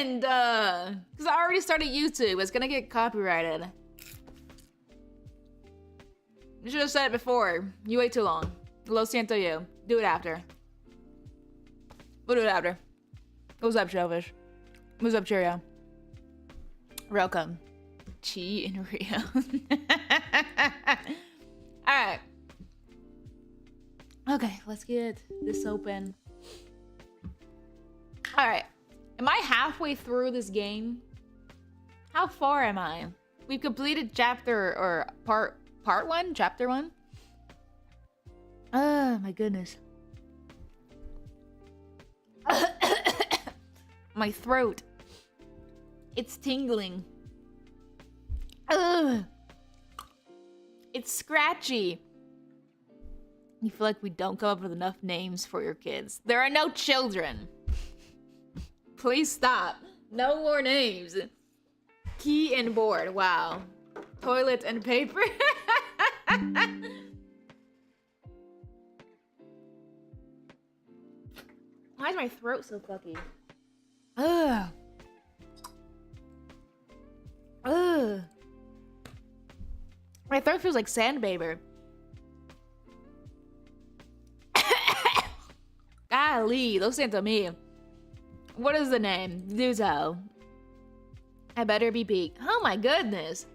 didn't! Because I already started YouTube. It's gonna get copyrighted. You should have said it before. You wait too long. Lo siento you. Do it after. We'll do it after. What's up, Shellfish? What's up, Cheerio? Welcome. Chi and Rio. Alright. Okay, let's get this open. Alright. Am I halfway through this game? How far am I? We've completed chapter or part 1? Chapter 1? Oh my goodness. My throat. It's tingling. Ugh. It's scratchy. You feel like we don't come up with enough names for your kids. There are no children. Please stop. No more names. Key and board. Wow. Toilet and paper. Why is my throat so fucky? Ugh. Ugh. My throat feels like sandpaper. Golly, those sound to me. What is the name? Do so. I better be peak. Oh my goodness.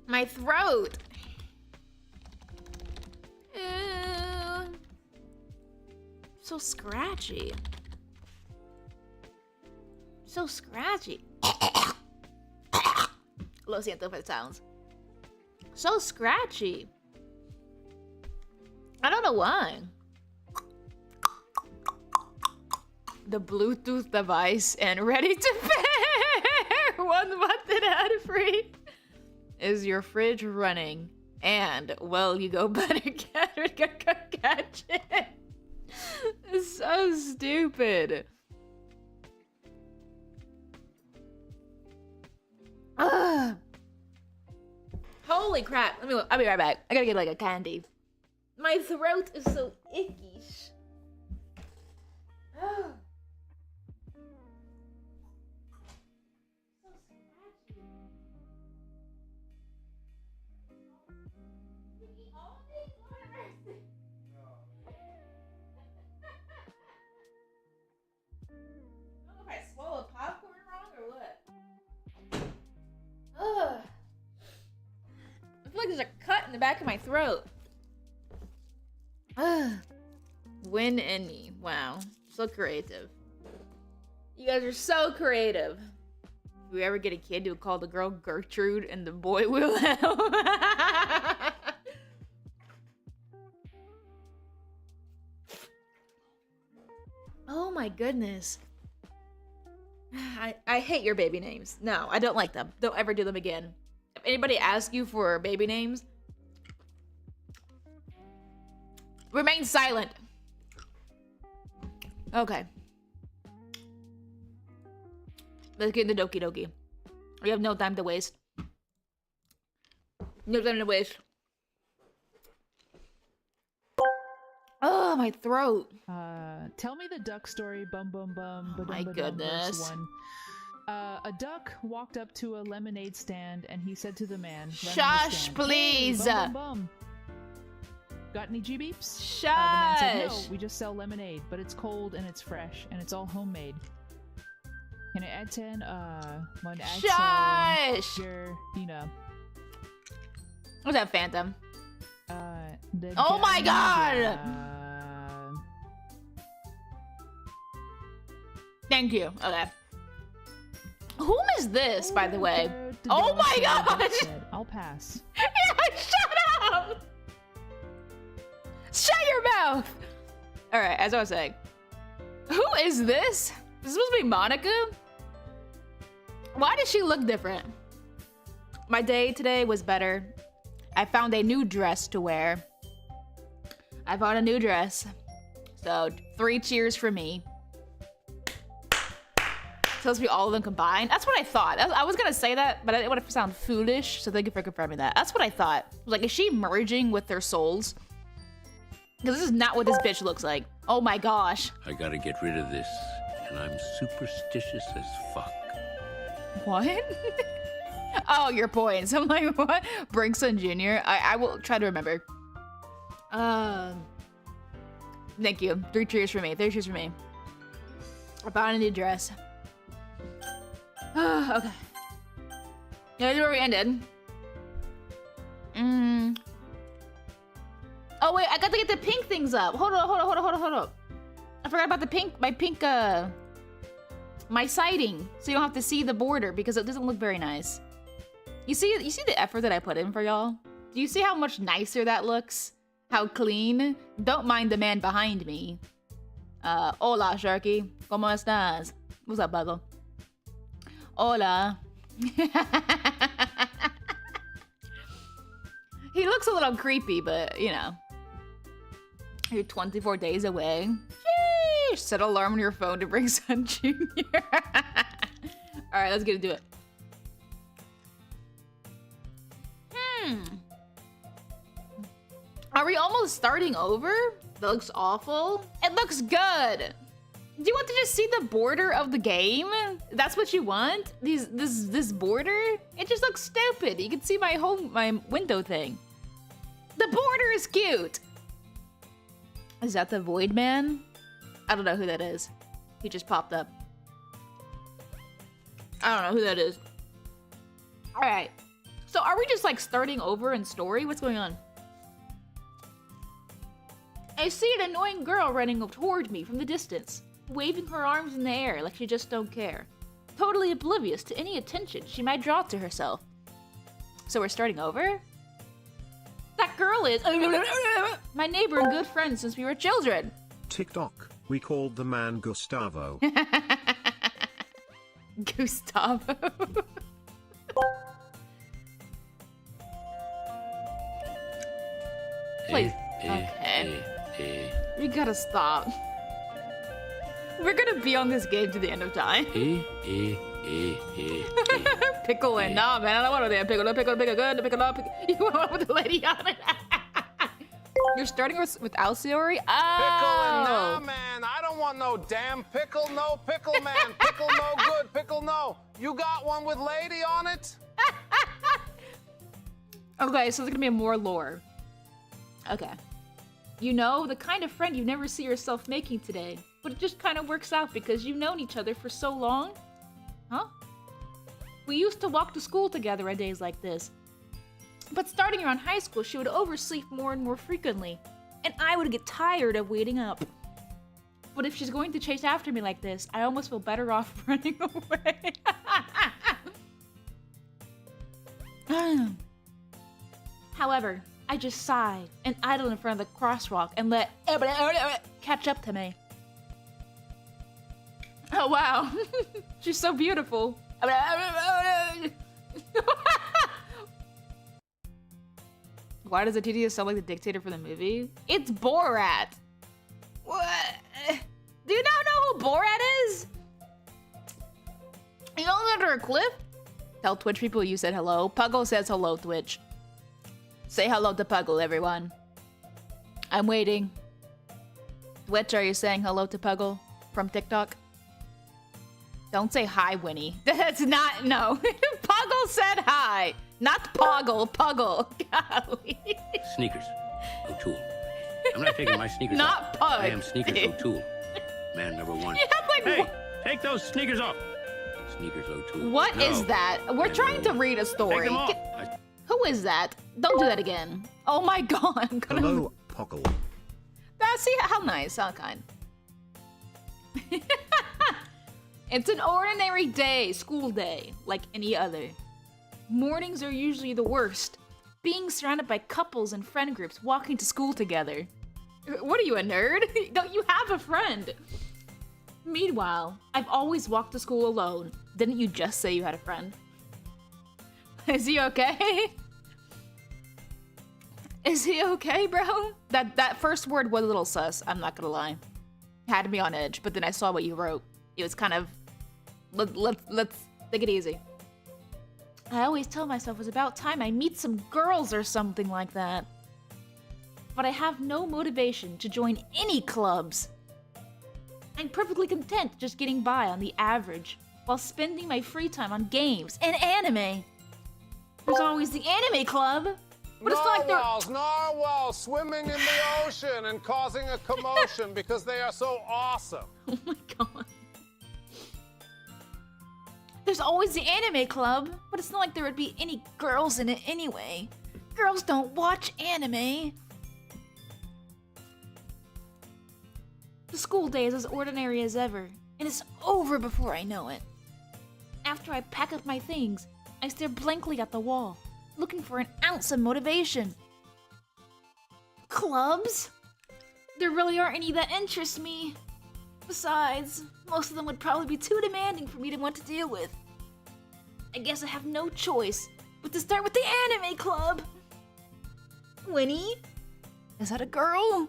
My throat. Ew. So scratchy. So scratchy. Lo siento for the sounds. So scratchy. I don't know why. The Bluetooth device and ready to pair. 1 button ad free. Is your fridge running? And well, you go better catch it. It's so stupid. Ugh. Holy crap. I'll be right back. I gotta get like a candy. My throat is so icky. Oh. Ugh. I feel like there's a cut in the back of my throat. Ugh. Win any. Wow. So creative. You guys are so creative. If we ever get a kid, we'll call the girl Gertrude and the boy Wilhelm. Oh my goodness. I hate your baby names. No, I don't like them. Don't ever do them again. If anybody asks you for baby names, remain silent. Okay. Let's get into Doki Doki. We have no time to waste. No time to waste. Oh, my throat. Tell me the duck story. Bum bum bum. Oh my goodness. A duck walked up to a lemonade stand and he said to the man, "Shush, please." Hey, bum, bum, bum. Got any G-beeps? Shush. The man said, "No, we just sell lemonade, but it's cold and it's fresh and it's all homemade. Can I add 10? One add Shush. Your, you know." What's that, Phantom? The Oh my god! Thank you. Okay. Whom is this, by the way? Oh my gosh! I'll pass. Yeah, shut up! Shut your mouth! Alright, as I was saying. Who is this? This is supposed to be Monica? Why does she look different? My day today was better. I found a new dress to wear. I found a new dress. So, 3 cheers for me. Supposed to be all of them combined. That's what I thought. I was gonna say that, but I didn't want to sound foolish, so thank you for confirming that. That's what I thought. I was like, is she merging with their souls? Because this is not what this bitch looks like. Oh my gosh. I gotta get rid of this and I'm superstitious as fuck. What? Oh, your points. I'm like, what? Brinkson Jr. I will try to remember. Thank you. 3 cheers for me. 3 cheers for me. I bought a new dress. Okay. Yeah, that's where we ended. Oh wait, I got to get the pink things up. Hold on. I forgot about the pink, my siding, so you don't have to see the border because it doesn't look very nice. You see the effort that I put in for y'all? Do you see how much nicer that looks? How clean? Don't mind the man behind me. Hola, Sharky. ¿Cómo estás? What's up, Buggle? Hola. He looks a little creepy, but, you know. You're 24 days away. Sheesh! Set an alarm on your phone to bring Sun Jr. Alright, let's get into it. Are we almost starting over? That looks awful. It looks good. Do you want to just see the border of the game? That's what you want? This border? It just looks stupid. You can see my window thing. The border is cute. Is that the Void Man? I don't know who that is. He just popped up. I don't know who that is. All right. So are we just like starting over in story? What's going on? I see an annoying girl running toward me from the distance, waving her arms in the air like she just don't care. Totally oblivious to any attention she might draw to herself. So we're starting over? That girl is my neighbor and good friend since we were children. TikTok, we called the man Gustavo. Gustavo. Please. Okay. You gotta stop. We're gonna be on this game to the end of time. Pickle and nah, man, I don't want to damn pickle. Pickle, good. Pickle, you want with the lady on it. You're starting with Alciori? Oh. Pickle and nah, man. I don't want no damn pickle. No pickle, man. Pickle no good. Pickle no. You got one with lady on it? Okay, so there's gonna be more lore. Okay. You know, the kind of friend you never see yourself making today. But it just kind of works out because you've known each other for so long. Huh? We used to walk to school together on days like this. But starting around high school, she would oversleep more and more frequently. And I would get tired of waiting up. But if she's going to chase after me like this, I almost feel better off running away. However, I just sighed and idled in front of the crosswalk and let catch up to me. Oh wow, she's so beautiful. Why does Atidia sound like the dictator for the movie? It's Borat. What? Do you not know who Borat is? You don't live under a cliff? Tell Twitch people you said hello. Puggle says hello, Twitch. Say hello to Puggle, everyone. I'm waiting. Twitch, are you saying hello to Puggle from TikTok? Don't say hi, Winnie. That's not, no. Puggle said hi. Not Poggle, Puggle. Golly. Sneakers, O'Toole. I'm not taking my sneakers not off. Pug. I am Sneakers O'Toole. Man number one. You have like, Hey, take those sneakers off. Sneakers O'Toole. What is No. that? We're Man trying to number read a one. story. Take them off. Who is that? Don't do that again. Oh my god. I'm gonna... Hello, Poggle. See how nice, how kind. It's an ordinary day, school day, like any other. Mornings are usually the worst. Being surrounded by couples and friend groups walking to school together. What are you, a nerd? Don't you have a friend? Meanwhile, I've always walked to school alone. Didn't you just say you had a friend? Is he okay? Is he okay, bro? That first word was a little sus, I'm not gonna lie. Had me on edge, but then I saw what you wrote. It was kind of... Let's take it easy. I always tell myself it's about time I meet some girls or something like that. But I have no motivation to join any clubs. I'm perfectly content just getting by on the average while spending my free time on games and anime. There's always the anime club. But it's like narwhals swimming in the ocean and causing a commotion because they are so awesome. Oh my god. There's always the anime club, but it's not like there would be any girls in it anyway. Girls don't watch anime. The school day is as ordinary as ever, and it's over before I know it. After I pack up my things, I stare blankly at the wall, looking for an ounce of motivation. Clubs? There really aren't any that interest me. Besides, most of them would probably be too demanding for me to want to deal with. I guess I have no choice but to start with the anime club. Winnie? Is that a girl?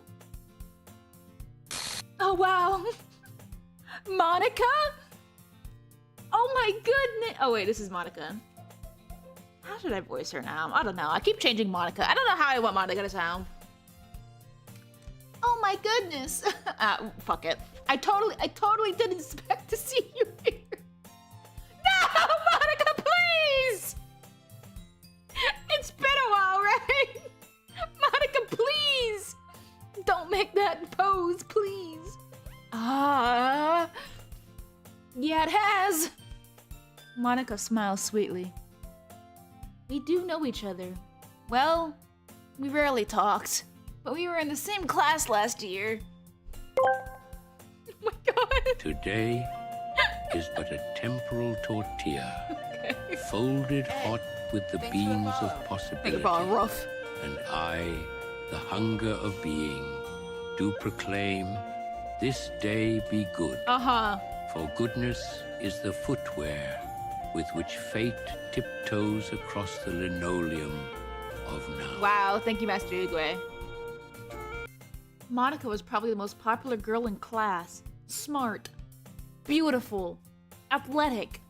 Oh wow. Monica? Oh my goodness. Oh wait, this is Monica. How should I voice her now? I don't know. I keep changing Monica. I don't know how I want Monica to sound. Oh my goodness. Fuck it. I totally didn't expect to see you here. No, Monica, please! It's been a while, right? Monica, please! Don't make that pose, please. Yeah, it has. Monica smiles sweetly. We do know each other. Well, we rarely talked, but we were in the same class last year. Oh my god. Today is but a temporal tortilla, folded hot with the beams of possibility. Rough. And I, the hunger of being, do proclaim, this day be good. For goodness is the footwear with which fate tiptoes across the linoleum of now. Wow, thank you, Master Uguay. Monica was probably the most popular girl in class. Smart, beautiful, athletic,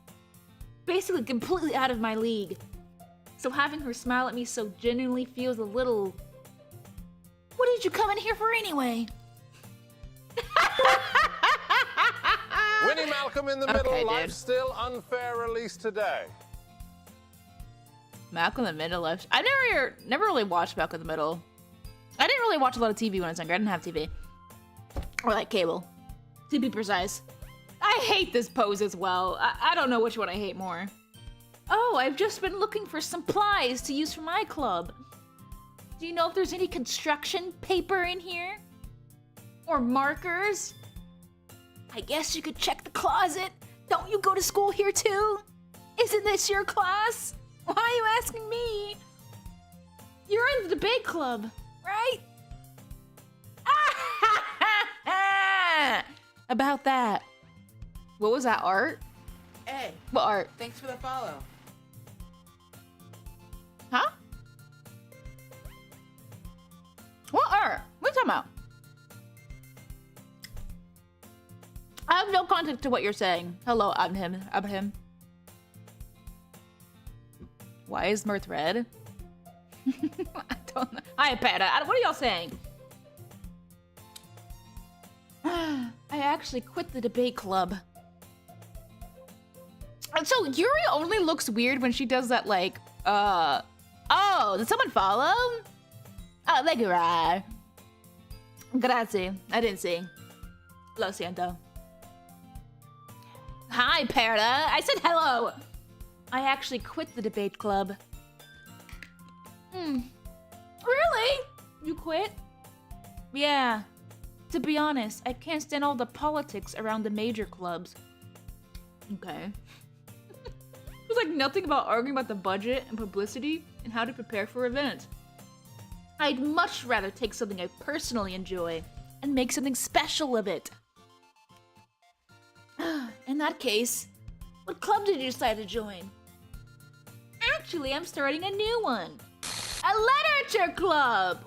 basically completely out of my league. So having her smile at me so genuinely feels a little... What did you come in here for anyway? Winnie Malcolm in the Okay, middle, dude. Life's Still Unfair released today. Malcolm in the Middle. I never really watched Malcolm in the Middle. I didn't really watch a lot of TV when I was younger. I didn't have TV. Or like cable. To be precise. I hate this pose as well. I don't know which one I hate more. Oh, I've just been looking for supplies to use for my club. Do you know if there's any construction paper in here? Or markers? I guess you could check the closet. Don't you go to school here too? Isn't this your class? Why are you asking me? You're in the debate club, right? About that. What was that, art? Hey, What art? thanks for the follow. Huh? What art? What are you talking about? I have no context to what you're saying. Hello, Abraham. Why is Mirth red? I don't know. Hi, Peta. What are y'all saying? I actually quit the debate club. So Yuri only looks weird when she does that, like, oh, did someone follow? Oh, thank you, Rai. Grazie. I didn't see. Lo siento. Hi, Perla. I said hello. I actually quit the debate club. Really? You quit? Yeah. To be honest, I can't stand all the politics around the major clubs. Okay. There's like nothing about arguing about the budget and publicity and how to prepare for events. I'd much rather take something I personally enjoy and make something special of it. In that case, what club did you decide to join? Actually, I'm starting a new one. A literature club!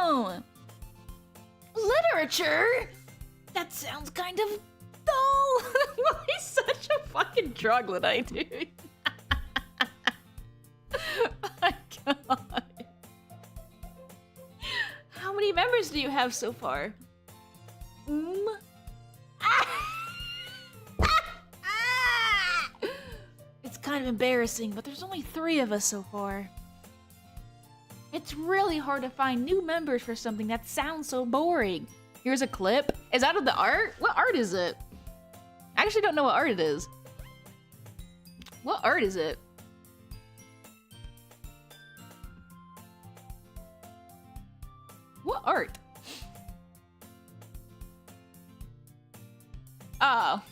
Wow! Literature? That sounds kind of dull. Why is such a fucking troglodyte, dude? Oh my god. How many members do you have so far? It's kind of embarrassing, but there's only 3 of us so far. It's really hard to find new members for something that sounds so boring. Here's a clip. Is that of the art? What art is it? I actually don't know what art it is. What art is it? What art? Oh.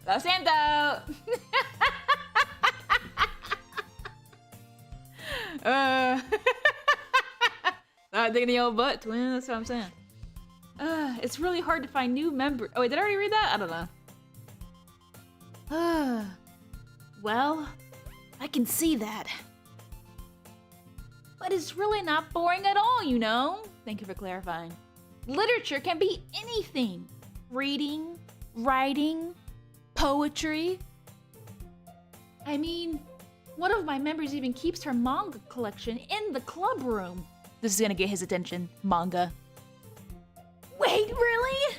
Lo siento. Not digging the old butt, twin. That's what I'm saying. It's really hard to find new members. Oh wait, did I already read that? I don't know. Well, I can see that. But it's really not boring at all, you know? Thank you for clarifying. Literature can be anything. Reading, writing, poetry. I mean, one of my members even keeps her manga collection in the club room. This is gonna get his attention. Manga. Wait, really?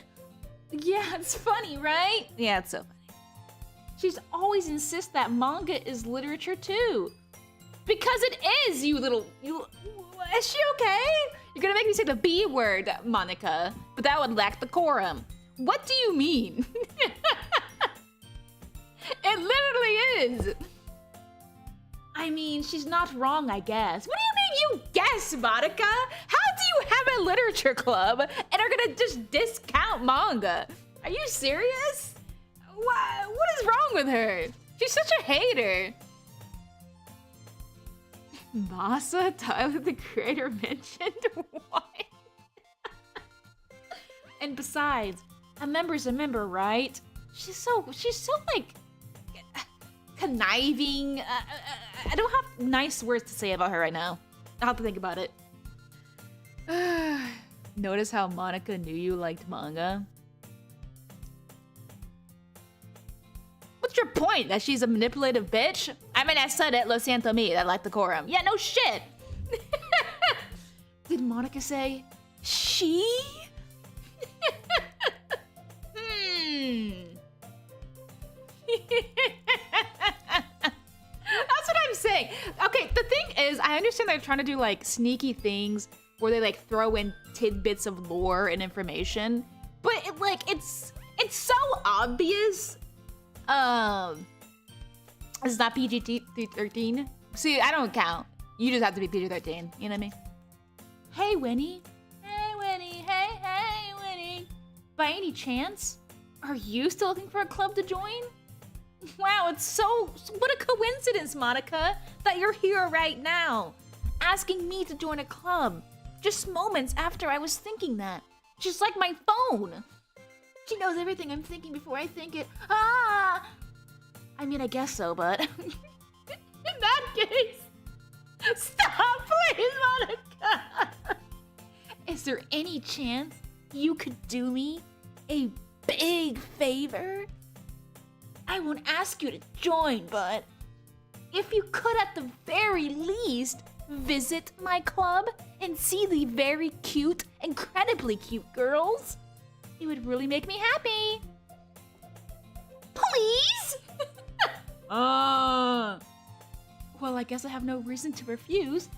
Yeah, it's funny, right? Yeah, it's so funny. She's always insists that manga is literature too. Because it is, you. Is she okay? You're gonna make me say the B word, Monica, but that would lack decorum. What do you mean? It literally is. I mean, she's not wrong, I guess. What do you mean you guess, Monica? How do you have a literature club and are gonna just discount manga? Are you serious? What is wrong with her? She's such a hater. Masa, Tyler the Creator mentioned? What? And besides, a member's a member, right? She's so like conniving. I don't have nice words to say about her right now. I'll have to think about it. Notice how Monica knew you liked manga? What's your point? That she's a manipulative bitch? I mean, I said it, lo siento me, that like the quorum. Yeah, no shit. Did Monica say she? That's what I'm saying. Okay, the thing is, I understand they're trying to do like sneaky things where they like throw in tidbits of lore and information, but it's so obvious. It's not PG-13. See, I don't count. You just have to be PG-13. You know what I mean? Hey, Winnie. Hey, Winnie. Hey, Winnie. By any chance, are you still looking for a club to join? Wow, what a coincidence, Monica, that you're here right now, asking me to join a club, just moments after I was thinking that. Just like my phone. She knows everything I'm thinking before I think it. Ah! I mean, I guess so, but in that case, stop, please, Monica. Is there any chance you could do me a big favor? I won't ask you to join, but if you could at the very least visit my club and see the very cute, incredibly cute girls, it would really make me happy. Please? Well, I guess I have no reason to refuse.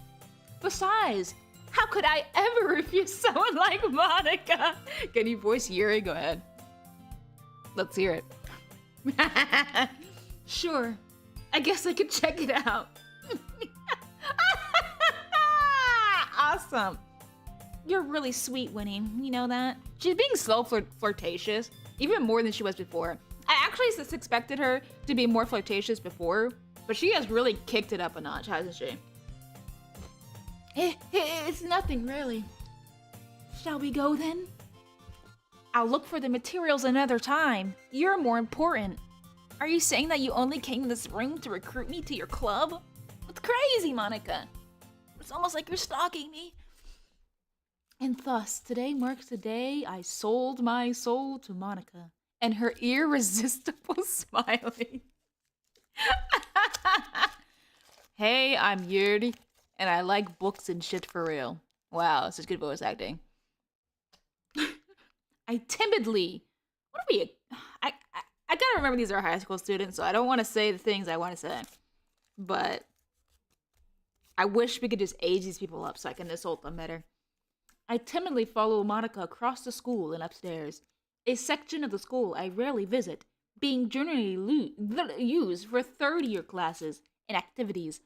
Besides, how could I ever refuse someone like Monica? Can you voice Yuri? Go ahead. Let's hear it. Sure. I guess I could check it out. Awesome. You're really sweet, Winnie. You know that? She's being so flirtatious, even more than she was before. I actually just expected her to be more flirtatious before, but she has really kicked it up a notch, hasn't she? It's nothing, really. Shall we go then? I'll look for the materials another time. You're more important. Are you saying that you only came to this room to recruit me to your club? It's crazy, Monica. It's almost like you're stalking me. And thus, today marks the day I sold my soul to Monica and her irresistible smiling. Hey, I'm Yuri, And I like books and shit for real. Wow, such good voice acting. I timidly... What are we... I gotta remember these are high school students, so I don't want to say the things I want to say. But... I wish we could just age these people up so I can insult them better. I timidly follow Monica across the school and upstairs. A section of the school I rarely visit, being generally used for third-year classes and activities.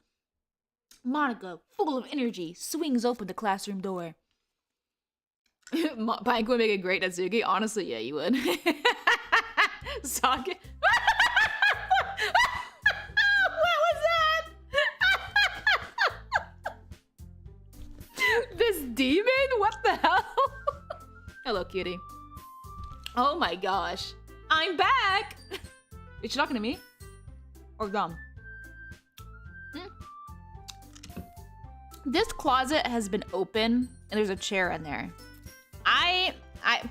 Monica, full of energy, swings open the classroom door. Pike would make a great Natsuki. Honestly, yeah, you would. Socket. What was that? This demon? What the hell? Hello, cutie. Oh my gosh. I'm back! Is she talking to me? Or them? This closet has been open, and there's a chair in there.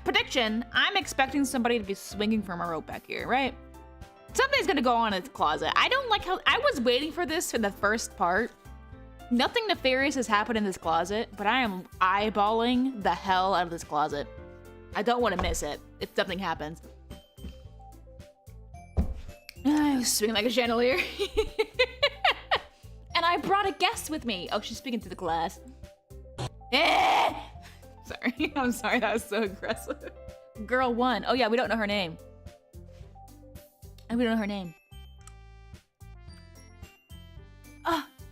Prediction, I'm expecting somebody to be swinging from a rope back here, right? Something's gonna go on in the closet. I don't like how, I was waiting for this for the first part. Nothing nefarious has happened in this closet, but I am eyeballing the hell out of this closet. I don't want to miss it if something happens. I swing like a chandelier. And I brought a guest with me. Oh, she's speaking to the class. Sorry, I'm sorry, that was so aggressive. Girl 1. Oh yeah, we don't know her name. And we don't know her name.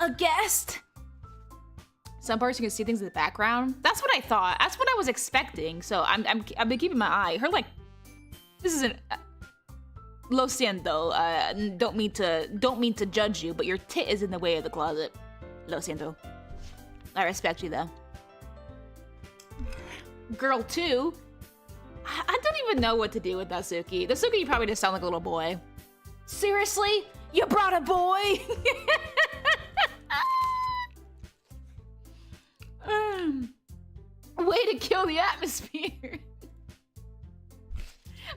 A guest? Some parts you can see things in the background. That's what I thought. That's what I was expecting. So I've been keeping my eye. Her like, this isn't. Lo siento. Don't mean to judge you, but your tit is in the way of the closet. Lo siento. I respect you though. Girl 2. I don't even know what to do with Natsuki. Natsuki, you probably just sound like a little boy. Seriously? You brought a boy? Way to kill the atmosphere.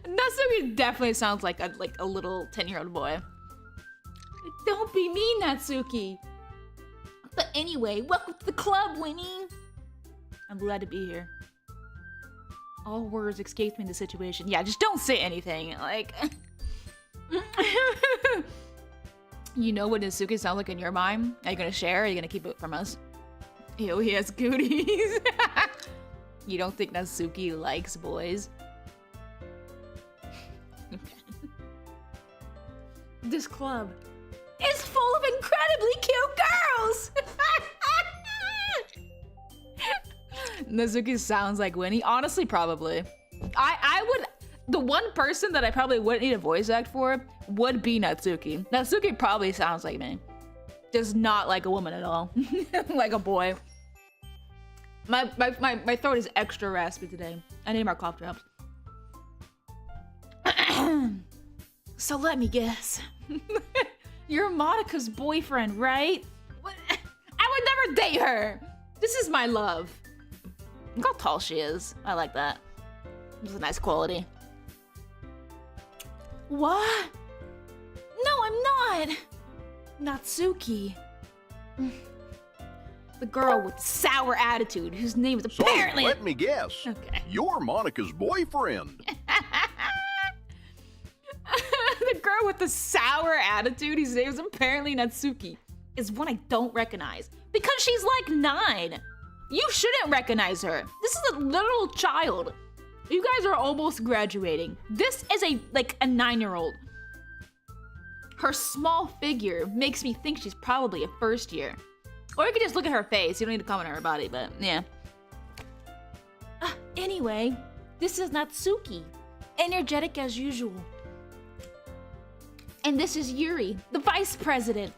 Natsuki definitely sounds like a little 10-year-old boy. Don't be mean, Natsuki. But anyway, welcome to the club, Winnie. I'm glad to be here. All words escaped me in the situation. Yeah, just don't say anything. Like, you know what Natsuki sounds like in your mind? Are you gonna share? Or are you gonna keep it from us? Ew, he has cooties. You don't think Natsuki likes boys? This club is full of incredibly cute girls! Natsuki sounds like Winnie. Honestly, probably. I would... The one person that I probably wouldn't need a voice act for would be Natsuki. Natsuki probably sounds like me. Does not like a woman at all. Like a boy. My throat is extra raspy today. I need more cough drops. So let me guess. You're Monica's boyfriend, right? What? I would never date her. This is my love. Look how tall she is. I like that. It's a nice quality. What? No, I'm not. Natsuki. The girl with the sour attitude, whose name is apparently... So, let me guess. Okay. You're Monica's boyfriend. The girl with the sour attitude, whose name is apparently Natsuki, is one I don't recognize. Because she's like 9. You shouldn't recognize her. This is a little child. You guys are almost graduating. This is a 9-year-old. Her small figure makes me think she's probably a first year. Or you could just look at her face. You don't need to comment on her body, but yeah. Anyway, this is Natsuki. Energetic as usual. And this is Yuri, the vice president.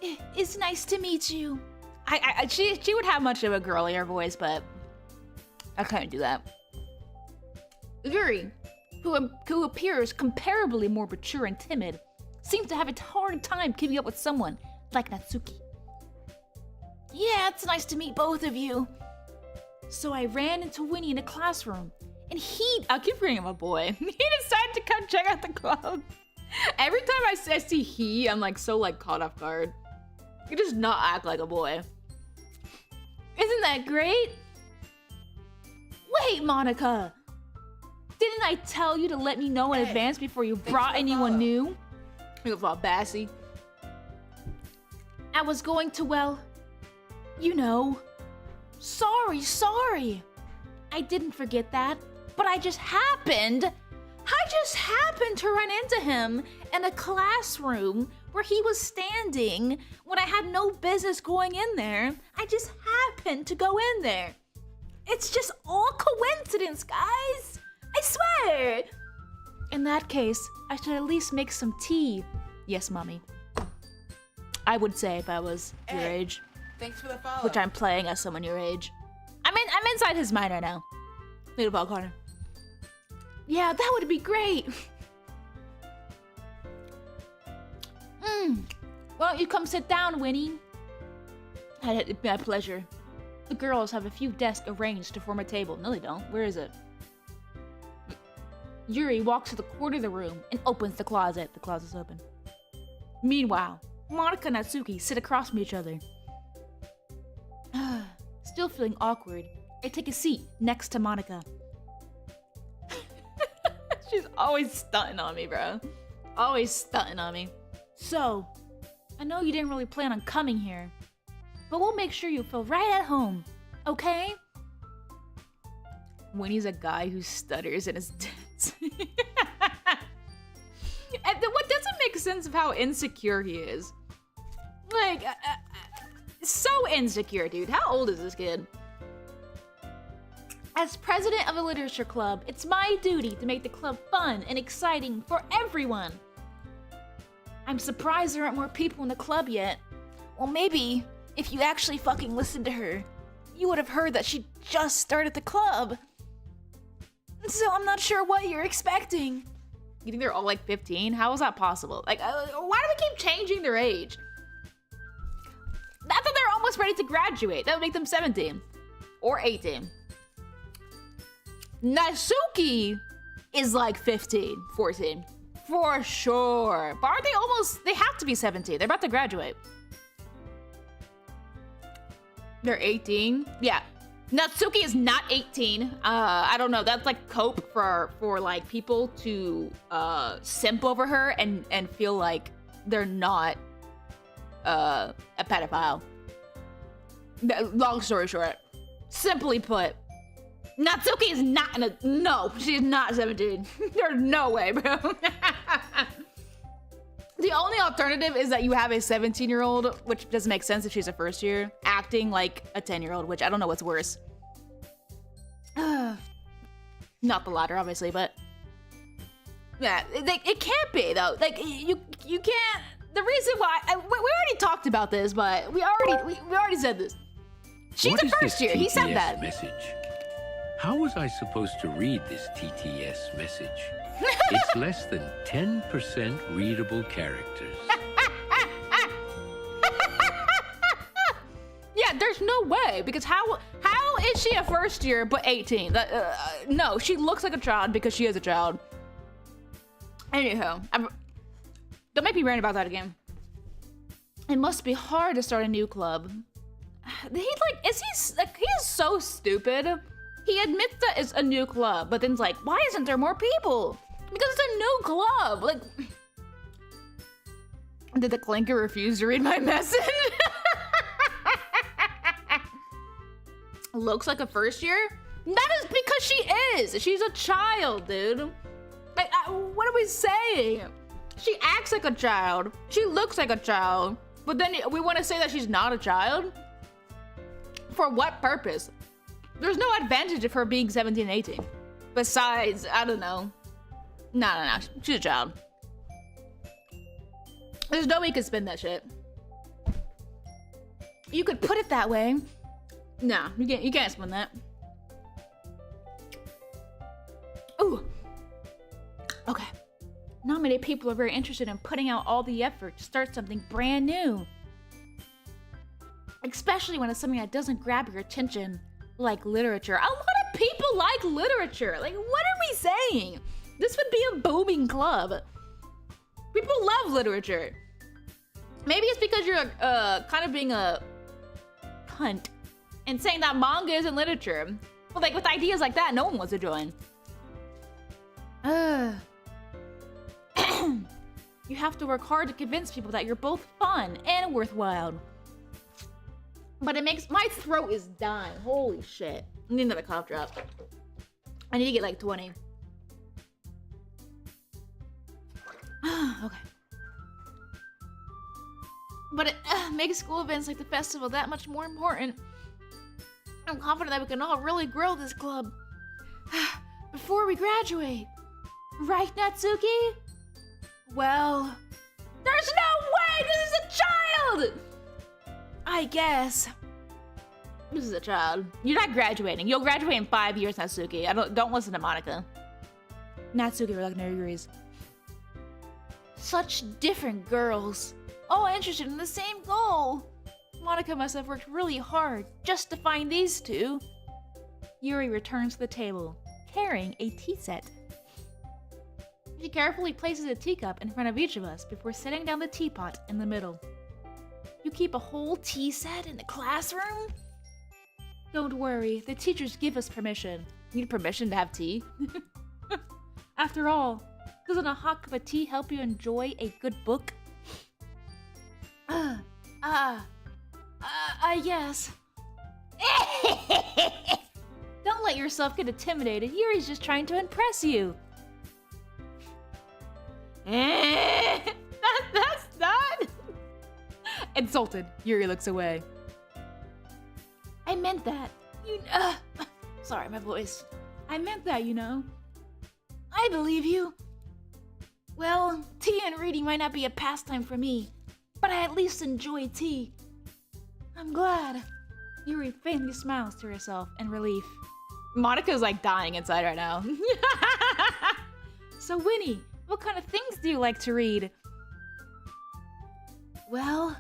It's nice to meet you. She would have much of a girlier voice, but I couldn't do that. Yuri, who appears comparably more mature and timid, seems to have a hard time keeping up with someone like Natsuki. Yeah, it's nice to meet both of you. So I ran into Winnie in a classroom, and I keep bringing him a boy. He decided to come check out the club. Every time I see he, I'm so caught off guard. You just not act like a boy. Isn't that great? Wait, Monica. Didn't I tell you to let me know in advance before you brought anyone new? You fall Bassy. I was going to, well, you know. Sorry. I didn't forget that, but I just happened to run into him in a classroom where he was standing when I had no business going in there. I just happened to go in there. It's just all coincidence, guys. I swear. In that case, I should at least make some tea. Yes, Mommy. I would say if I was your age. Thanks for the follow. Which I'm playing as someone your age. I'm inside his mind right now. Little ball corner. Yeah, that would be great. Why don't you come sit down, Winnie? My pleasure. The girls have a few desks arranged to form a table. No, they don't. Where is it? Yuri walks to the corner of the room and opens the closet. The closet's open. Meanwhile, Monica and Natsuki sit across from each other. Still feeling awkward, I take a seat next to Monica. She's always stunting on me, bro. Always stunting on me. So, I know you didn't really plan on coming here, but we'll make sure you feel right at home, okay? Winnie's a guy who stutters and is dense. And what doesn't make sense of how insecure he is. Like, so insecure, dude. How old is this kid? As president of a literature club, it's my duty to make the club fun and exciting for everyone. I'm surprised there aren't more people in the club yet. Well, maybe if you actually fucking listened to her, you would have heard that she just started the club. So I'm not sure what you're expecting. You think they're all like 15? How is that possible? Like, why do we keep changing their age? I thought they're almost ready to graduate. That would make them 17 or 18. Natsuki is like 15, 14. For sure. But aren't they almost, they have to be 17. They're about to graduate. They're 18. Yeah. Natsuki is not 18. I don't know. That's like cope for like people to simp over her and feel like they're not a pedophile. Long story short. Simply put, Natsuki is not no, she is not 17. There's no way, bro. The only alternative is that you have a 17-year-old, which doesn't make sense if she's a first year, acting like a 10-year-old, which I don't know what's worse. Not the latter, obviously, but yeah, it can't be though. Like you can't. The reason why we already talked about this, but we already said this. She's a first year. He said that. Message? How was I supposed to read this TTS message? It's less than 10% readable characters. Yeah, there's no way, because how is she a first year but 18? No, she looks like a child because she is a child. Anyhow, don't make me rant about that again. It must be hard to start a new club. He is so stupid. He admits that it's a new club, but then's like, why isn't there more people? Because it's a new club. Like, did the clinker refuse to read my message? Looks like a first year? That is because she is. She's a child, dude. Like, what are we saying? She acts like a child. She looks like a child. But then we want to say that she's not a child? For what purpose? There's no advantage of her being 17 and 18. Besides, I don't know. No. She's a child. There's no way you can spin that shit. You could put it that way. No, you can't spin that. Ooh. Okay. Not many people are very interested in putting out all the effort to start something brand new. Especially when it's something that doesn't grab your attention, like literature. A lot of people like literature. Like, what are we saying? This would be a booming club. People love literature. Maybe it's because you're kind of being a cunt and saying that manga isn't literature. But like with ideas like that, no one wants to join. You have to work hard to convince people that you're both fun and worthwhile. But it makes my throat is dying. Holy shit. I need another cough drop. I need to get like 20. Okay. But it makes school events like the festival that much more important. I'm confident that we can all really grow this club before we graduate. Right, Natsuki? Well, there's no way! This is a child! I guess. This is a child. You're not graduating. You'll graduate in 5 years, Natsuki. Don't listen to Monica. Natsuki reluctantly agrees. Such different girls, all interested in the same goal. Monica must have worked really hard just to find these two. Yuri returns to the table, carrying a tea set. She carefully places a teacup in front of each of us before setting down the teapot in the middle. You keep a whole tea set in the classroom? Don't worry, the teachers give us permission. You need permission to have tea? After all, doesn't a hot cup of tea help you enjoy a good book? Yes. Don't let yourself get intimidated. Yuri's just trying to impress you. That's not. Insulted, Yuri looks away. I meant that. Sorry, my voice. I meant that, you know. I believe you. Well, tea and reading might not be a pastime for me, but I at least enjoy tea. I'm glad. Yuri faintly smiles to herself in relief. Monica's like dying inside right now. So Winnie, what kind of things do you like to read? Well,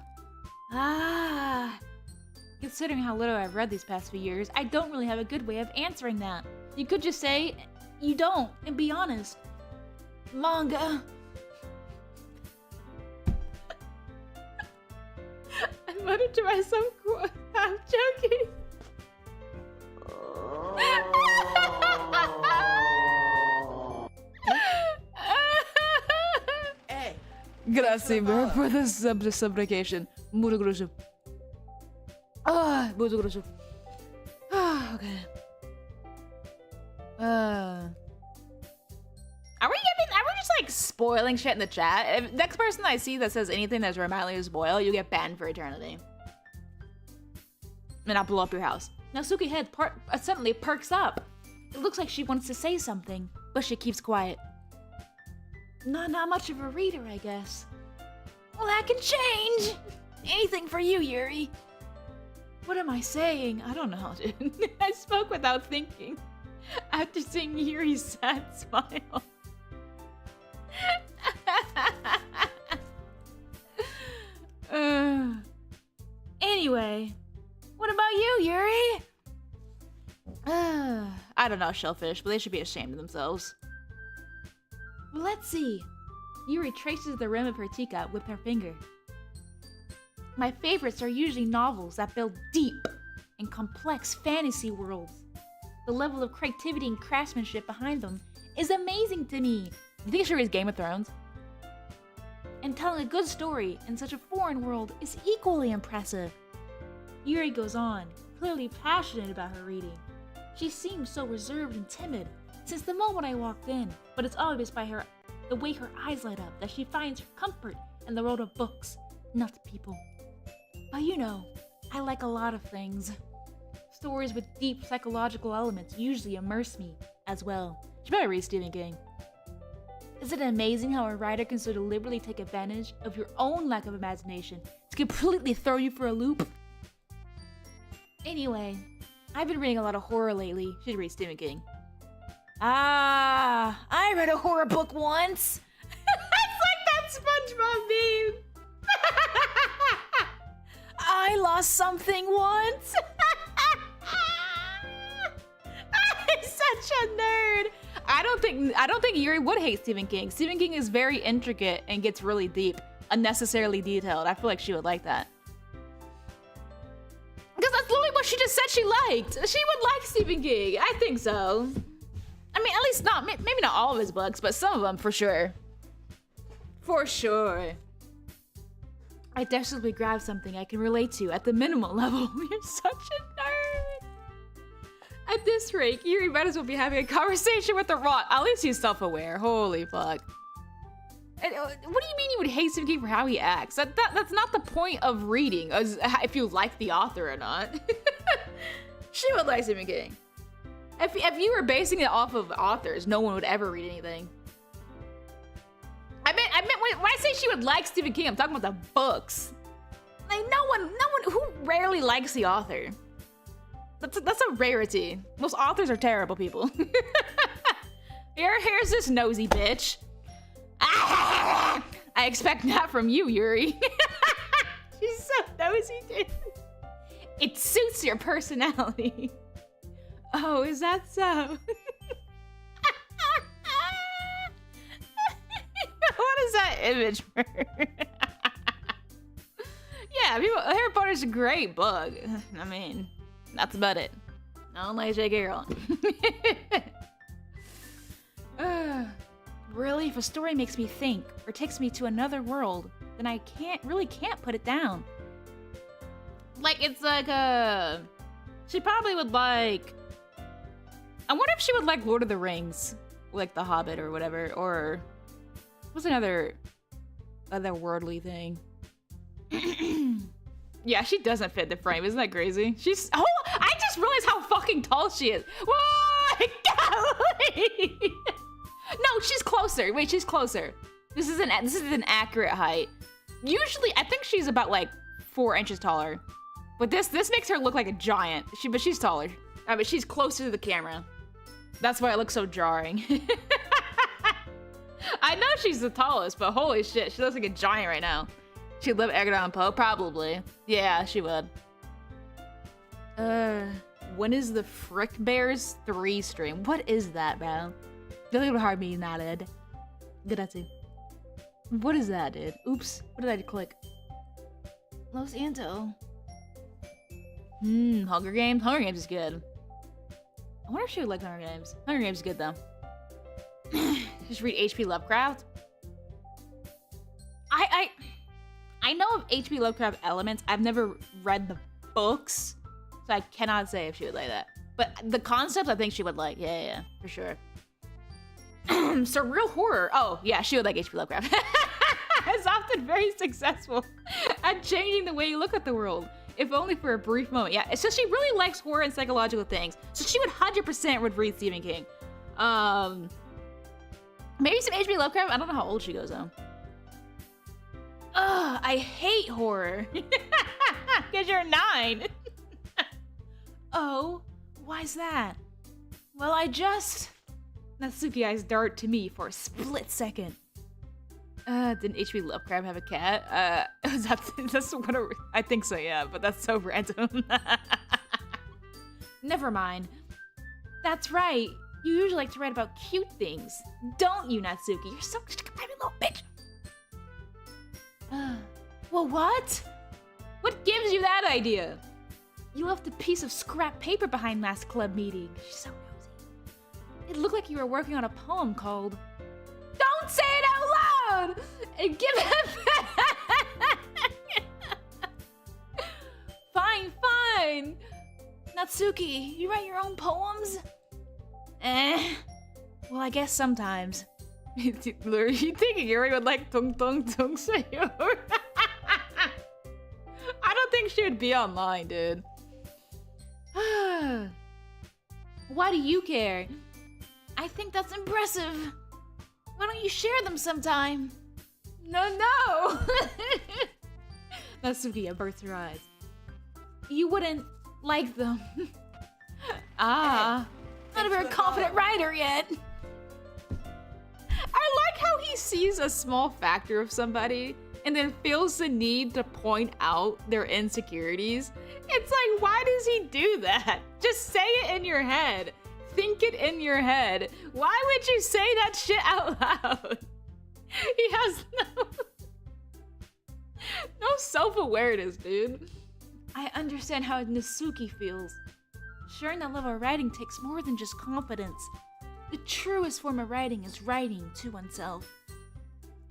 considering how little I've read these past few years, I don't really have a good way of answering that. You could just say, you don't, and be honest. Manga. I muttered to myself, I'm joking. Hey. Grazie for the supplication. Muito grosso. Muito grosso. Okay. Are we just like spoiling shit in the chat? If next person I see that says anything that's remotely to spoil, you get banned for eternity. And I'll blow up your house. Natsuki's head suddenly perks up. It looks like she wants to say something, but she keeps quiet. Not much of a reader, I guess. Well, that can change. Anything for you, Yuri. What am I saying? I don't know, dude. I spoke without thinking. After seeing Yuri's sad smile. Anyway, what about you, Yuri? I don't know, shellfish, but they should be ashamed of themselves. Well, let's see. Yuri traces the rim of her teacup with her finger. My favorites are usually novels that build deep and complex fantasy worlds. The level of creativity and craftsmanship behind them is amazing to me. You think Yuri's Game of Thrones? And telling a good story in such a foreign world is equally impressive. Yuri goes on, clearly passionate about her reading. She seems so reserved and timid since the moment I walked in, but it's obvious by the way her eyes light up that she finds her comfort in the world of books, not people. But you know, I like a lot of things. Stories with deep psychological elements usually immerse me as well. You better read Stephen King. Isn't it amazing how a writer can so deliberately take advantage of your own lack of imagination to completely throw you for a loop? Anyway, I've been reading a lot of horror lately. You should read Stephen King. I read a horror book once. It's like that SpongeBob meme. I lost something once. I'm such a nerd. I don't think Yuri would hate Stephen King. Stephen King is very intricate and gets really deep, unnecessarily detailed. I feel like she would like that. Because that's literally what she just said she liked. She would like Stephen King. I think so. I mean, at least not, maybe not all of his books, but some of them for sure. For sure. I definitely grabbed something I can relate to at the minimal level. You're such a nerd. At this rate, you might as well be having a conversation with the rock. At least he's self-aware. Holy fuck. And, what do you mean you would hate Stephen King for how he acts? That's not the point of reading, if you like the author or not. She would like Stephen King. If you were basing it off of authors, no one would ever read anything. I meant when I say she would like Stephen King, I'm talking about the books. Like no one who rarely likes the author. That's a rarity. Most authors are terrible people. Here's this nosy bitch. I expect that from you, Yuri. She's so nosy, dude. It suits your personality. Oh, is that so? What is that image for? Yeah, Harry Potter's a great book. I mean, that's about it. I don't like J.K. Rowling. Really, if a story makes me think or takes me to another world, then I can't put it down. Like, it's like she probably would like, I wonder if she would like Lord of the Rings, like The Hobbit or whatever, or what's another otherworldly thing? Yeah, she doesn't fit the frame. Isn't that crazy? I just realized how fucking tall she is. Whoa, golly. No, she's closer. Wait, she's closer. This is an accurate height. Usually, I think she's about like 4 inches taller. But this makes her look like a giant. But she's taller. But she's closer to the camera. That's why it looks so jarring. I know she's the tallest, but holy shit, she looks like a giant right now. She'd live Edgar Allan Poe? Probably. Yeah, she would. When is the Frick Bears 3 stream? What is that, bro? Don't hard me not, Ed. Grazie. What is that, dude? Oops. What did I click? Los Anto. Hunger Games? Hunger Games is good. I wonder if she would like Hunger Games. Hunger Games is good, though. Just read H.P. Lovecraft. I know of H.P. Lovecraft elements. I've never read the books, so I cannot say if she would like that. But the concepts, I think she would like. Yeah, for sure. Surreal horror. Oh, yeah, she would like H.P. Lovecraft. It's often very successful at changing the way you look at the world, if only for a brief moment. Yeah, so she really likes horror and psychological things. So she would 100% would read Stephen King. Maybe some H.P. Lovecraft. I don't know how old she goes though. Ugh, I hate horror. Because you're 9. Oh, why's that? Well, Natsuki eyes dart to me for a split second. Didn't H.P. Lovecraft have a cat? That's what I think so, yeah, but that's so random. Never mind. That's right. You usually like to write about cute things, don't you, Natsuki? You're such a tiny little bitch. Well, what? What gives you that idea? You left a piece of scrap paper behind last club meeting. She's so nosy. It looked like you were working on a poem called Don't Say It Out Loud! And give it Fine. Natsuki, you write your own poems? Well, I guess sometimes. You thinking Yuri would like tung tung tung sayo? I don't think she would be online, dude. Why do you care? I think that's impressive. Why don't you share them sometime? No. Natsuki averts her eyes. You wouldn't like them. Not a very confident writer yet. I like how he sees a small factor of somebody and then feels the need to point out their insecurities. It's like, why does he do that? Just say it in your head. Think it in your head. Why would you say that shit out loud? He has no self-awareness, dude. I understand how Natsuki feels. Sharing that level of writing takes more than just confidence. The truest form of writing is writing to oneself.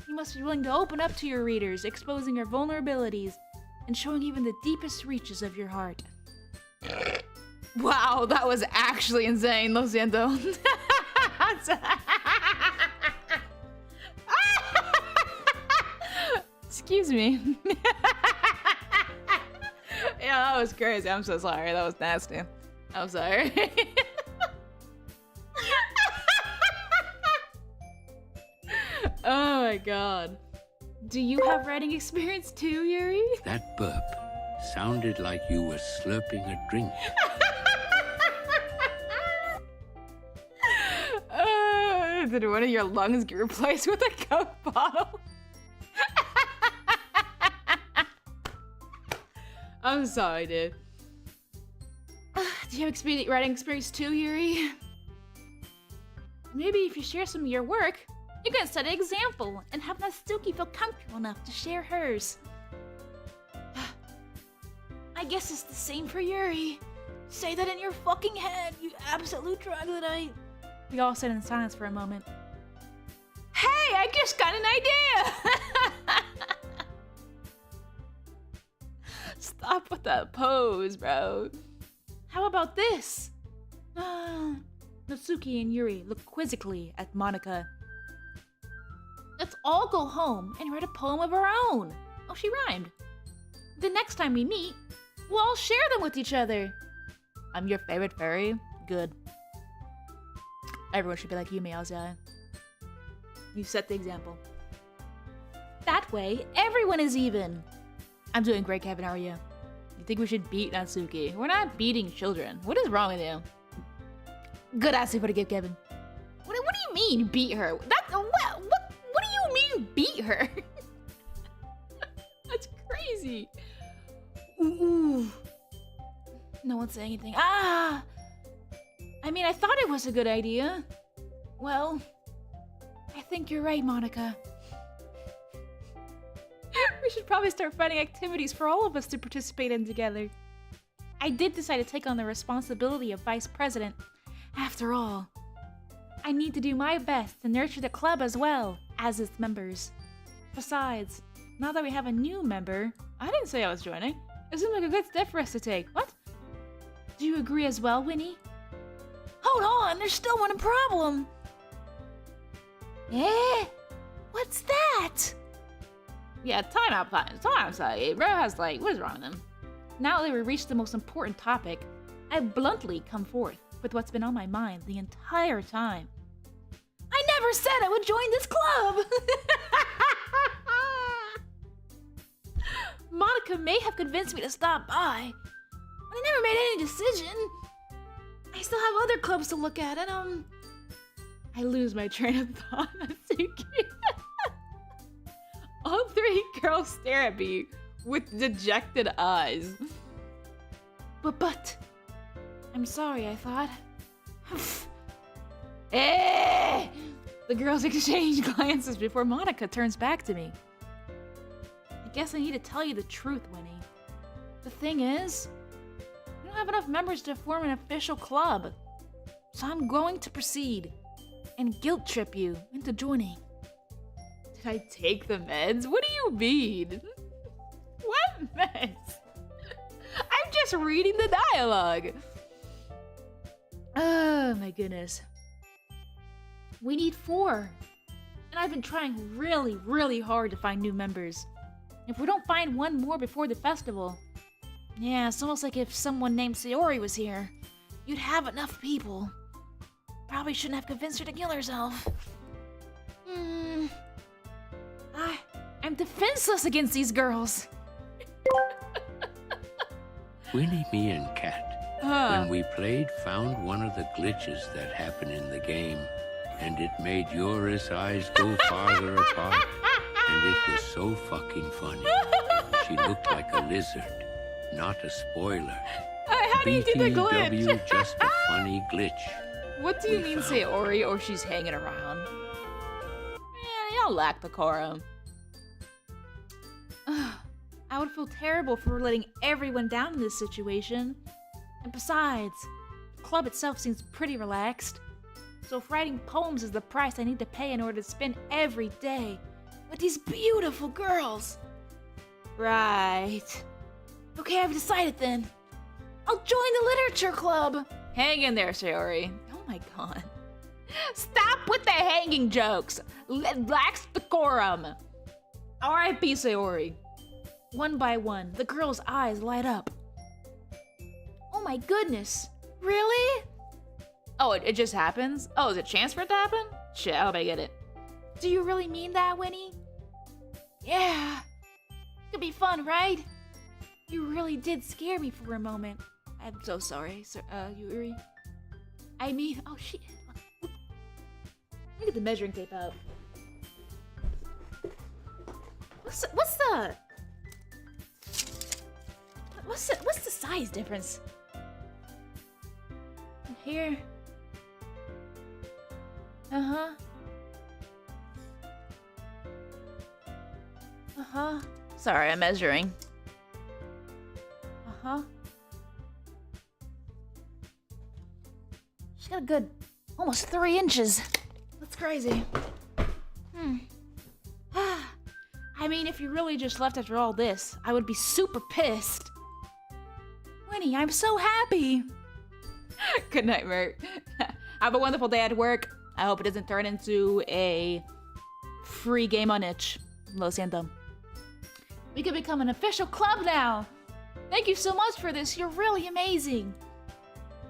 You must be willing to open up to your readers, exposing your vulnerabilities, and showing even the deepest reaches of your heart. Wow, that was actually insane, Lo siento. Excuse me. Yeah, that was crazy. I'm so sorry. That was nasty. I'm sorry. Oh my god. Do you have writing experience too, Yuri? That burp sounded like you were slurping a drink. Did one of your lungs get replaced with a Coke bottle? I'm sorry, dude. Do you have writing experience too, Yuri? Maybe if you share some of your work, you can set an example and have Natsuki feel comfortable enough to share hers. I guess it's the same for Yuri. Say that in your fucking head, you absolute troglodyte. We all sat in silence for a moment. Hey, I just got an idea! Stop with that pose, bro. How about this? Natsuki and Yuri look quizzically at Monika. Let's all go home and write a poem of our own. Oh, she rhymed. The next time we meet, we'll all share them with each other. I'm your favorite fairy. Good. Everyone should be like you, Meowsai. You set the example. That way, everyone is even. I'm doing great, Kevin. How are you? You think we should beat Natsuki? We're not beating children. What is wrong with you? Good answer for to give, Kevin. What do you mean, beat her? What do you mean, beat her? That's crazy. Ooh. No one's saying anything. I mean, I thought it was a good idea. Well, I think you're right, Monika. We should probably start finding activities for all of us to participate in together. I did decide to take on the responsibility of vice president. After all, I need to do my best to nurture the club as well as its members. Besides, now that we have a new member, I didn't say I was joining. It seems like a good step for us to take. What? Do you agree as well, Winnie? Hold on, there's still one problem. Eh? What's that? Yeah, time out. Bro has like, what is wrong with him? Now that we reached the most important topic, I bluntly come forth with what's been on my mind the entire time. I never said I would join this club! Monika may have convinced me to stop by, but I never made any decision. I still have other clubs to look at, and I lose my train of thought. Natsuki. All three girls stare at me with dejected eyes. But, I'm sorry, I thought. Eh! The girls exchange glances before Monika turns back to me. I guess I need to tell you the truth, Winnie. The thing is, we don't have enough members to form an official club. So I'm going to proceed and guilt trip you into joining. Did I take the meds? What do you mean? What meds? I'm just reading the dialogue. Oh my goodness. We need 4. And I've been trying really, really hard to find new members. If we don't find one more before the festival, yeah, it's almost like if someone named Sayori was here, you'd have enough people. Probably shouldn't have convinced her to kill herself. I'm defenseless against these girls. Winnie, me, and Kat, when we played, found one of the glitches that happen in the game, and it made Yura's eyes go farther apart, and it was so fucking funny. She looked like a lizard, not a spoiler. How do you do the glitch? BTW, just a funny glitch. What do you mean, Sayori, or she's hanging around? Man, y'all lack decorum. I would feel terrible for letting everyone down in this situation. And besides, the club itself seems pretty relaxed. So if writing poems is the price I need to pay in order to spend every day with these beautiful girls. Right. Okay, I've decided then. I'll join the literature club. Hang in there, Sayori. Oh my god. Stop with the hanging jokes. Lax decorum. R.I.P. Sayori. One by one, the girl's eyes light up. Oh my goodness. Really? Oh, it just happens? Oh, is it a chance for it to happen? Shit, I hope I get it. Do you really mean that, Winnie? Yeah. Could be fun, right? You really did scare me for a moment. I'm so sorry, Yuri. I mean, oh shit. Let me get the measuring tape out. What's the size difference? Here. Uh-huh. Uh-huh. Sorry, I'm measuring. Uh-huh. She's got a good almost 3 inches. That's crazy. I mean, if you really just left after all this, I would be super pissed. Winnie, I'm so happy. Good night, Mert. Have a wonderful day at work. I hope it doesn't turn into a free game on itch. Lo siento. We can become an official club now. Thank you so much for this. You're really amazing.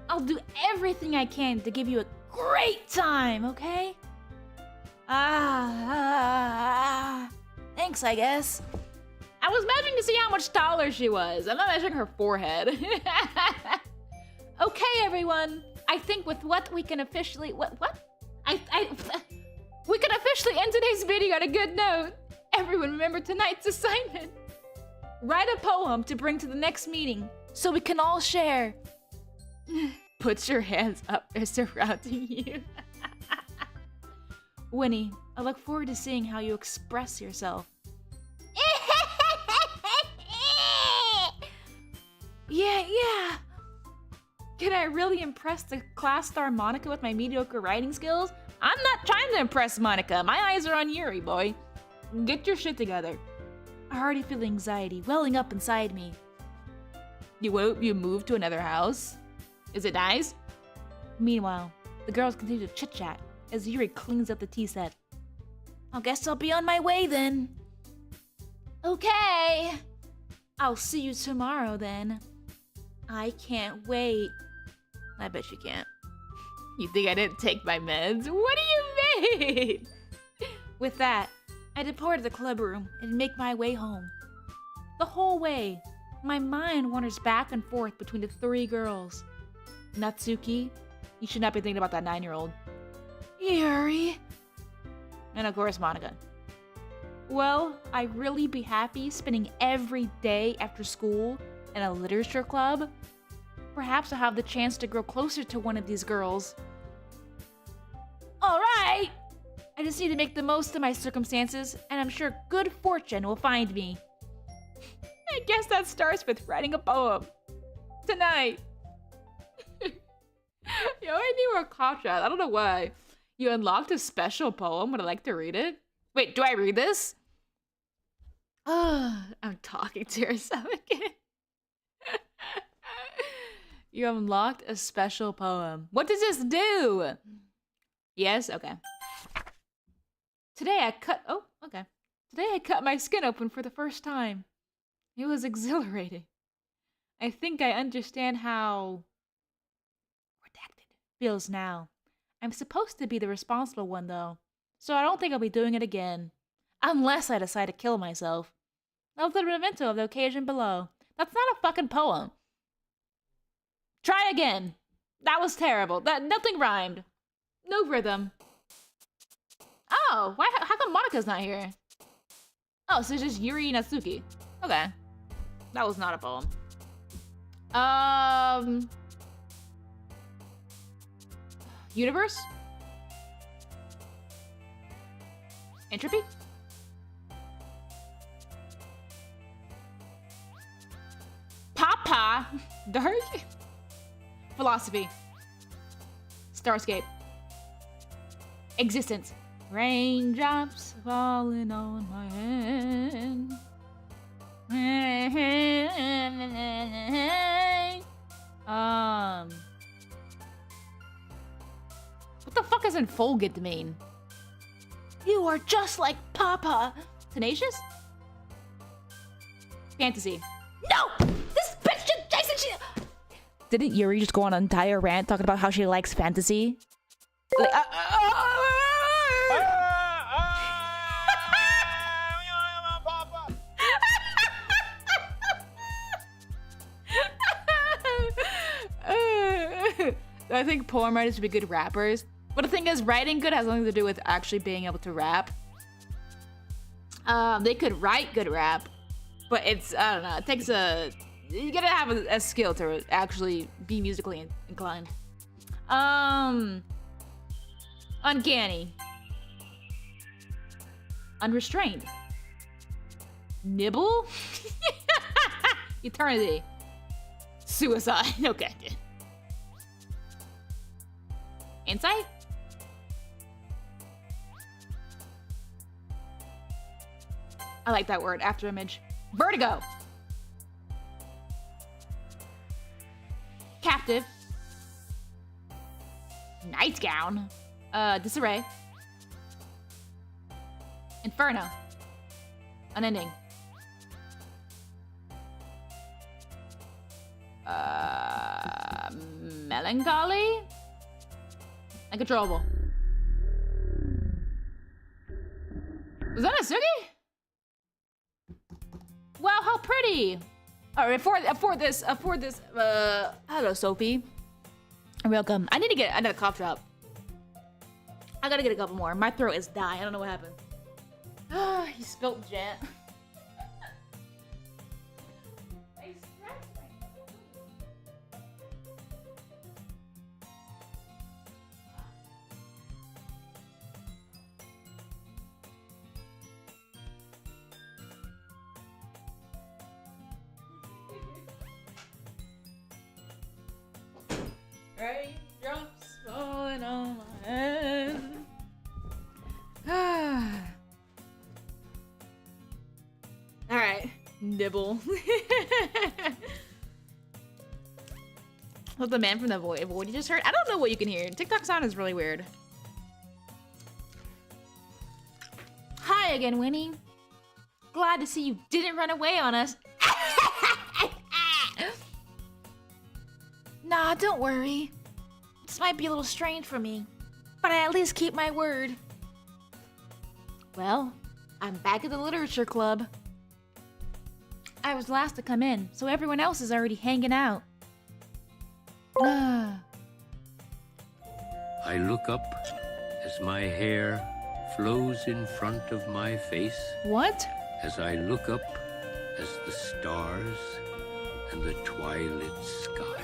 I'll do everything I can to give you a great time, okay? Thanks, I guess. I was measuring to see how much taller she was. I'm not measuring her forehead. Okay, everyone. I think with what we can officially... What? We can officially end today's video on a good note. Everyone remember tonight's assignment. Write a poem to bring to the next meeting so we can all share. Put your hands up, they're surrounding you. Winnie, I look forward to seeing how you express yourself. Yeah. Can I really impress the class star Monica with my mediocre writing skills? I'm not trying to impress Monica. My eyes are on Yuri, boy. Get your shit together. I already feel anxiety welling up inside me. You moved to another house? Is it nice? Meanwhile, the girls continue to chit-chat as Yuri cleans up the tea set. I guess I'll be on my way then. Okay. I'll see you tomorrow then. I can't wait. I bet you can't. You think I didn't take my meds? What do you mean? With that, I depart to the club room and make my way home. The whole way, my mind wanders back and forth between the 3 girls. Natsuki, you should not be thinking about that 9-year-old. Yuri. And of course, Monica. Well, I'd really be happy spending every day after school in a literature club. Perhaps I'll have the chance to grow closer to one of these girls. Alright! I just need to make the most of my circumstances, and I'm sure good fortune will find me. I guess that starts with writing a poem. Tonight. Yo, I need more cautious. I don't know why. You unlocked a special poem. Would I like to read it? Wait, do I read this? I'm talking to yourself again. You unlocked a special poem. What does this do? Yes? Okay. Today I cut my skin open for the first time. It was exhilarating. I think I understand how... redacted feels now. I'm supposed to be the responsible one, though, so I don't think I'll be doing it again. Unless I decide to kill myself. I'll do a memento of the occasion below. That's not a fucking poem. Try again. That was terrible. Nothing rhymed. No rhythm. Oh, why? How come Monica's not here? Oh, so it's just Yuri Natsuki. Okay. That was not a poem. Universe? Entropy? Yeah. Dark. Philosophy. Starscape. Existence. Raindrops falling on my hand. What the fuck does unfolded mean? You are just like Papa. Tenacious? Fantasy. No! This bitch just Jason, she... Didn't Yuri just go on an entire rant talking about how she likes fantasy? Like, I think poem writers would be good rappers. But the thing is, writing good has nothing to do with actually being able to rap. They could write good rap, but it's, I don't know, it takes a... You gotta have a skill to actually be musically inclined. Uncanny. Unrestrained. Nibble? Eternity. Suicide. Okay. Insight? I like that word. After image. Vertigo. Captive. Nightgown. Disarray. Inferno. Unending. Melancholy? Uncontrollable. Was that a Sugi? Wow, how pretty! Alright, for this, hello Sophie. You're welcome. I need to get another cough drop. I gotta get a couple more. My throat is dying. I don't know what happened. He spilled jam. Raindrops falling on my head. Alright, nibble. What's the man from the void you just heard? I don't know what you can hear. TikTok sound is really weird. Hi again, Winnie. Glad to see you didn't run away on us. Nah, don't worry. This might be a little strange for me, but I at least keep my word. Well, I'm back at the literature club. I was last to come in, so everyone else is already hanging out. I look up as my hair flows in front of my face. What? As I look up as the stars and the twilight sky.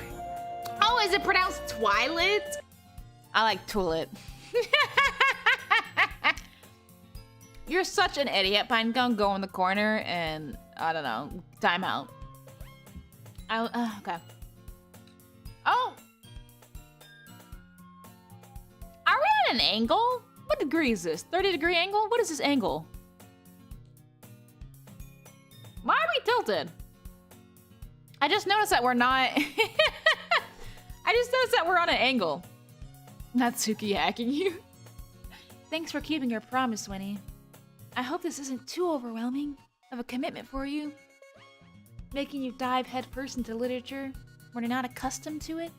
Oh, is it pronounced Twilight? I like Twilight. You're such an idiot, Pinecone. Go in the corner and, I don't know, time out. Okay. Oh! Are we at an angle? What degree is this? 30-degree angle? What is this angle? Why are we tilted? I just noticed that we're not... I just noticed that we're on an angle. Natsuki hacking you. Thanks for keeping your promise, Winnie. I hope this isn't too overwhelming of a commitment for you. Making you dive headfirst into literature when you're not accustomed to it.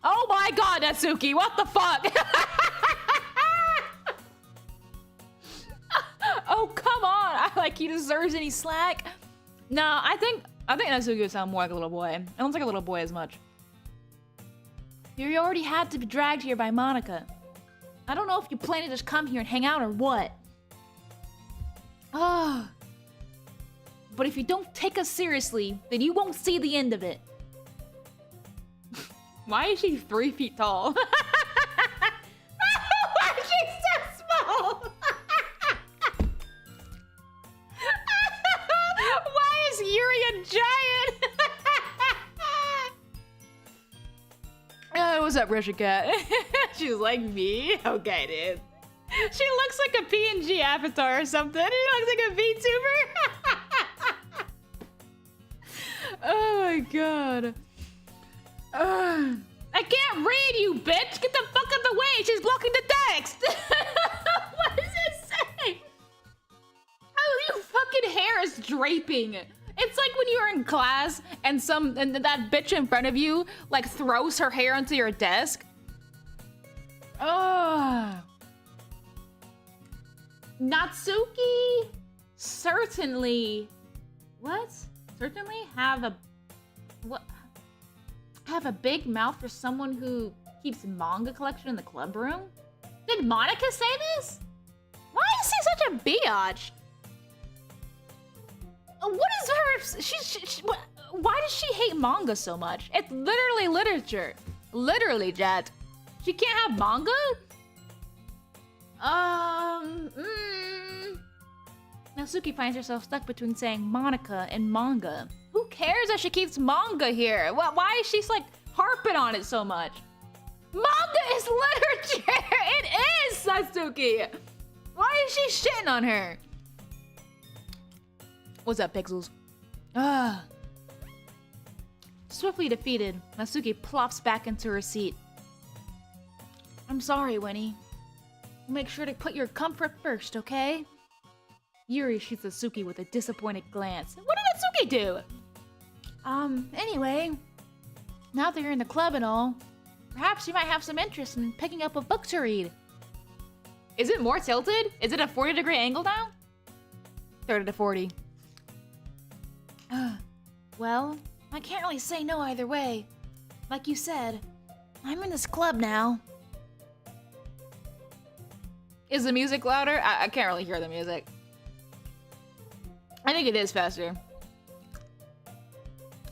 Oh my god, Natsuki, what the fuck? Oh, come on. Like he deserves any slack. No, I think Natsuki would sound more like a little boy. I don't like a little boy as much. You already had to be dragged here by Monica. I don't know if you plan to just come here and hang out or what. Ah. But if you don't take us seriously, then you won't see the end of it. Why is she 3 feet tall? Why is she so small? Why is Yuri a giant? up, Russia Cat? She's like, me? Okay, dude. She looks like a PNG avatar or something. She looks like a VTuber. Oh my god. I can't read, you bitch! Get the fuck out of the way! She's blocking the text! What does it say? Oh, your fucking hair is draping. It's like when you're in class and that bitch in front of you like throws her hair onto your desk. Oh. Natsuki certainly have a big mouth for someone who keeps manga collection in the club room? Did Monica say this? Why is he such a biatch? What is her? Why does she hate manga so much? It's literally literature. Literally, Jet. She can't have manga? Natsuki finds herself stuck between saying Monica and manga. Who cares that she keeps manga here? Why is she like harping on it so much? Manga is literature! It is, Natsuki! Why is she shitting on her? What's up, Pixels? Swiftly defeated, Natsuki plops back into her seat. I'm sorry, Winnie. Make sure to put your comfort first, okay? Yuri shoots Natsuki with a disappointed glance. What did Natsuki do? Anyway, now that you're in the club and all, perhaps you might have some interest in picking up a book to read. Is it more tilted? Is it a 40-degree angle now? 30 to 40. Well, I can't really say no either way. Like you said, I'm in this club now. Is the music louder? I can't really hear the music. I think it is faster.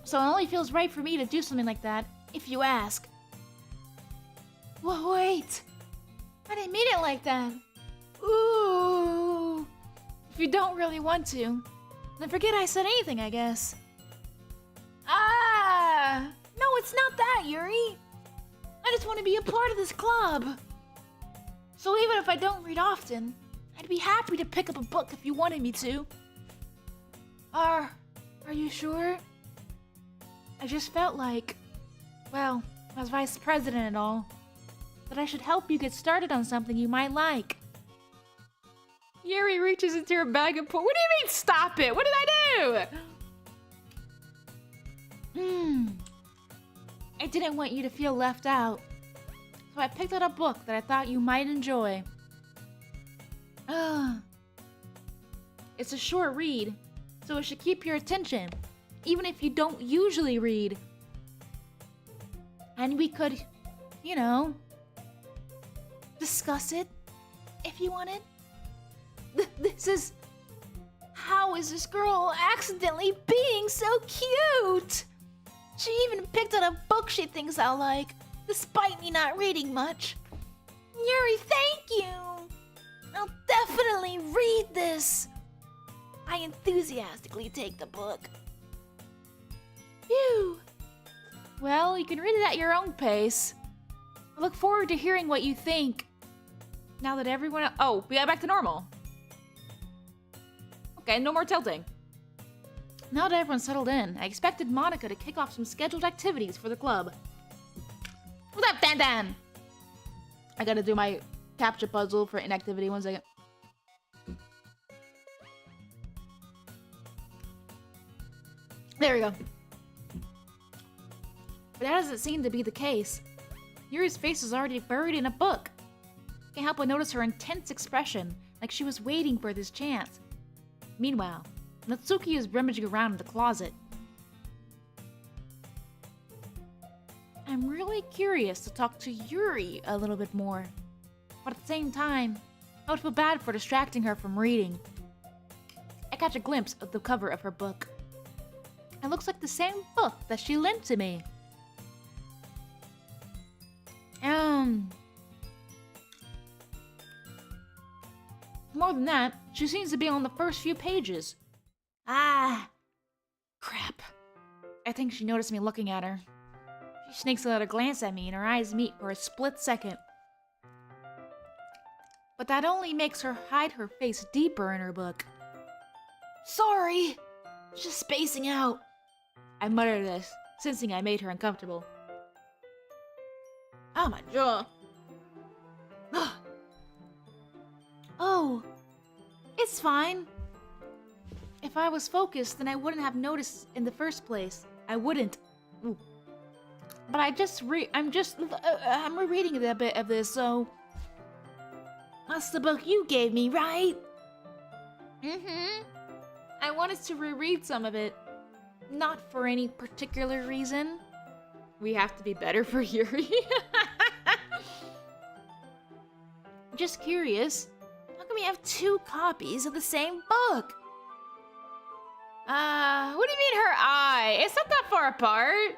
So it only feels right for me to do something like that, if you ask. Whoa, wait! I didn't mean it like that. Ooh. If you don't really want to, then forget I said anything, I guess. No, it's not that, Yuri. I just want to be a part of this club. So even if I don't read often, I'd be happy to pick up a book if you wanted me to. Are you sure? I just felt like, well, as vice president and all, that I should help you get started on something you might like. Yuri reaches into her bag and pulls. What do you mean, stop it? What did I do? I didn't want you to feel left out, so I picked out a book that I thought you might enjoy. It's a short read, so it should keep your attention, even if you don't usually read. And we could, you know, discuss it if you wanted. This is... How is this girl accidentally being so cute? She even picked out a book she thinks I'll like, despite me not reading much. Yuri, thank you! I'll definitely read this. I enthusiastically take the book. Phew. Well, you can read it at your own pace. I look forward to hearing what you think. Now that everyone... Oh, we got back to normal. Okay, no more tilting. Now that everyone's settled in, I expected Monica to kick off some scheduled activities for the club. What's up, Dan Dan? I gotta do my captcha puzzle for inactivity. 1 second. There we go. But that doesn't seem to be the case. Yuri's face is already buried in a book. Can't help but notice her intense expression, like she was waiting for this chance. Meanwhile, Natsuki is rummaging around in the closet. I'm really curious to talk to Yuri a little bit more, but at the same time, I would feel bad for distracting her from reading. I catch a glimpse of the cover of her book. It looks like the same book that she lent to me. More than that, she seems to be on the first few pages. Crap. I think she noticed me looking at her. She sneaks another glance at me and her eyes meet for a split second. But that only makes her hide her face deeper in her book. Sorry, just spacing out. I mutter this, sensing I made her uncomfortable. Oh, my jaw. Oh, it's fine. If I was focused, then I wouldn't have noticed in the first place. I wouldn't. Ooh. But I'm rereading a bit of this, so... That's the book you gave me, right? Mm-hmm. I wanted to reread some of it. Not for any particular reason. We have to be better for Yuri. Just curious. How come we have 2 copies of the same book? What do you mean her eye? It's not that far apart.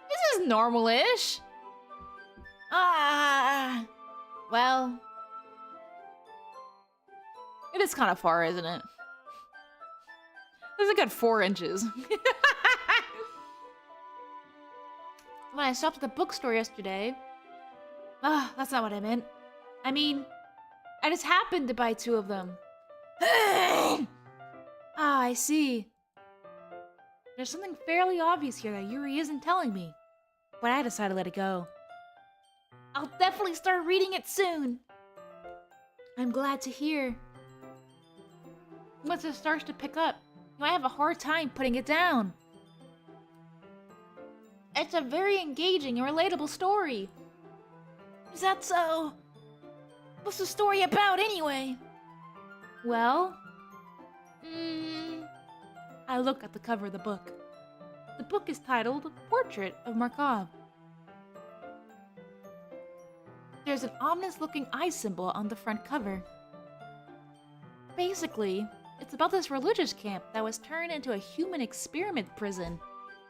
This is normal-ish. Well... It is kind of far, isn't it? There's a good 4 inches. When I stopped at the bookstore yesterday... that's not what I meant. I mean, I just happened to buy 2 of them. I see. There's something fairly obvious here that Yuri isn't telling me. But I decided to let it go. I'll definitely start reading it soon. I'm glad to hear. Once it starts to pick up, you might have a hard time putting it down. It's a very engaging and relatable story. Is that so? What's the story about anyway? Well, I look at the cover of the book. The book is titled Portrait of Markov. There's an ominous-looking eye symbol on the front cover. Basically, it's about this religious camp that was turned into a human experiment prison,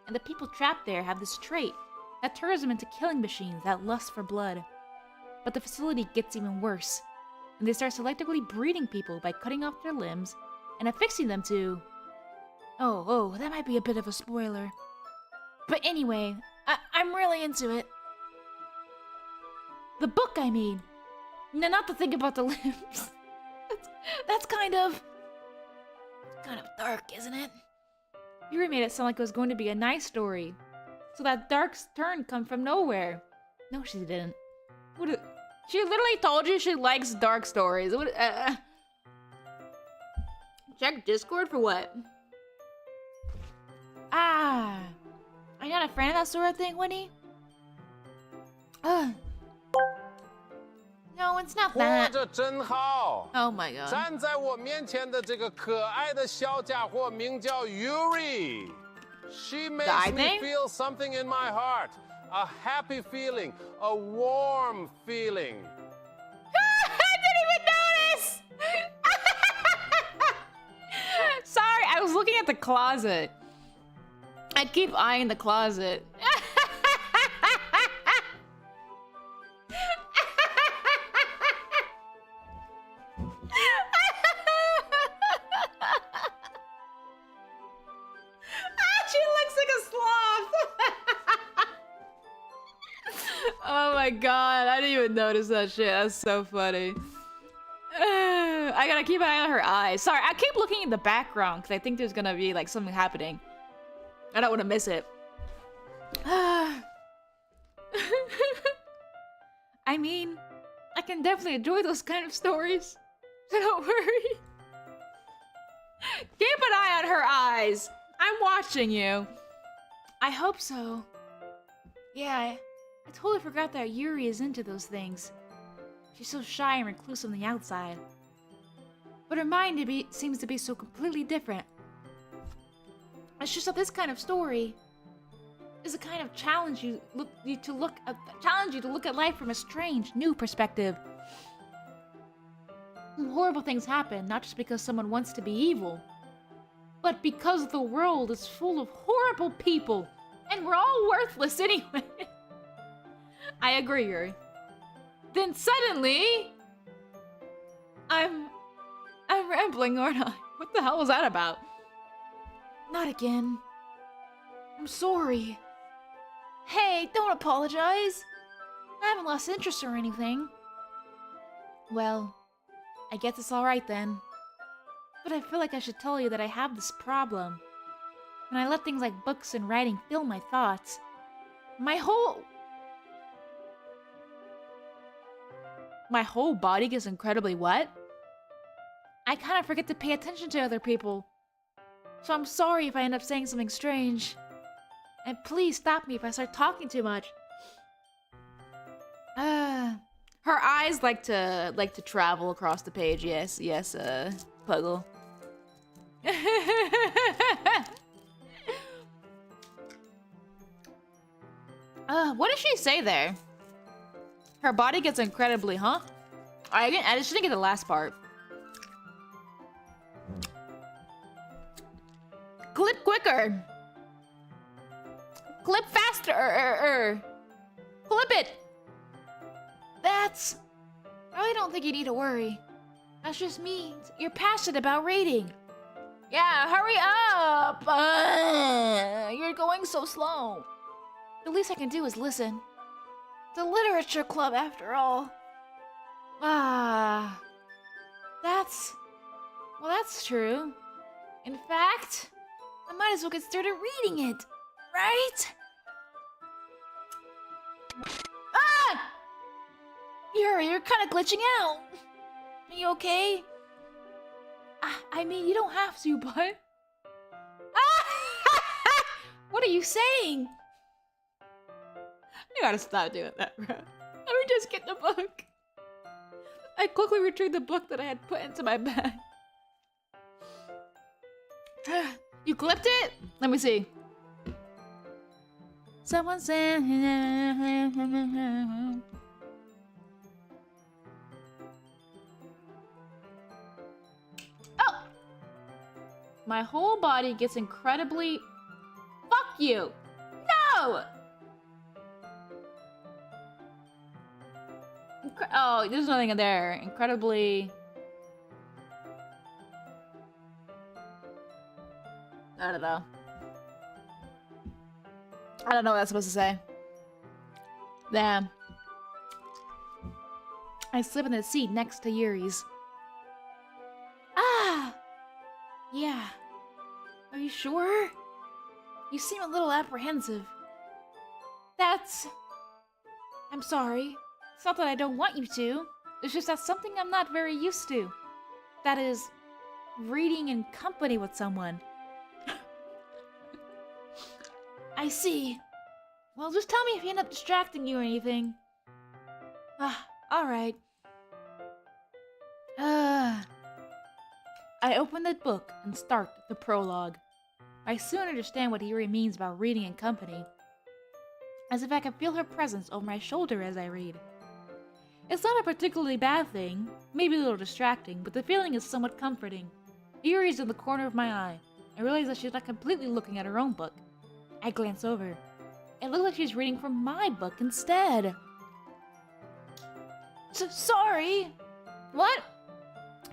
and the people trapped there have this trait that turns them into killing machines that lust for blood. But the facility gets even worse, and they start selectively breeding people by cutting off their limbs and affixing them to... Oh, that might be a bit of a spoiler. But anyway, I'm really into it. The book, I mean. No, not to think about the limbs. That's kind of dark, isn't it? Yuri made it sound like it was going to be a nice story. So that dark turn come from nowhere. No, she didn't. She literally told you she likes dark stories. Check Discord for what? Are you not a fan of that sort of thing, Winnie? No, it's not 活 that. 着真好。 Oh my god. 站在我面前的这个可爱的小家伙名叫 Yuri. She makes me feel something in my heart. A happy feeling. A warm feeling. I didn't even notice! Sorry, I was looking at the closet. I keep eyeing the closet. She looks like a sloth. Oh my god, I didn't even notice that shit. That's so funny. I gotta keep an eye on her eyes. Sorry, I keep looking in the background because I think there's gonna be like something happening. I don't want to miss it. I mean, I can definitely enjoy those kind of stories. So don't worry. Keep an eye on her eyes. I'm watching you. I hope so. Yeah, I totally forgot that Yuri is into those things. She's so shy and reclusive on the outside. But her mind seems to be so completely different. It's just that this kind of story is a kind of challenge you to look at life from a strange, new perspective. Horrible things happen, not just because someone wants to be evil, but because the world is full of horrible people, and we're all worthless anyway. I agree, Yuri. Then suddenly, I'm rambling, aren't I? What the hell was that about? Not again. I'm sorry. Hey, don't apologize. I haven't lost interest or anything. Well, I guess it's alright then. But I feel like I should tell you that I have this problem. When I let things like books and writing fill my thoughts, my whole body gets incredibly wet. I kind of forget to pay attention to other people. So I'm sorry if I end up saying something strange. And please stop me if I start talking too much. Her eyes like to travel across the page. Yes, Puggle. What did she say there? Her body gets incredibly, huh? I just didn't get the last part. Clip quicker. Clip faster. Clip it. That's... I don't think you need to worry. That just means you're passionate about reading. Yeah, hurry up. You're going so slow. The least I can do is listen. It's a literature club after all. That's true. In fact, I might as well get started reading it, right? You're kind of glitching out. Are you okay? I mean, you don't have to, but... What are you saying? You gotta stop doing that, bro. Let me just get the book. I quickly retrieved the book that I had put into my bag. You clipped it? Let me see. Someone said... Oh! My whole body gets incredibly... Fuck you! No! Oh, there's nothing in there. Incredibly... I don't know. I don't know what that's supposed to say. Damn. I slip in the seat next to Yuri's. Yeah. Are you sure? You seem a little apprehensive. I'm sorry. It's not that I don't want you to. It's just that's something I'm not very used to. That is, reading in company with someone. I see. Well, just tell me if you end up distracting you or anything. Alright. I open the book and start the prologue. I soon understand what Yuri means about reading in company. As if I can feel her presence over my shoulder as I read. It's not a particularly bad thing, maybe a little distracting, but the feeling is somewhat comforting. Yuri's in the corner of my eye. I realize that she's not completely looking at her own book. I glance over. It looks like she's reading from my book instead. Sorry. What?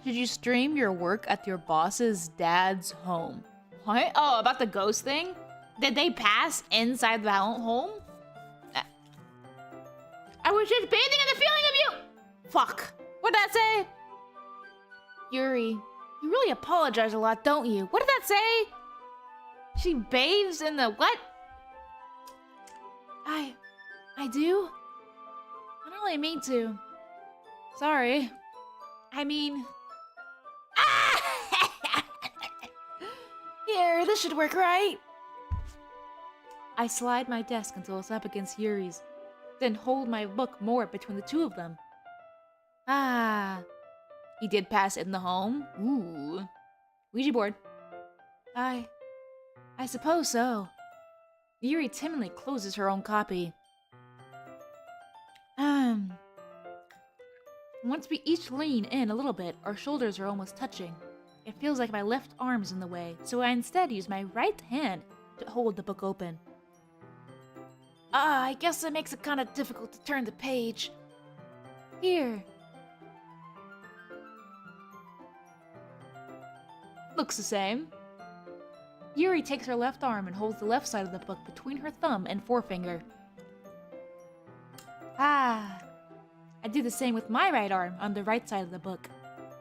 Did you stream your work at your boss's dad's home? What? Oh, about the ghost thing? Did they pass inside the home? I was just bathing in the feeling of you! Fuck. What'd that say? Yuri, you really apologize a lot, don't you? What did that say? She bathes in the what? I do? I don't really mean to. Sorry. I mean... Here, this should work, right? I slide my desk until it's up against Yuri's, then hold my book more between the two of them. He did pass in the home? Ooh. Ouija board. I suppose so. Yuri timidly closes her own copy. Once we each lean in a little bit, our shoulders are almost touching. It feels like my left arm's in the way, so I instead use my right hand to hold the book open. I guess that makes it kind of difficult to turn the page. Here. Looks the same. Yuri takes her left arm and holds the left side of the book between her thumb and forefinger. Ah. I do the same with my right arm on the right side of the book.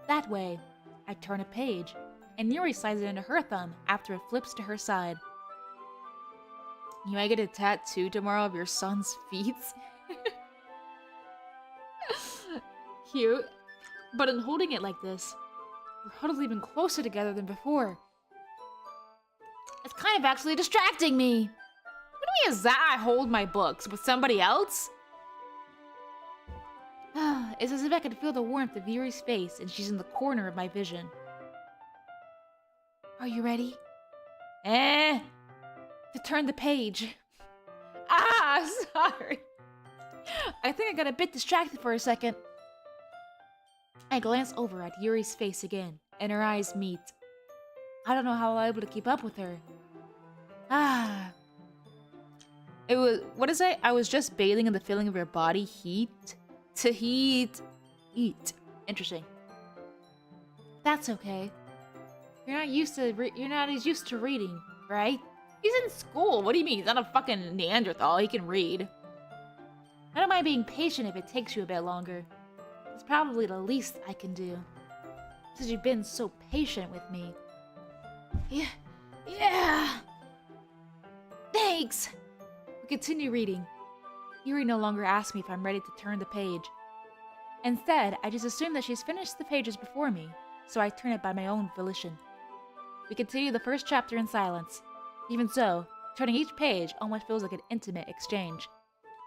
That way, I turn a page, and Yuri slides it into her thumb after it flips to her side. You might get a tattoo tomorrow of your son's feet. Cute. But in holding it like this, we're huddled even closer together than before. It's kind of actually distracting me. What do you mean is that I hold my books with somebody else? It's as if I could feel the warmth of Yuri's face and she's in the corner of my vision. Are you ready? To turn the page. Ah, sorry. I think I got a bit distracted for a second. I glance over at Yuri's face again, and her eyes meet. I don't know how I'll be able to keep up with her. It was, what is it? I was just bathing in the feeling of your body heat. To heat. Eat. Interesting. That's okay. You're not as used to reading, right? He's in school. What do you mean? He's not a fucking Neanderthal. He can read. I don't mind being patient if it takes you a bit longer. It's probably the least I can do. Since you've been so patient with me. Yeah. Thanks. We continue reading. Yuri no longer asks me if I'm ready to turn the page. Instead, I just assume that she's finished the pages before me, so I turn it by my own volition. We continue the first chapter in silence. Even so, turning each page almost feels like an intimate exchange.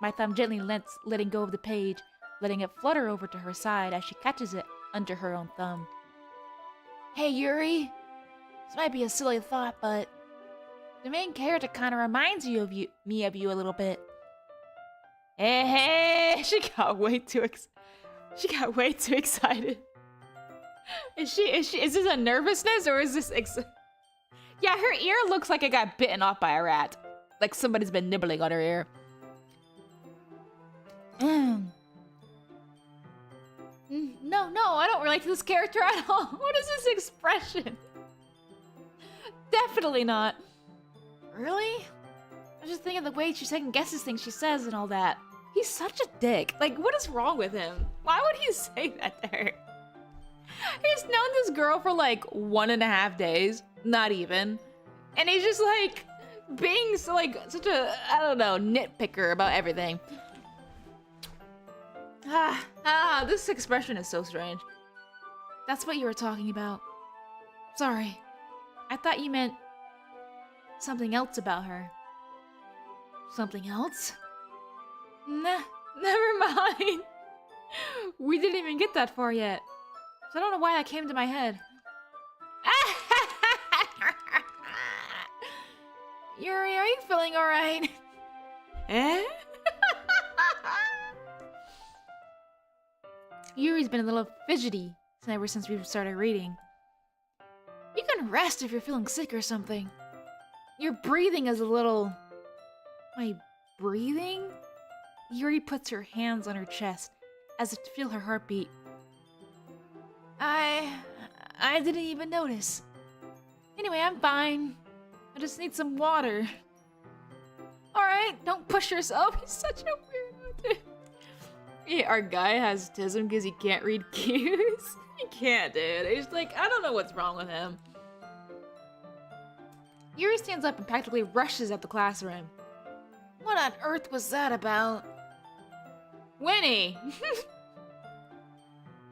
My thumb gently letting go of the page, letting it flutter over to her side as she catches it under her own thumb. Hey, Yuri. This might be a silly thought, but the main character kind of reminds me of you a little bit. Hey, she got way too excited. Is this a nervousness or is this yeah, her ear looks like it got bitten off by a rat. Like somebody's been nibbling on her ear. No, I don't relate to this character at all. What is this expression? Definitely not. Really? I was just thinking the way she second guesses things she says and all that. He's such a dick. Like, what is wrong with him? Why would he say that to her? He's known this girl for like 1.5 days. Not even. And he's just like being so, like such a, I don't know, nitpicker about everything. This expression is so strange. That's what you were talking about. Sorry. I thought you meant something else about her. Something else? Nah, never mind. We didn't even get that far yet. So I don't know why that came to my head. Yuri, are you feeling alright? Yuri's been a little fidgety ever since we started reading. You can rest if you're feeling sick or something. Your breathing is a little... My breathing? Yuri puts her hands on her chest as if to feel her heartbeat. I didn't even notice. Anyway, I'm fine. I just need some water. Alright, don't push yourself. He's such a weirdo, dude. Yeah, our guy has autism because he can't read cues. He can't, dude. He's like, I don't know what's wrong with him. Yuri stands up and practically rushes out the classroom. What on earth was that about? Winnie!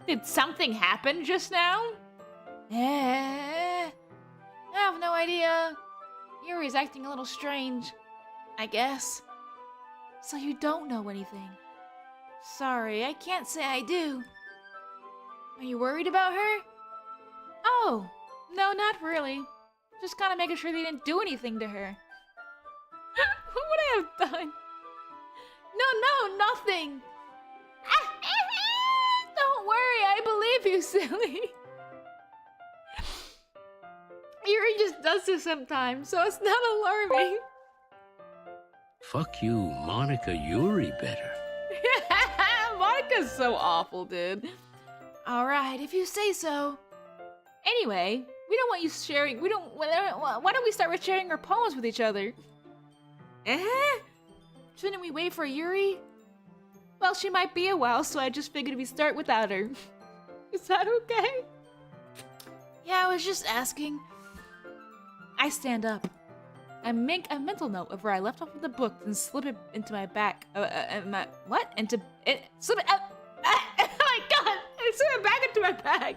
Did something happen just now? I have no idea. Yuri's acting a little strange, I guess. So you don't know anything? Sorry, I can't say I do. Are you worried about her? Oh, no, not really. Just kind of making sure they didn't do anything to her. What would I have done? No, nothing. Don't worry, I believe you, silly. Yuri just does this sometimes, so it's not alarming. Fuck you, Monica Yuri better. Monica's so awful, dude. Alright, if you say so. Anyway, we don't want you sharing, why don't we start with sharing our poems with each other? Shouldn't we wait for Yuri? Well, she might be a while, so I just figured we'd start without her. Is that okay? Yeah, I was just asking. I stand up. I make a mental note of where I left off with the book and slip it into my back. What? Slip it. Oh my god! I slip it back into my bag.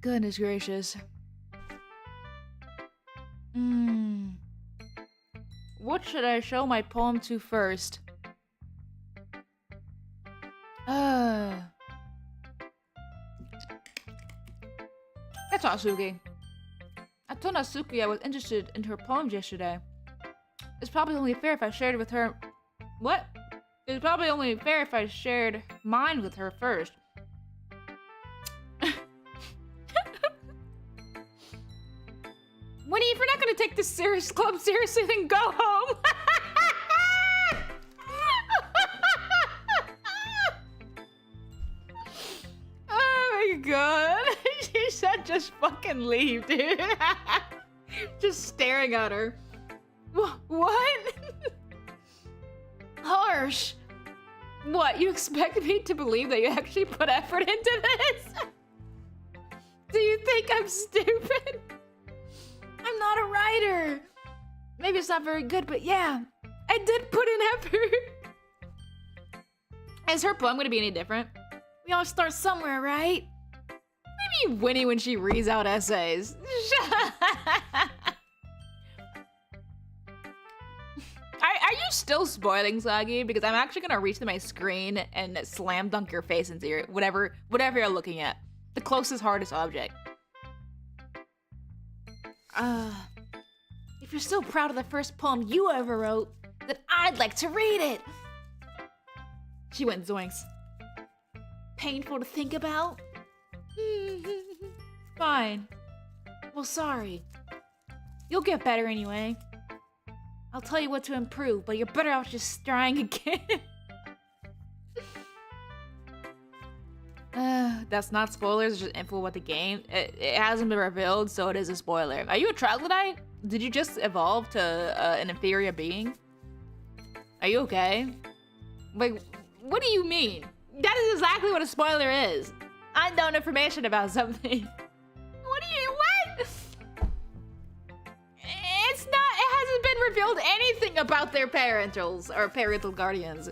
Goodness gracious. What should I show my poem to first? That's Natsuki. I told Natsuki I was interested in her poems yesterday. It's probably only fair if I shared it with her. What? It's probably only fair if I shared mine with her first. Winnie, if you're not gonna take this club seriously, then go home. Oh my god. She said just fucking leave, dude. Just staring at her. What? Harsh. What, you expect me to believe that you actually put effort into this? Do you think I'm stupid? I'm not a writer. Maybe it's not very good, but yeah, I did put in effort. Is her poem gonna be any different? We all start somewhere, right? Maybe Winnie when she reads out essays. Are you still spoiling, Sagi? Because I'm actually gonna reach to my screen and slam dunk your face into your whatever you're looking at. The closest, hardest object. If you're so proud of the first poem you ever wrote, then I'd like to read it. She went zoinks. Painful to think about? Fine. Well, sorry. You'll get better anyway. I'll tell you what to improve, but you're better off just trying again. That's not spoilers, it's just info about the game. It hasn't been revealed, so it is a spoiler. Are you a troglodyte? Did you just evolve to an inferior being? Are you okay? Like, what do you mean? That is exactly what a spoiler is. Unknown information about something. What? It's not, it hasn't been revealed anything about their parentals or parental guardians.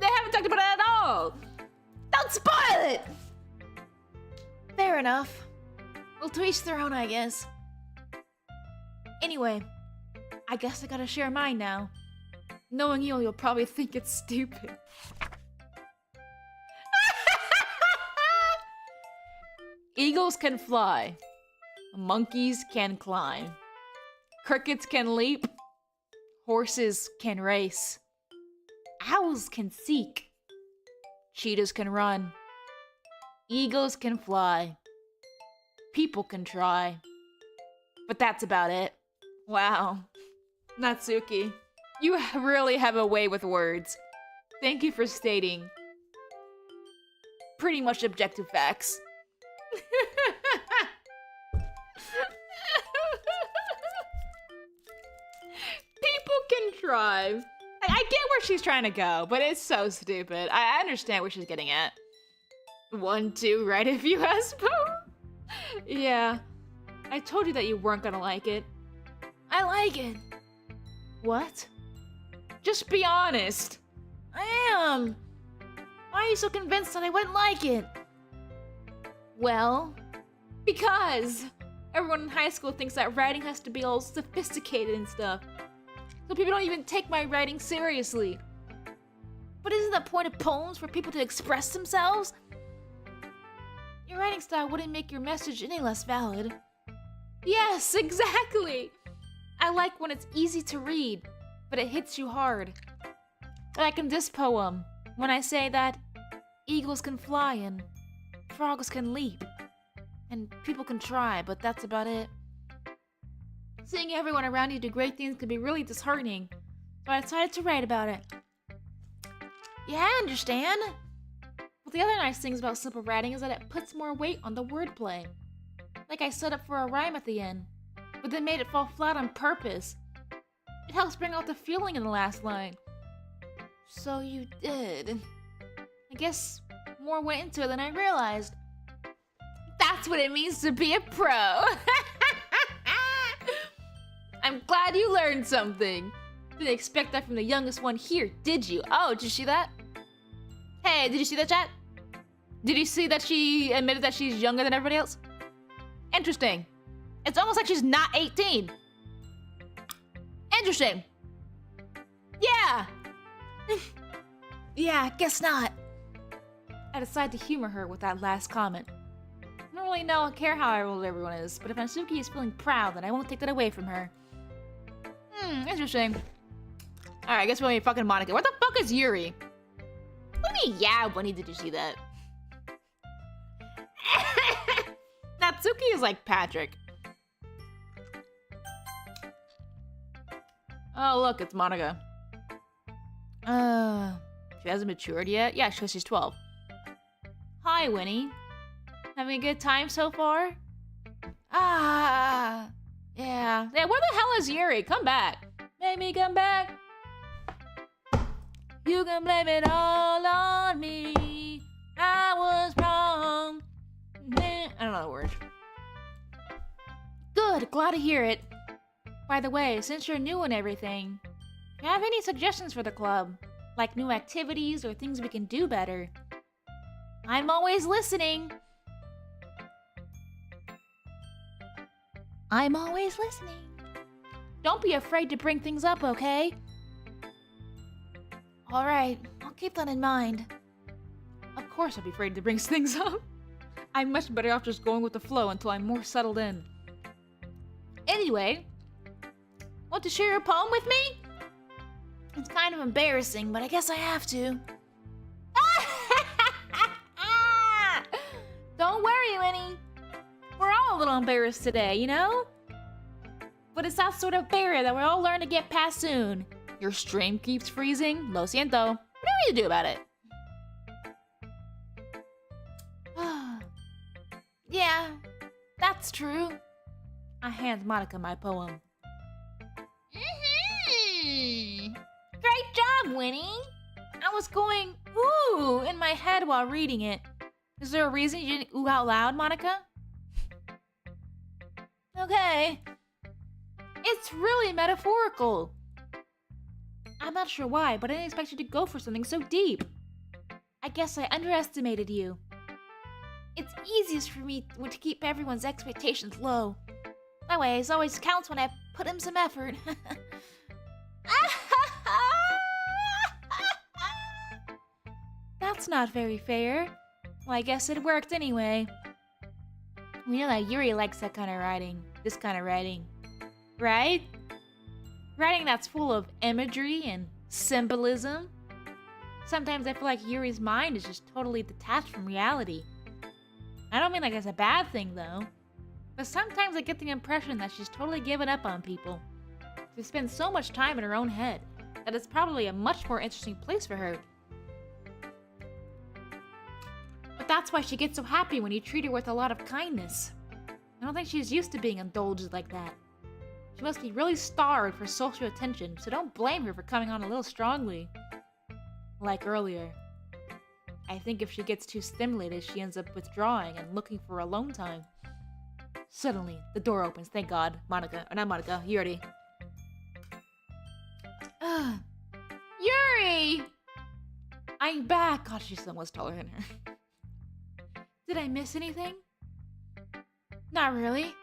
They haven't talked about it at all. Don't spoil it! Fair enough. Well, to each their own, I guess. Anyway, I guess I gotta share mine now. Knowing you'll probably think it's stupid. Eagles can fly. Monkeys can climb. Crickets can leap. Horses can race. Owls can seek. Cheetahs can run. Eagles can fly. People can try. But that's about it. Wow. Natsuki, you really have a way with words. Thank you for stating pretty much objective facts. People can try. I get where she's trying to go, but it's so stupid. I understand where she's getting at. 1, 2, right if you ask, Poe? Yeah. I told you that you weren't gonna like it. I like it. What? Just be honest. I am. Why are you so convinced that I wouldn't like it? Well, because everyone in high school thinks that writing has to be all sophisticated and stuff. So people don't even take my writing seriously. But isn't the point of poems for people to express themselves? Your writing style wouldn't make your message any less valid. Yes, exactly! I like when it's easy to read, but it hits you hard. Like in this poem, when I say that eagles can fly and frogs can leap, and people can try, but that's about it. Seeing everyone around you do great things can be really disheartening, so I decided to write about it. Yeah, I understand. But the other nice things about simple writing is that it puts more weight on the wordplay. Like I set up for a rhyme at the end. but then made it fall flat on purpose. It helps bring out the feeling in the last line. So you did. I guess more went into it than I realized. That's what it means to be a pro. I'm glad you learned something. Didn't expect that from the youngest one here, did you? Oh, did you see that? Hey, did you see that, chat? Did you see that she admitted that she's younger than everybody else? Interesting. It's almost like she's not 18. Interesting. Yeah. Yeah, I guess not. I decided to humor her with that last comment. I don't really care how old everyone is, but if Natsuki is feeling proud, then I won't take that away from her. Interesting. Alright, I guess we'll be fucking Monica. What the fuck is Yuri? What do you mean, yeah, Bunny, did you see that? Natsuki is like Patrick. Oh, look, it's Monica. She hasn't matured yet? Yeah, she's 12. Hi, Winnie. Having a good time so far? Yeah. Yeah, where the hell is Yuri? Come back. Make me come back. You can blame it all on me. I was wrong. I don't know the words. Good, glad to hear it. By the way, since you're new and everything, do you have any suggestions for the club? Like new activities or things we can do better? I'm always listening. I'm always listening. Don't be afraid to bring things up, okay? Alright, I'll keep that in mind. Of course I'll be afraid to bring things up. I'm much better off just going with the flow until I'm more settled in. Anyway, want to share your poem with me? It's kind of embarrassing, but I guess I have to. Don't worry, Winnie. We're all a little embarrassed today, you know? But it's that sort of barrier that we'll all learn to get past soon. Your stream keeps freezing. Lo siento. What are we to do about it? Yeah, that's true. I hand Monica my poem. Great job, Winnie. I was going ooh in my head while reading it. Is there a reason you didn't ooh out loud, Monica? Okay. It's really metaphorical. I'm not sure why, but I didn't expect you to go for something so deep. I guess I underestimated you. It's easiest for me to keep everyone's expectations low. That way, it always counts when I put in some effort. That's not very fair. Well, I guess it worked anyway. We know that Yuri likes that kind of writing. This kind of writing. Right? Writing that's full of imagery and symbolism. Sometimes I feel like Yuri's mind is just totally detached from reality. I don't mean like it's a bad thing, though. But sometimes I get the impression that she's totally given up on people. She spends so much time in her own head that it's probably a much more interesting place for her. But that's why she gets so happy when you treat her with a lot of kindness. I don't think she's used to being indulged like that. She must be really starved for social attention, so don't blame her for coming on a little strongly. Like earlier. I think if she gets too stimulated, she ends up withdrawing and looking for alone time. Suddenly, the door opens, thank God. Monica, or not Monica, Yuri. Yuri! I'm back! God, she's so much taller than her. Did I miss anything? Not really.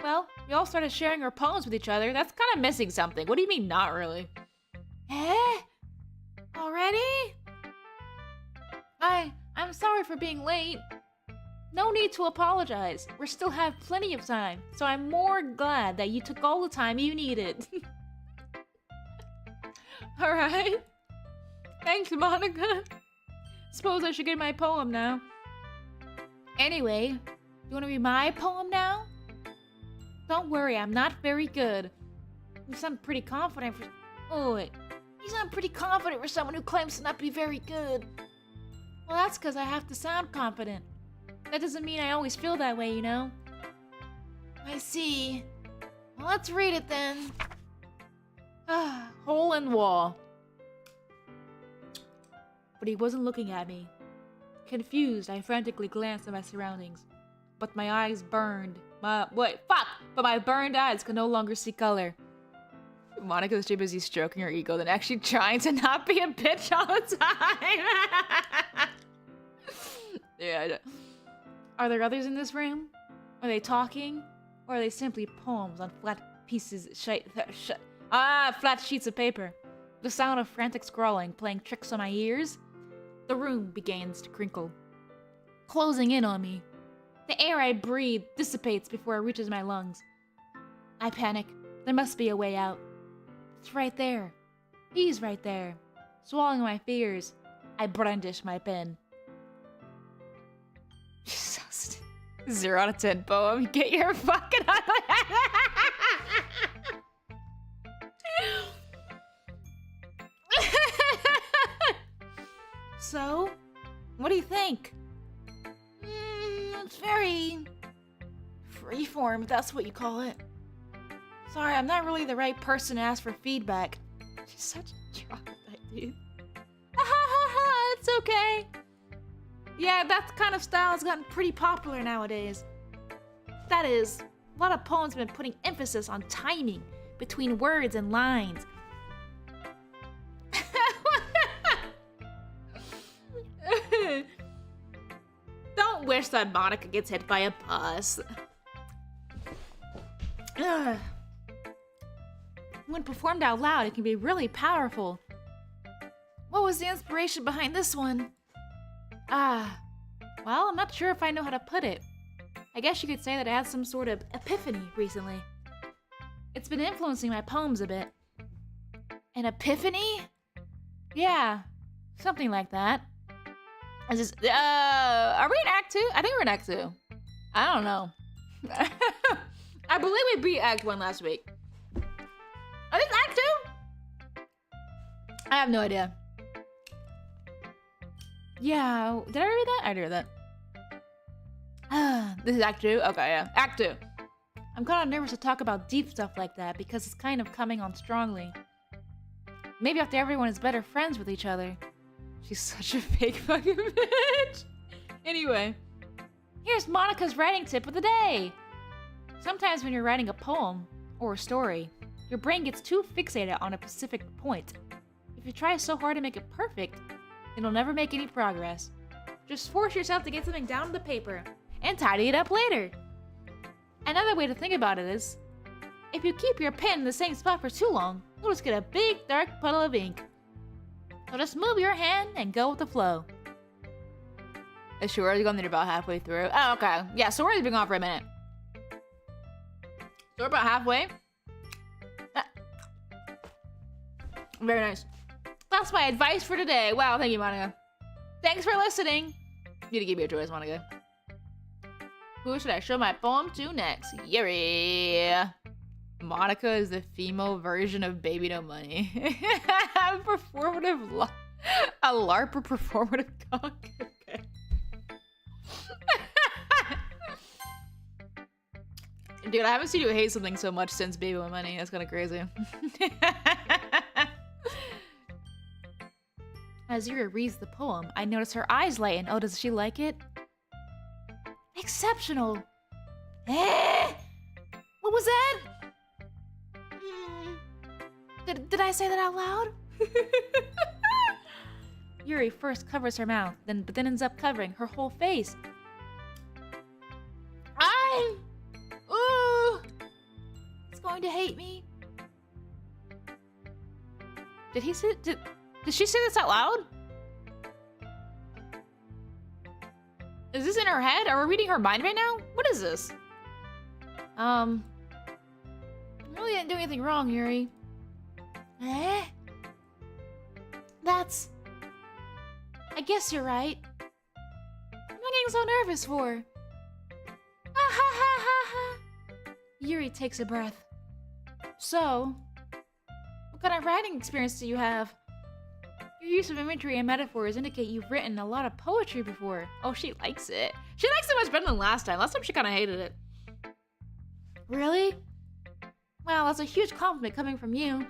Well, we all started sharing our poems with each other. That's kind of missing something. What do you mean, not really? Eh? Already? I'm sorry for being late. No need to apologize. We still have plenty of time, so I'm more glad that you took all the time you needed. Alright. Thanks, Monica. Suppose I should get my poem now. Anyway, you want to read my poem now? Don't worry, I'm not very good. You sound pretty confident for... Oh, wait. You sound pretty confident for someone who claims to not be very good. Well, that's because I have to sound confident. That doesn't mean I always feel that way, you know? I see. Well, let's read it then. Hole in wall. But he wasn't looking at me. Confused, I frantically glanced at my surroundings. But my eyes burned. But my burned eyes could no longer see color. Monica's too busy stroking her ego than actually trying to not be a bitch all the time. Yeah, I don't. Are there others in this room? Are they talking? Or are they simply poems on flat flat sheets of paper? The sound of frantic scrawling playing tricks on my ears. The room begins to crinkle, closing in on me. The air I breathe dissipates before it reaches my lungs. I panic. There must be a way out. It's right there. He's right there. Swallowing my fears, I brandish my pen. 0 out of 10 poem. Get your fucking So, what do you think? It's very freeform, if that's what you call it. Sorry, I'm not really the right person to ask for feedback. She's such a troglodyte, dude. It's okay. Yeah, that kind of style has gotten pretty popular nowadays. That is, a lot of poems have been putting emphasis on timing between words and lines. Don't wish that Monica gets hit by a bus. When performed out loud, it can be really powerful. What was the inspiration behind this one? Well, I'm not sure if I know how to put it. I guess you could say that I had some sort of epiphany recently. It's been influencing my poems a bit. An epiphany? Yeah, something like that. Are we in Act 2? I think we're in Act 2. I don't know. I believe we beat Act 1 last week. Are this Act 2? I have no idea. Yeah, did I read that? I did read that. This is Act 2? Okay, yeah. Act 2. I'm kind of nervous to talk about deep stuff like that because it's kind of coming on strongly. Maybe after everyone is better friends with each other. She's such a fake fucking bitch. Anyway, here's Monica's writing tip of the day. Sometimes when you're writing a poem or a story, your brain gets too fixated on a specific point. If you try so hard to make it perfect, it'll never make any progress. Just force yourself to get something down to the paper and tidy it up later. Another way to think about it is, if you keep your pen in the same spot for too long, you'll just get a big dark puddle of ink. So just move your hand and go with the flow. Is she already gone there about halfway through? Oh, okay. Yeah, so we're already been gone for a minute. So we're about halfway. Very nice. That's my advice for today. Wow, thank you, Monica. Thanks for listening. Need to give me a choice, Monica. Who should I show my poem to next? Yuri. Monica is the female version of Baby No Money. A LARPer performative cock. Okay. Dude, I haven't seen you hate something so much since Baby No Money. That's kind of crazy. As Yuri reads the poem, I notice her eyes lighten. Oh, does she like it? Exceptional. What was that? Did I say that out loud? Yuri first covers her mouth, but then ends up covering her whole face. He's going to hate me. Did she say this out loud? Is this in her head? Are we reading her mind right now? What is this? I really didn't do anything wrong, Yuri. That's... I guess you're right. What am I getting so nervous for? Yuri takes a breath. So, what kind of writing experience do you have? Your use of imagery and metaphors indicate you've written a lot of poetry before. Oh, she likes it. She likes it much better than last time. Last time she kind of hated it. Really? Well, that's a huge compliment coming from you.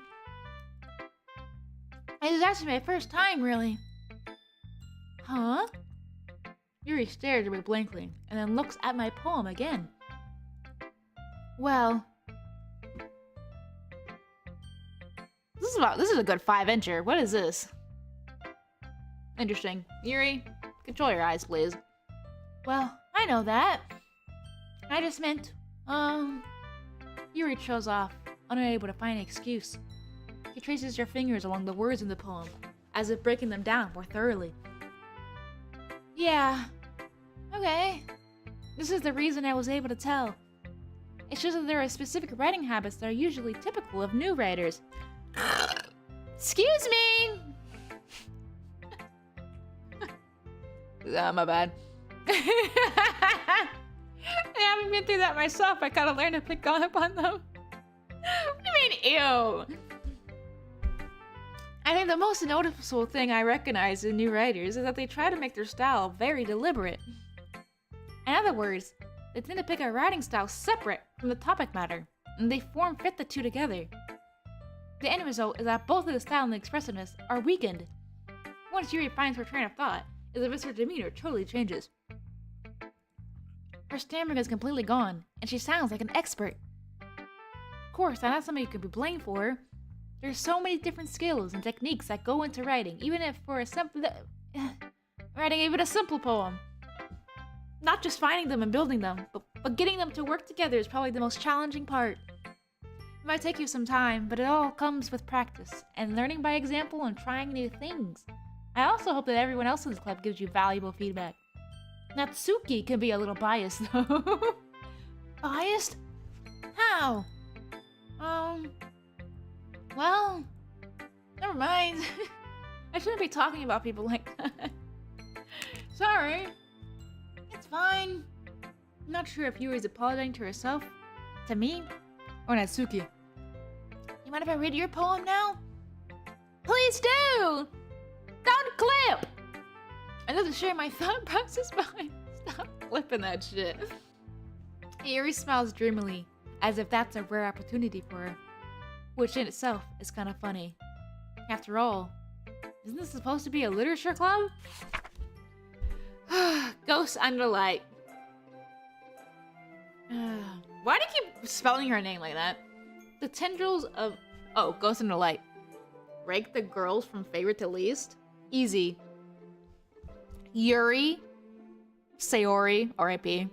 It is actually my first time, really. Huh? Yuri stares at me blankly, and then looks at my poem again. Well... This is a good 5-incher. What is this? Interesting. Yuri, control your eyes, please. Well, I know that. I just meant, Yuri shows off, unable to find an excuse. He traces your fingers along the words in the poem, as if breaking them down more thoroughly. Yeah. Okay. This is the reason I was able to tell. It's just that there are specific writing habits that are usually typical of new writers. Excuse me! My bad. I haven't been through that myself. I gotta learn to pick up on them. What do you mean, ew? I think the most noticeable thing I recognize in new writers is that they try to make their style very deliberate. In other words, they tend to pick a writing style separate from the topic matter, and they fit the two together. The end result is that both of the style and the expressiveness are weakened. Once Yuri finds her train of thought, is as if her demeanor totally changes. Her stammering is completely gone, and she sounds like an expert. Of course, I'm not somebody you could be blamed for. There's so many different skills and techniques that go into writing, even if for a simple... writing even a simple poem. Not just finding them and building them, but getting them to work together is probably the most challenging part. It might take you some time, but it all comes with practice, and learning by example and trying new things. I also hope that everyone else in the club gives you valuable feedback. Natsuki can be a little biased, though. Biased? How? Well, never mind. I shouldn't be talking about people like that. Sorry. It's fine. I'm not sure if Yuri's apologizing to herself, to me, or Natsuki. You mind if I read your poem now? Please do! Don't clip! I'd love to share my thought process behind. Stop clipping that shit. Yuri smiles dreamily, as if that's a rare opportunity for her, which in itself is kind of funny. After all, isn't this supposed to be a literature club? Ghost Under Light. Why do you keep spelling her name like that? The tendrils of... Oh, Ghost Under Light. Rank the girls from favorite to least? Easy. Yuri. Sayori, R.I.P.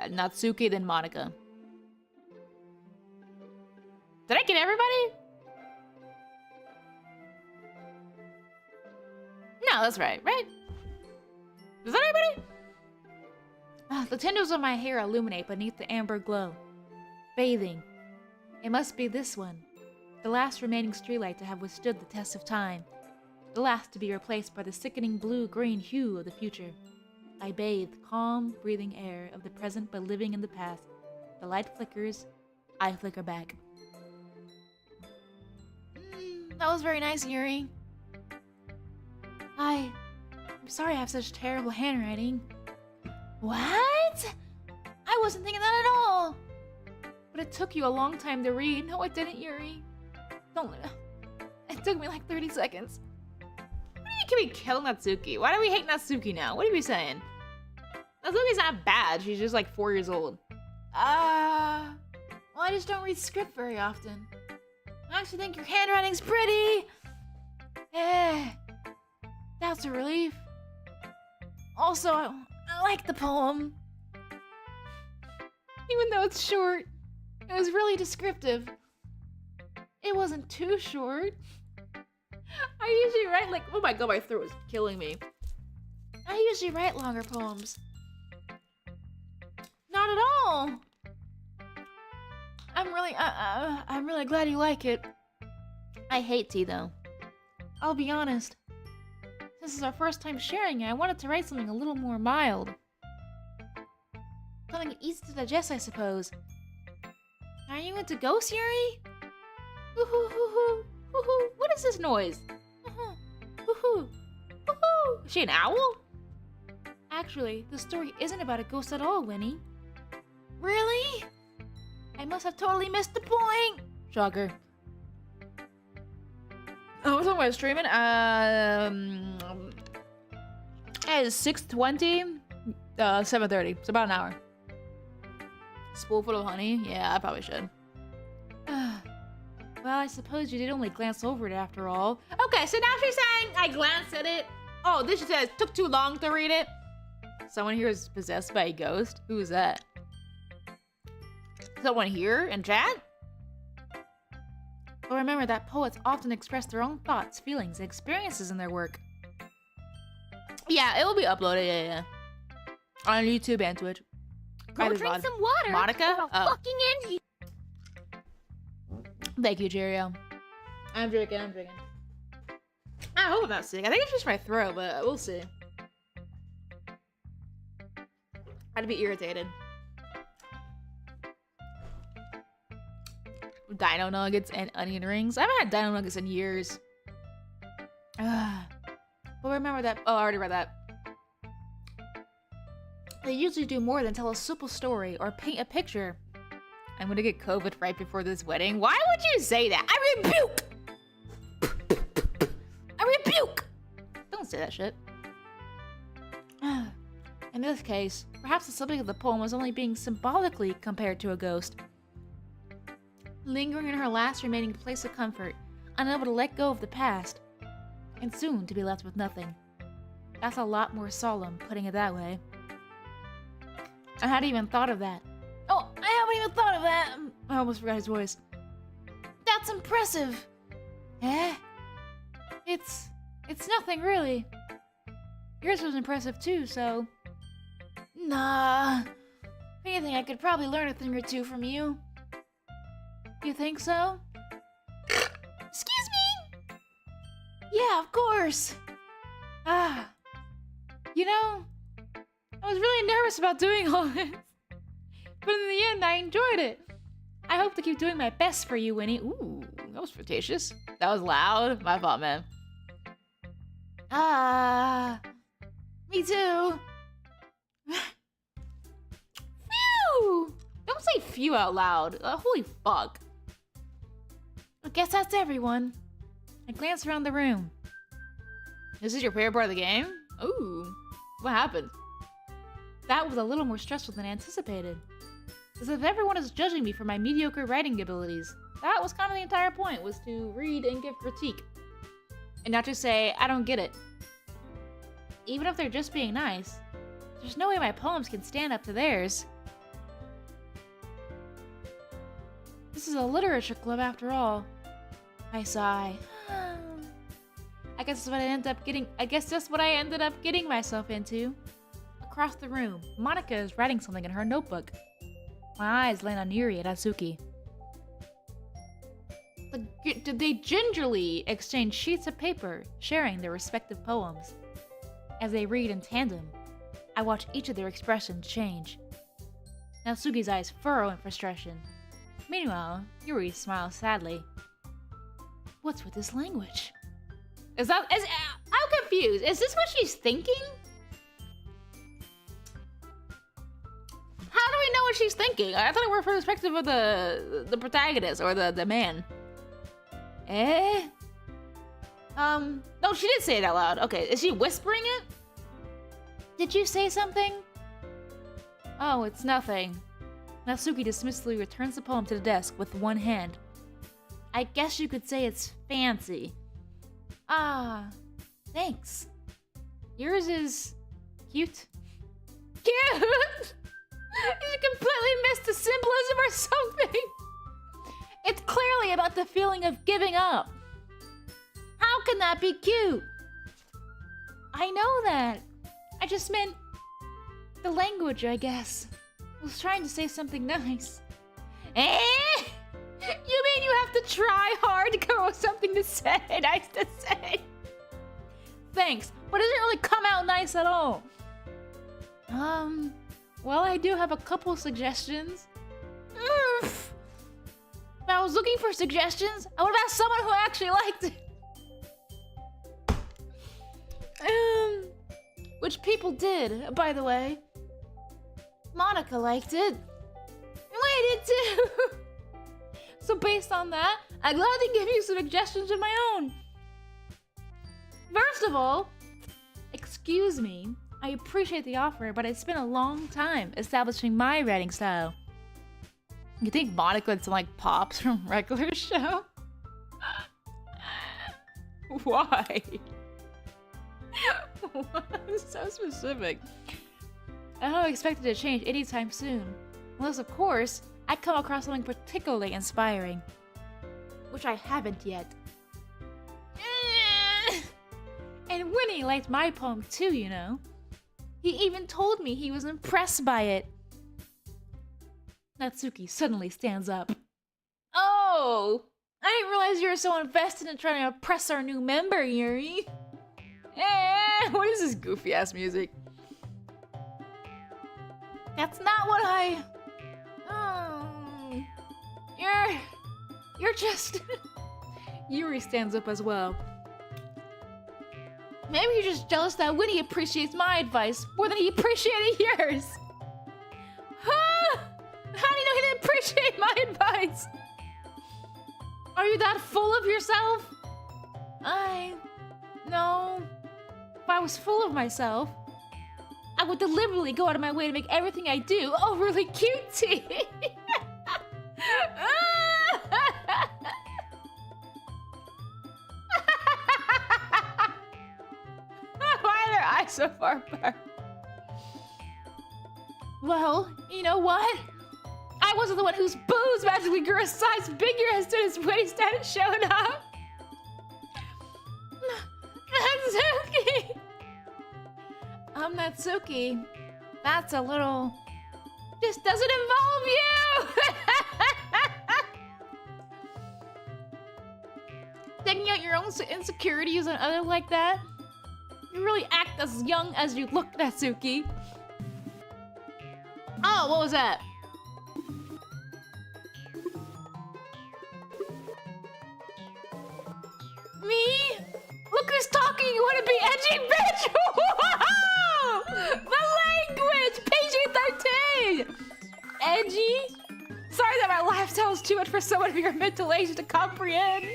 Natsuki, then Monica. Did I get everybody? No, that's right? Is that everybody? The tendrils of my hair illuminate beneath the amber glow. Bathing. It must be this one. The last remaining streetlight to have withstood the test of time. The last to be replaced by the sickening blue-green hue of the future. I bathe calm, breathing air of the present but living in the past. The light flickers. I flicker back. That was very nice, Yuri. I'm sorry I have such terrible handwriting. What? I wasn't thinking that at all. But it took you a long time to read. No, it didn't, Yuri. It took me like 30 seconds. What do you mean kill Natsuki? Why do we hate Natsuki now? What are we saying? Natsuki's not bad. She's just like 4 years old. Well, I just don't read script very often. I actually think your handwriting's pretty. That's a relief. Also, I like the poem. Even though it's short, it was really descriptive. It wasn't too short. I usually write like... Oh my god, my throat is killing me. I usually write longer poems. Not at all. I'm really glad you like it. I hate tea though. I'll be honest. This is our first time sharing it. I wanted to write something a little more mild. Something easy to digest, I suppose. Are you into ghosts, Yuri? Woohoo, woohoo, woohoo. What is this noise? Woohoo, woohoo. Is she an owl? Actually, the story isn't about a ghost at all, Winnie. Really? I must have totally missed the point. Shocker. Oh, what's on my streaming? It's 6:20, 7:30. It's about an hour. Spoonful of honey? Yeah, I probably should. Well, I suppose you did only glance over it after all. Okay, so now she's saying I glanced at it. Oh, this she says took too long to read it. Someone here is possessed by a ghost? Who is that? Someone here in chat? Well, remember that poets often express their own thoughts, feelings, and experiences in their work. Yeah, it will be uploaded, yeah. On YouTube and Twitch. Go drink some water. Monica? Oh. Fucking in here. Thank you, Cheerio. I'm drinking. I hope I'm not sick. I think it's just my throat, but we'll see. I'd be irritated. Dino nuggets and onion rings. I haven't had dino nuggets in years. But remember that. Oh, I already read that. They usually do more than tell a simple story or paint a picture. I'm gonna get COVID right before this wedding. Why would you say that? I rebuke! I rebuke! Don't say that shit. In this case, perhaps the subject of the poem was only being symbolically compared to a ghost. Lingering in her last remaining place of comfort, unable to let go of the past, and soon to be left with nothing. That's a lot more solemn, putting it that way. I hadn't even thought of that. Oh, I haven't even thought of that! I almost forgot his voice. That's impressive! Eh? It's nothing, really. Yours was impressive, too, so... Nah. If anything, I could probably learn a thing or two from you. You think so? Excuse me? Yeah, of course. You know, I was really nervous about doing all this. But in the end, I enjoyed it. I hope to keep doing my best for you, Winnie. Ooh, that was flirtatious. That was loud. My fault, man. Me too. Phew! Don't say phew out loud. Holy fuck. I guess that's everyone. I glanced around the room. This is your favorite part of the game? Ooh. What happened? That was a little more stressful than anticipated. As if everyone is judging me for my mediocre writing abilities. That was kind of the entire point, was to read and give critique. And not just say, I don't get it. Even if they're just being nice, there's no way my poems can stand up to theirs. This is a literature club after all. I sigh. I guess that's what I ended up getting myself into. Across the room, Monica is writing something in her notebook. My eyes land on Yuri and Atsuki. They gingerly exchange sheets of paper, sharing their respective poems. As they read in tandem, I watch each of their expressions change. Natsuki's eyes furrow in frustration. Meanwhile, Yuri smiles sadly. What's with this language? I'm confused. Is this what she's thinking? How do we know what she's thinking? I thought it were from the perspective of the protagonist or the man. Eh? No, she did say it out loud. Okay, is she whispering it? Did you say something? Oh, it's nothing. Natsuki dismissively returns the poem to the desk with one hand. I guess you could say it's fancy. Ah, thanks. Yours is cute. Cute? You completely missed the symbolism or something. It's clearly about the feeling of giving up. How can that be cute? I know that. I just meant the language, I guess. I was trying to say something nice. Eh? You mean you have to try hard to come up with something to say, nice to say? Thanks, but it didn't really come out nice at all. Well, I do have a couple suggestions. If I was looking for suggestions, I would have asked someone who actually liked it. which people did, by the way. Monica liked it. I did too. So based on that, I'd gladly give you some suggestions of my own. First of all, excuse me, I appreciate the offer, but it's been a long time establishing my writing style. You think Monica would sound like Pops from regular show? Why? So specific. I don't expect it to change anytime soon. Unless, of course, I come across something particularly inspiring. Which I haven't yet. And Winnie liked my poem too, you know. He even told me he was impressed by it. Natsuki suddenly stands up. Oh! I didn't realize you were so invested in trying to impress our new member, Yuri. What is this goofy ass music? That's not what I... You're just... Yuri stands up as well. Maybe you're just jealous that Winnie appreciates my advice more than he appreciated yours. Huh? How do you know he didn't appreciate my advice? Are you that full of yourself? No. If I was full of myself, I would deliberately go out of my way to make everything I do overly cutesy. Why are their eyes so far apart? Well, you know what? I wasn't the one whose boobs magically grew a size bigger as soon as Winnie started showing up. Natsuki! Natsuki. That's a little... This doesn't involve you! Taking out your own insecurities and other like that? You really act as young as you look, Natsuki. Oh, what was that? Me? Look who's talking! You wanna be edgy, bitch? Whoa! The language! PG-13! Edgy? Sorry that my lifestyle is too much for someone of your mental age to comprehend.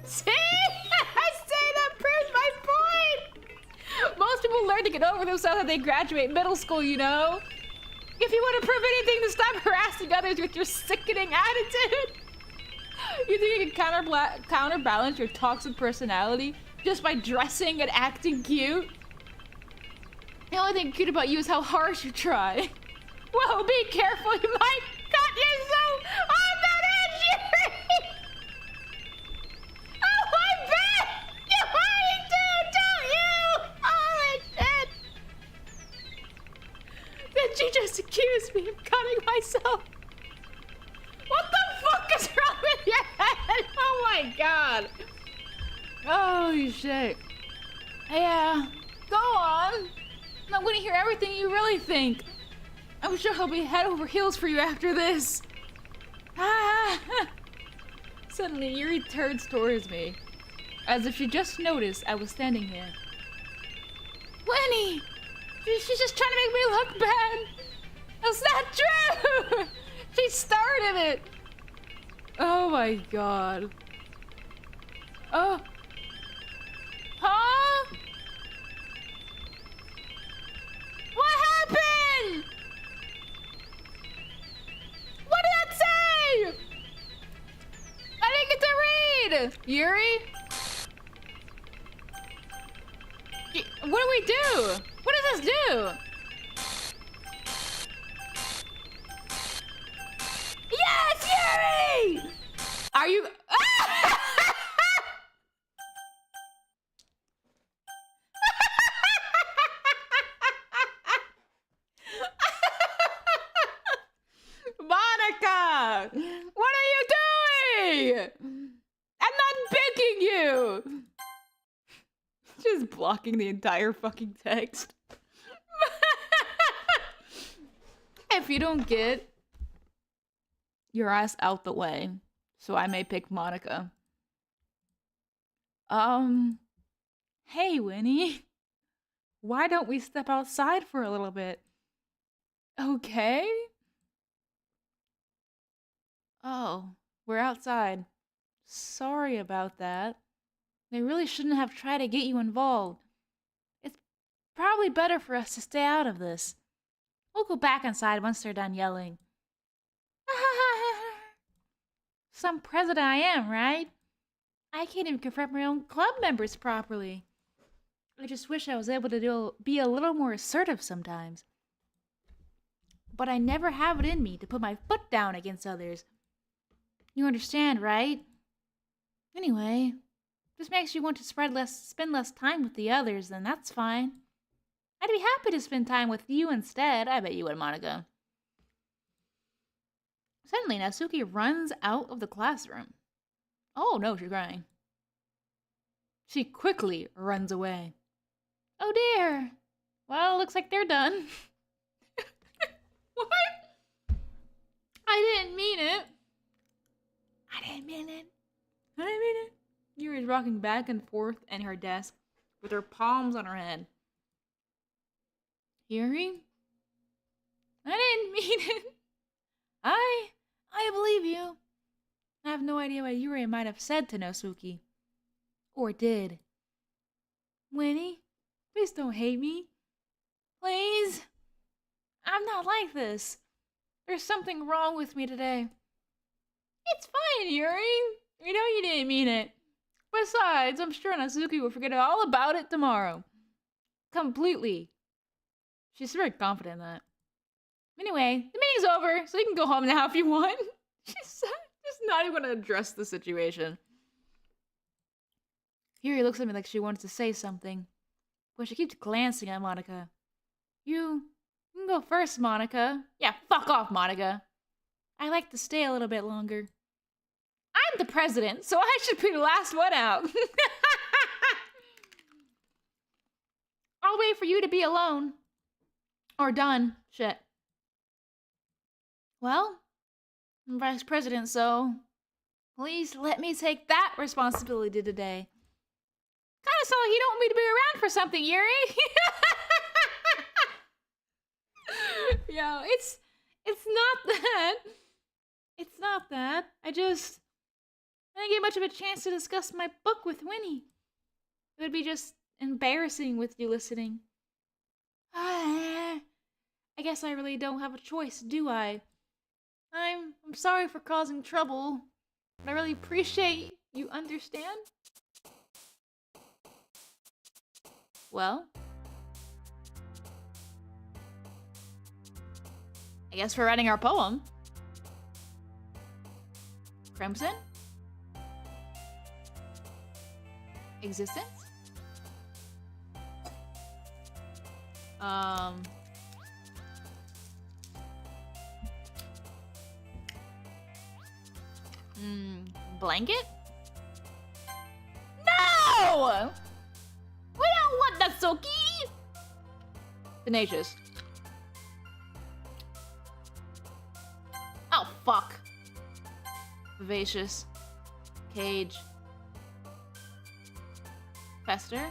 See? I say that proves my point! Most people learn to get over themselves when they graduate middle school, you know? If you want to prove anything, to stop harassing others with your sickening attitude. You think you can counterbalance your toxic personality just by dressing and acting cute? The only thing cute about you is how harsh you try. Whoa, be careful, you might cut yourself on that edge! Oh, I bet! You already do, don't you? Holy shit! Did you just accuse me of cutting myself? What the fuck is wrong with your head? Oh my god! Holy shit. Yeah, go on. I want to hear everything you really think. I'm sure he'll be head over heels for you after this. Suddenly, Yuri turns towards me, as if she just noticed I was standing here. Winnie! She's just trying to make me look bad. That's not true! She started it! Oh my god. Oh. Huh? What happened? What did that say? I didn't get to read! Yuri? What do we do? What does this do? Yes, Yuri! Are you... Monica! What are you doing? I'm not begging you! Just blocking the entire fucking text. If you don't get your ass out the way, so I may pick Monica. Hey, Winnie. Why don't we step outside for a little bit? Okay. Oh, we're outside. Sorry about that. They really shouldn't have tried to get you involved. It's probably better for us to stay out of this. We'll go back inside once they're done yelling. Some president I am, right? I can't even confront my own club members properly. I just wish I was able to be a little more assertive sometimes. But I never have it in me to put my foot down against others. You understand, right? Anyway, this makes you want to spend less time with the others, then that's fine. I'd be happy to spend time with you instead. I bet you would, Monica. Suddenly, Natsuki runs out of the classroom. Oh no, she's crying. She quickly runs away. Oh dear. Well, looks like they're done. What? I didn't mean it. I didn't mean it. Yuri's rocking back and forth in her desk with her palms on her head. Yuri? I didn't mean it. I believe you. I have no idea what Yuri might have said to Natsuki. Or did. Winnie, please don't hate me. Please. I'm not like this. There's something wrong with me today. It's fine, Yuri. You know you didn't mean it. Besides, I'm sure Natsuki will forget all about it tomorrow. Completely. She's very confident in that. Anyway, the meeting's over, so you can go home now if you want. She's just not even going to address the situation. Yuri looks at me like she wants to say something, but she keeps glancing at Monica. You can go first, Monica. Yeah, fuck off, Monica. I like to stay a little bit longer. I'm the president, so I should be the last one out. I'll wait for you to be alone. Or done. Shit. Well, I'm vice president, so please let me take that responsibility today. Kinda sound like you don't want me to be around for something, Yuri. Yo, it's not that. It's not that. I didn't get much of a chance to discuss my book with Winnie. It would be just embarrassing with you listening. I guess I really don't have a choice, do I? I'm sorry for causing trouble, but I really appreciate you understand. Well, I guess we're writing our poem. Crimson? Existence? Blanket? No! We don't want Natsuki! Tenacious. Oh, fuck. Vivacious. Cage. Fester.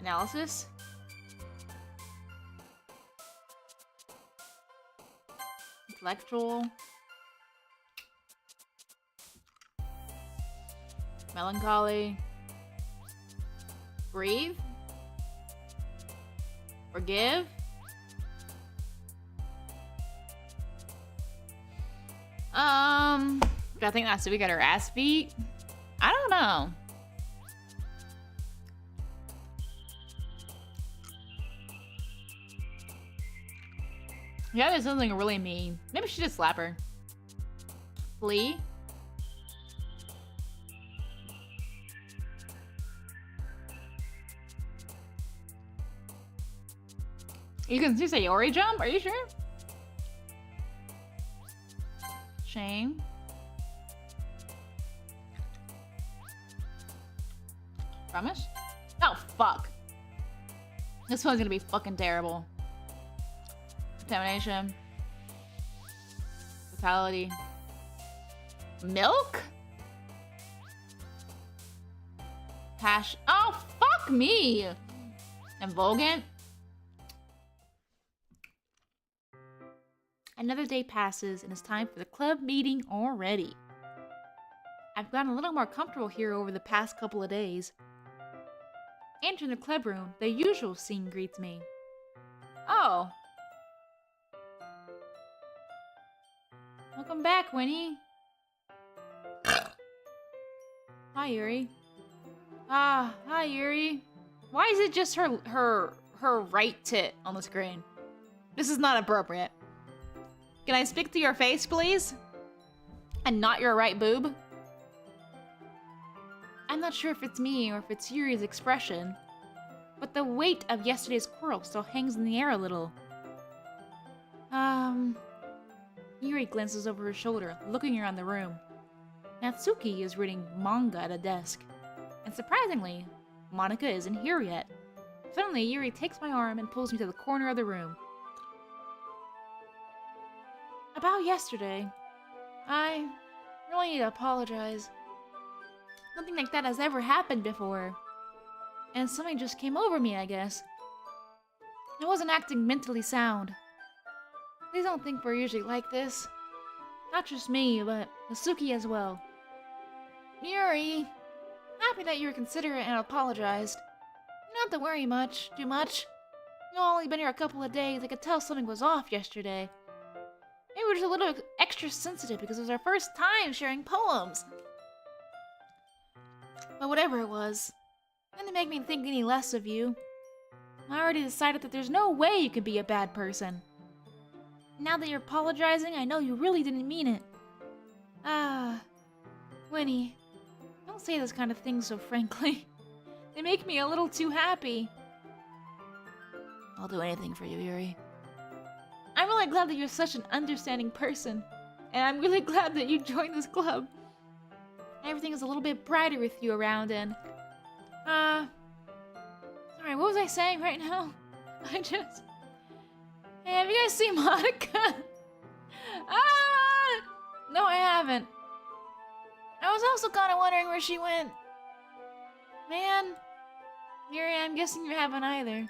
Analysis. Intellectual. Melancholy. Breathe. Forgive. Do I think that's so we got our ass beat? I don't know. Yeah, there's something really mean. Maybe we should just slap her. Flee. You can say Ori jump? Are you sure? Shame. Promise? Oh, fuck. This one's gonna be fucking terrible. Contamination. Fatality. Milk? Hash. Oh, fuck me! And Volgant? Another day passes, and it's time for the club meeting already. I've gotten a little more comfortable here over the past couple of days. Entering the club room, the usual scene greets me. Oh. Welcome back, Winnie. Hi, Yuri. Hi, Yuri. Why is it just her right tit on the screen? This is not appropriate. Can I speak to your face, please? And not your right boob? I'm not sure if it's me or if it's Yuri's expression, but the weight of yesterday's quarrel still hangs in the air a little. Yuri glances over her shoulder, looking around the room. Natsuki is reading manga at a desk. And surprisingly, Monika isn't here yet. Suddenly, Yuri takes my arm and pulls me to the corner of the room. About yesterday, I really need to apologize. Nothing like that has ever happened before. And something just came over me, I guess. I wasn't acting mentally sound. Please don't think we're usually like this. Not just me, but Natsuki as well. Yuri, happy that you were considerate and apologized. You don't have to worry too much. You've only been here a couple of days. I could tell something was off yesterday. Maybe we're just a little extra sensitive because it was our first time sharing poems. But whatever it was, it didn't make me think any less of you. I already decided that there's no way you could be a bad person. Now that you're apologizing, I know you really didn't mean it. Winnie, don't say this kind of thing so frankly. They make me a little too happy. I'll do anything for you, Yuri. I'm really glad that you're such an understanding person. And I'm really glad that you joined this club. Everything is a little bit brighter with you around and... Sorry, what was I saying right now? Hey, have you guys seen Monika? No, I haven't. I was also kind of wondering where she went. Man, Yuri, I'm guessing you haven't either.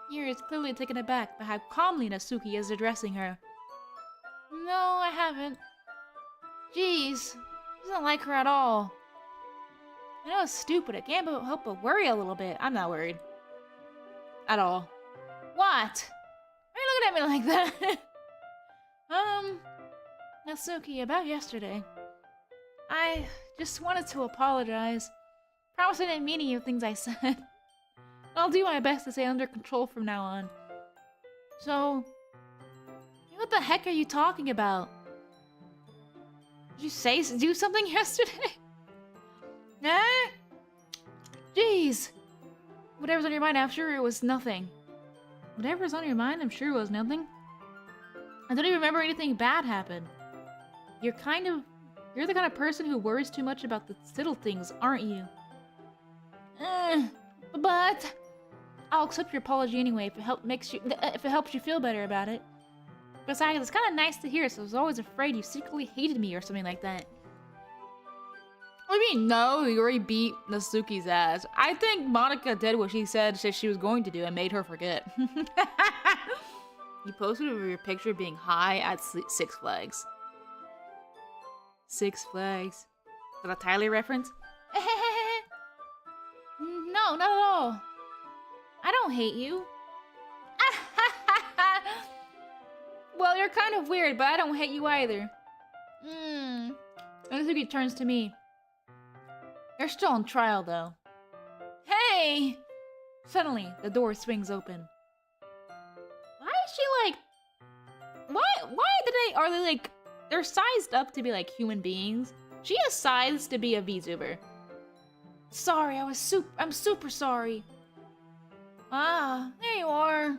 Yuri is clearly taken aback by how calmly Natsuki is addressing her. No, I haven't. Jeez, doesn't like her at all. I know it's stupid, I can't help but worry a little bit. I'm not worried. At all. What? Why are you looking at me like that? Natsuki, about yesterday. I just wanted to apologize. Promise I didn't mean any of the things I said. I'll do my best to stay under control from now on. So, what the heck are you talking about? Did you do something yesterday? Jeez. Whatever's on your mind, I'm sure it was nothing. Whatever's on your mind, I'm sure it was nothing. I don't even remember anything bad happened. You're the kind of person who worries too much about the little things, aren't you? But I'll accept your apology anyway if it helps you feel better about it. Besides, it's kind of nice to hear, so I was always afraid you secretly hated me or something like that. What do you mean, no? You already beat Natsuki's ass. I think Monika did what she said she was going to do and made her forget. You posted over your picture being high at Six Flags. Six Flags. Is that a Tyler reference? No, not at all. I don't hate you. Well, you're kind of weird, but I don't hate you either. Natsuki turns to me. You're still on trial, though. Hey! Suddenly, the door swings open. Why is she like... Are they like... They're sized up to be like human beings. She is sized to be a VTuber. Sorry, I'm super sorry. There you are.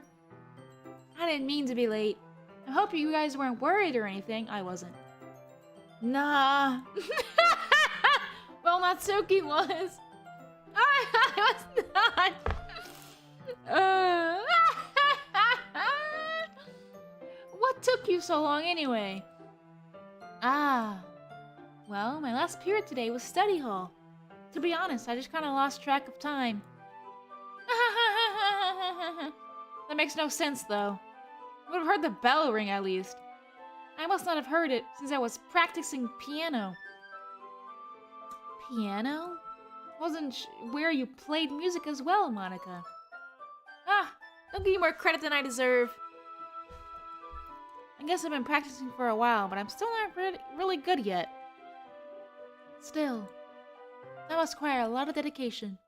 I didn't mean to be late. I hope you guys weren't worried or anything. I wasn't. Nah. Well, Natsuki was. I was not. What took you so long anyway? Well, my last period today was study hall. To be honest, I just kind of lost track of time. That makes no sense, though. I would have heard the bell ring, at least. I must not have heard it, since I was practicing piano. Piano? Wasn't where you played music as well, Monica. Ah, don't give you more credit than I deserve. I guess I've been practicing for a while, but I'm still not really good yet. Still, that must require a lot of dedication.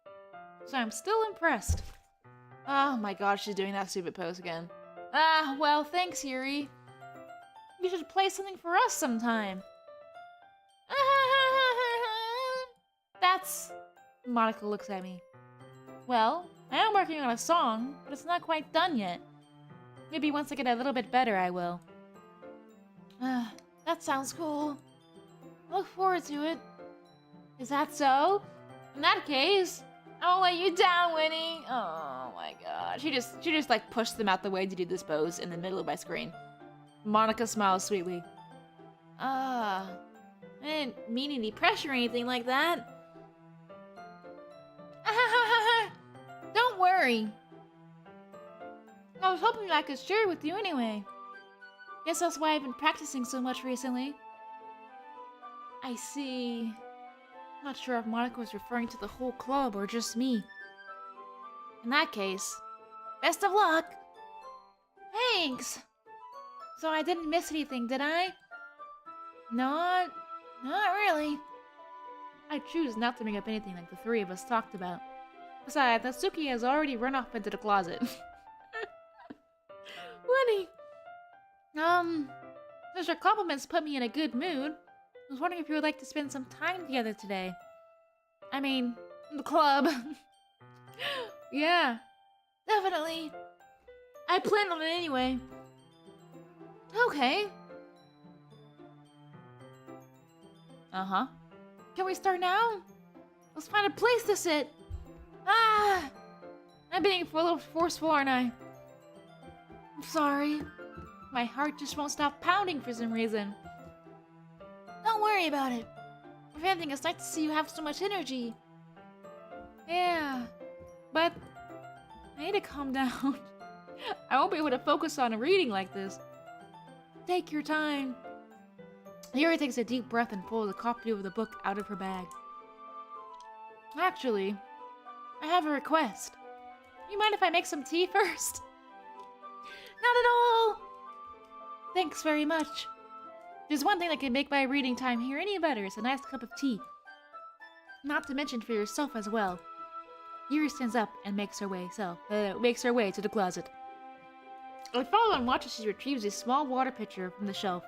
So I'm still impressed. Oh my god, she's doing that stupid pose again. Ah, well, thanks, Yuri. You should play something for us sometime. That's... Monica looks at me. Well, I am working on a song, but it's not quite done yet. Maybe once I get a little bit better, I will. That sounds cool. I look forward to it. Is that so? In that case, I won't let you down, Winnie. Oh my god. She just like pushed them out the way to do this pose in the middle of my screen. Monica smiles sweetly. I didn't mean any pressure or anything like that. Don't worry. I was hoping I could share it with you anyway. Guess that's why I've been practicing so much recently. I see. I'm not sure if Monica was referring to the whole club or just me. In that case, best of luck! Thanks! So I didn't miss anything, did I? Not really. I choose not to bring up anything like the three of us talked about. Besides, Natsuki has already run off into the closet. Winnie! Since your compliments put me in a good mood, I was wondering if you would like to spend some time together today. I mean, in the club. Yeah, definitely. I planned on it anyway. Okay. Uh-huh. Can we start now? Let's find a place to sit. Ah! I'm being a little forceful, aren't I? I'm sorry. My heart just won't stop pounding for some reason. Don't worry about it. If anything, it's nice to see you have so much energy. Yeah, but I need to calm down. I won't be able to focus on a reading like this. Take your time. Yuri takes a deep breath and pulls a copy of the book out of her bag. Actually, I have a request. You mind if I make some tea first? Not at all! Thanks very much. There's one thing that can make my reading time here any better. It's a nice cup of tea. Not to mention for yourself as well. Yuri stands up and makes her way to the closet. I follow and watch as she retrieves a small water pitcher from the shelf,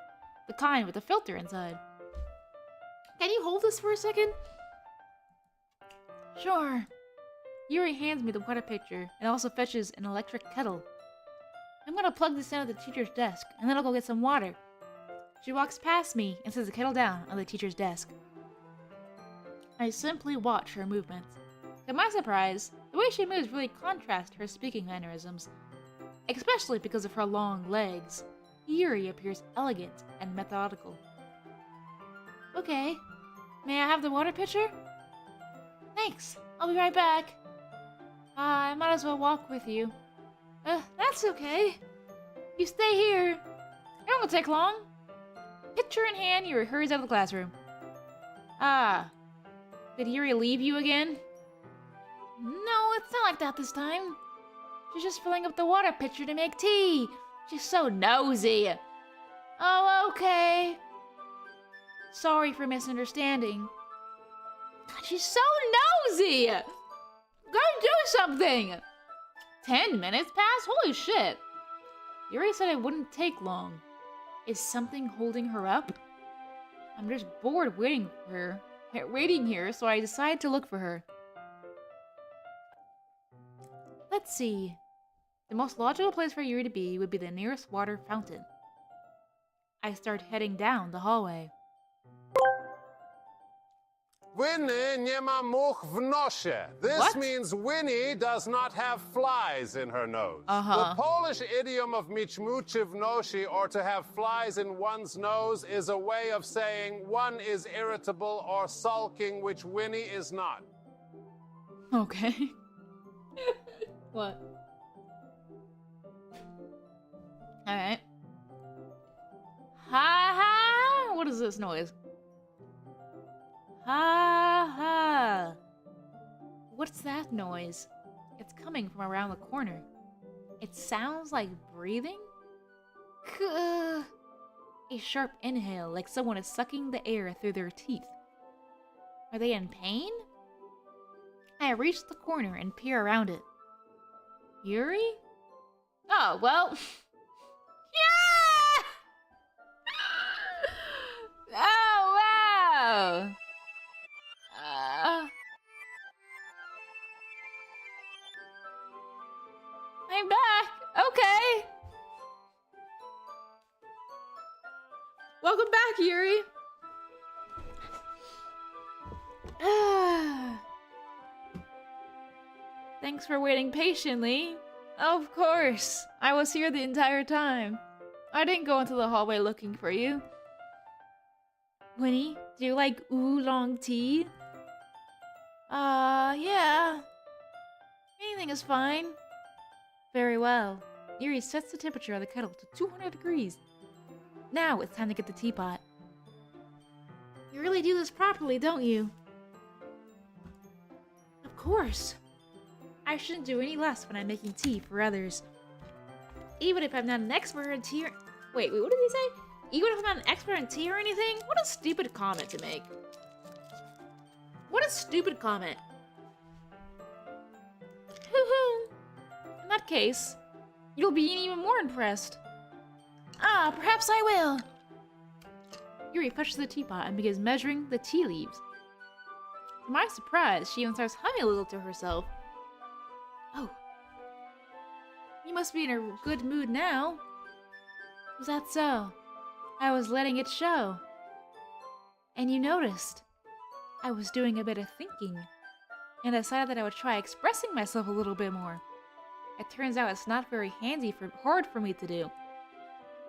the kind with a filter inside. Can you hold this for a second? Sure. Yuri hands me the water pitcher and also fetches an electric kettle. I'm gonna plug this in at the teacher's desk, and then I'll go get some water. She walks past me and sets the kettle down on the teacher's desk. I simply watch her movements. To my surprise, the way she moves really contrasts her speaking mannerisms. Especially because of her long legs, Yuri appears elegant and methodical. Okay, may I have the water pitcher? Thanks, I'll be right back. I might as well walk with you. That's okay. You stay here. It won't take long. Pitcher in hand, Yuri hurries out of the classroom. Did Yuri leave you again? No, it's not like that this time. She's just filling up the water pitcher to make tea. She's so nosy. Oh, okay. Sorry for misunderstanding. God, she's so nosy! Go do something! 10 minutes passed? Holy shit. Yuri said it wouldn't take long. Is something holding her up? I'm just bored waiting here, so I decide to look for her. Let's see. The most logical place for Yuri to be would be the nearest water fountain. I start heading down the hallway. Winnie nie ma much w nosie. This means Winnie does not have flies in her nose. The Polish idiom of mieć muchy w nosie, or to have flies in one's nose, is a way of saying one is irritable or sulking, which Winnie is not. Okay. What? Alright. Ha ha! What is this noise? Ha ha! What's that noise? It's coming from around the corner. It sounds like breathing? A sharp inhale, like someone is sucking the air through their teeth. Are they in pain? I reach the corner and peer around it. Yuri? Oh, well. Yeah! Oh, wow! I'm back! Okay! Welcome back, Yuri! Thanks for waiting patiently. Of course. I was here the entire time. I didn't go into the hallway looking for you. Winnie, do you like oolong tea? Yeah. Anything is fine. Very well. Yuri sets the temperature of the kettle to 200 degrees. Now it's time to get the teapot. You really do this properly, don't you? Of course. I shouldn't do any less when I'm making tea for others. Even if I'm not an expert in tea or... Wait, what did he say? Even if I'm not an expert in tea or anything? What a stupid comment to make. What a stupid comment. Hoo-hoo. In that case, you'll be even more impressed. Ah, perhaps I will. Yuri pushes the teapot and begins measuring the tea leaves. To my surprise, she even starts humming a little to herself. Oh. You must be in a good mood now. Was that so? I was letting it show. And you noticed. I was doing a bit of thinking. And decided that I would try expressing myself a little bit more. It turns out it's not very hard for me to do.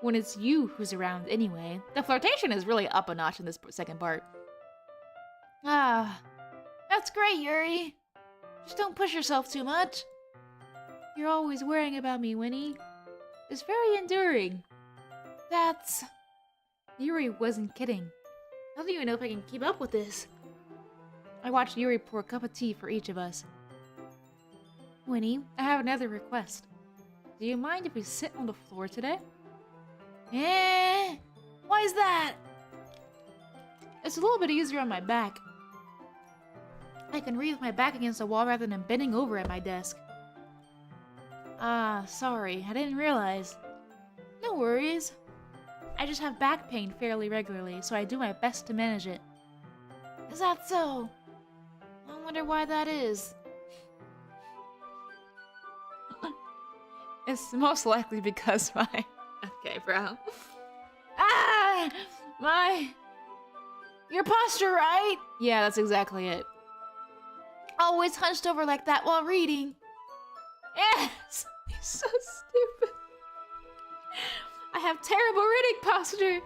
When it's you who's around anyway. The flirtation is really up a notch in this second part. Ah, that's great, Yuri. Just don't push yourself too much. You're always worrying about me, Winnie. It's very enduring. That's... Yuri wasn't kidding. I don't even know if I can keep up with this. I watched Yuri pour a cup of tea for each of us. Winnie, I have another request. Do you mind if we sit on the floor today? Why is that? It's a little bit easier on my back. I can read with my back against the wall rather than bending over at my desk. Ah, sorry, I didn't realize. No worries. I just have back pain fairly regularly, so I do my best to manage it. Is that so? I wonder why that is. It's most likely because my... Okay, bro. Ah! Your posture, right? Yeah, that's exactly it. Always hunched over like that while reading. Yes! He's so stupid. I have terrible reading posture.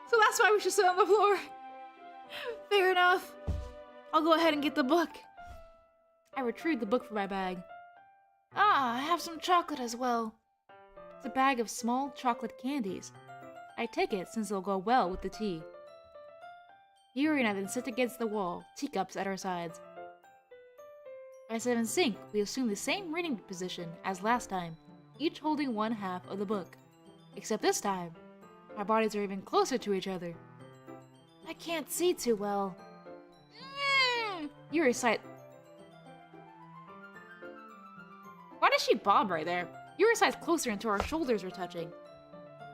So that's why we should sit on the floor. Fair enough. I'll go ahead and get the book. I retrieved the book from my bag. Ah, I have some chocolate as well. It's a bag of small chocolate candies. I take it since it'll go well with the tea. Yuri and I then sit against the wall, teacups at our sides. As if in sync, we assume the same reading position as last time, each holding one half of the book. Except this time, our bodies are even closer to each other. I can't see too well. Yuri sighed. Why does she bob right there? Yuri sighs closer until our shoulders are touching.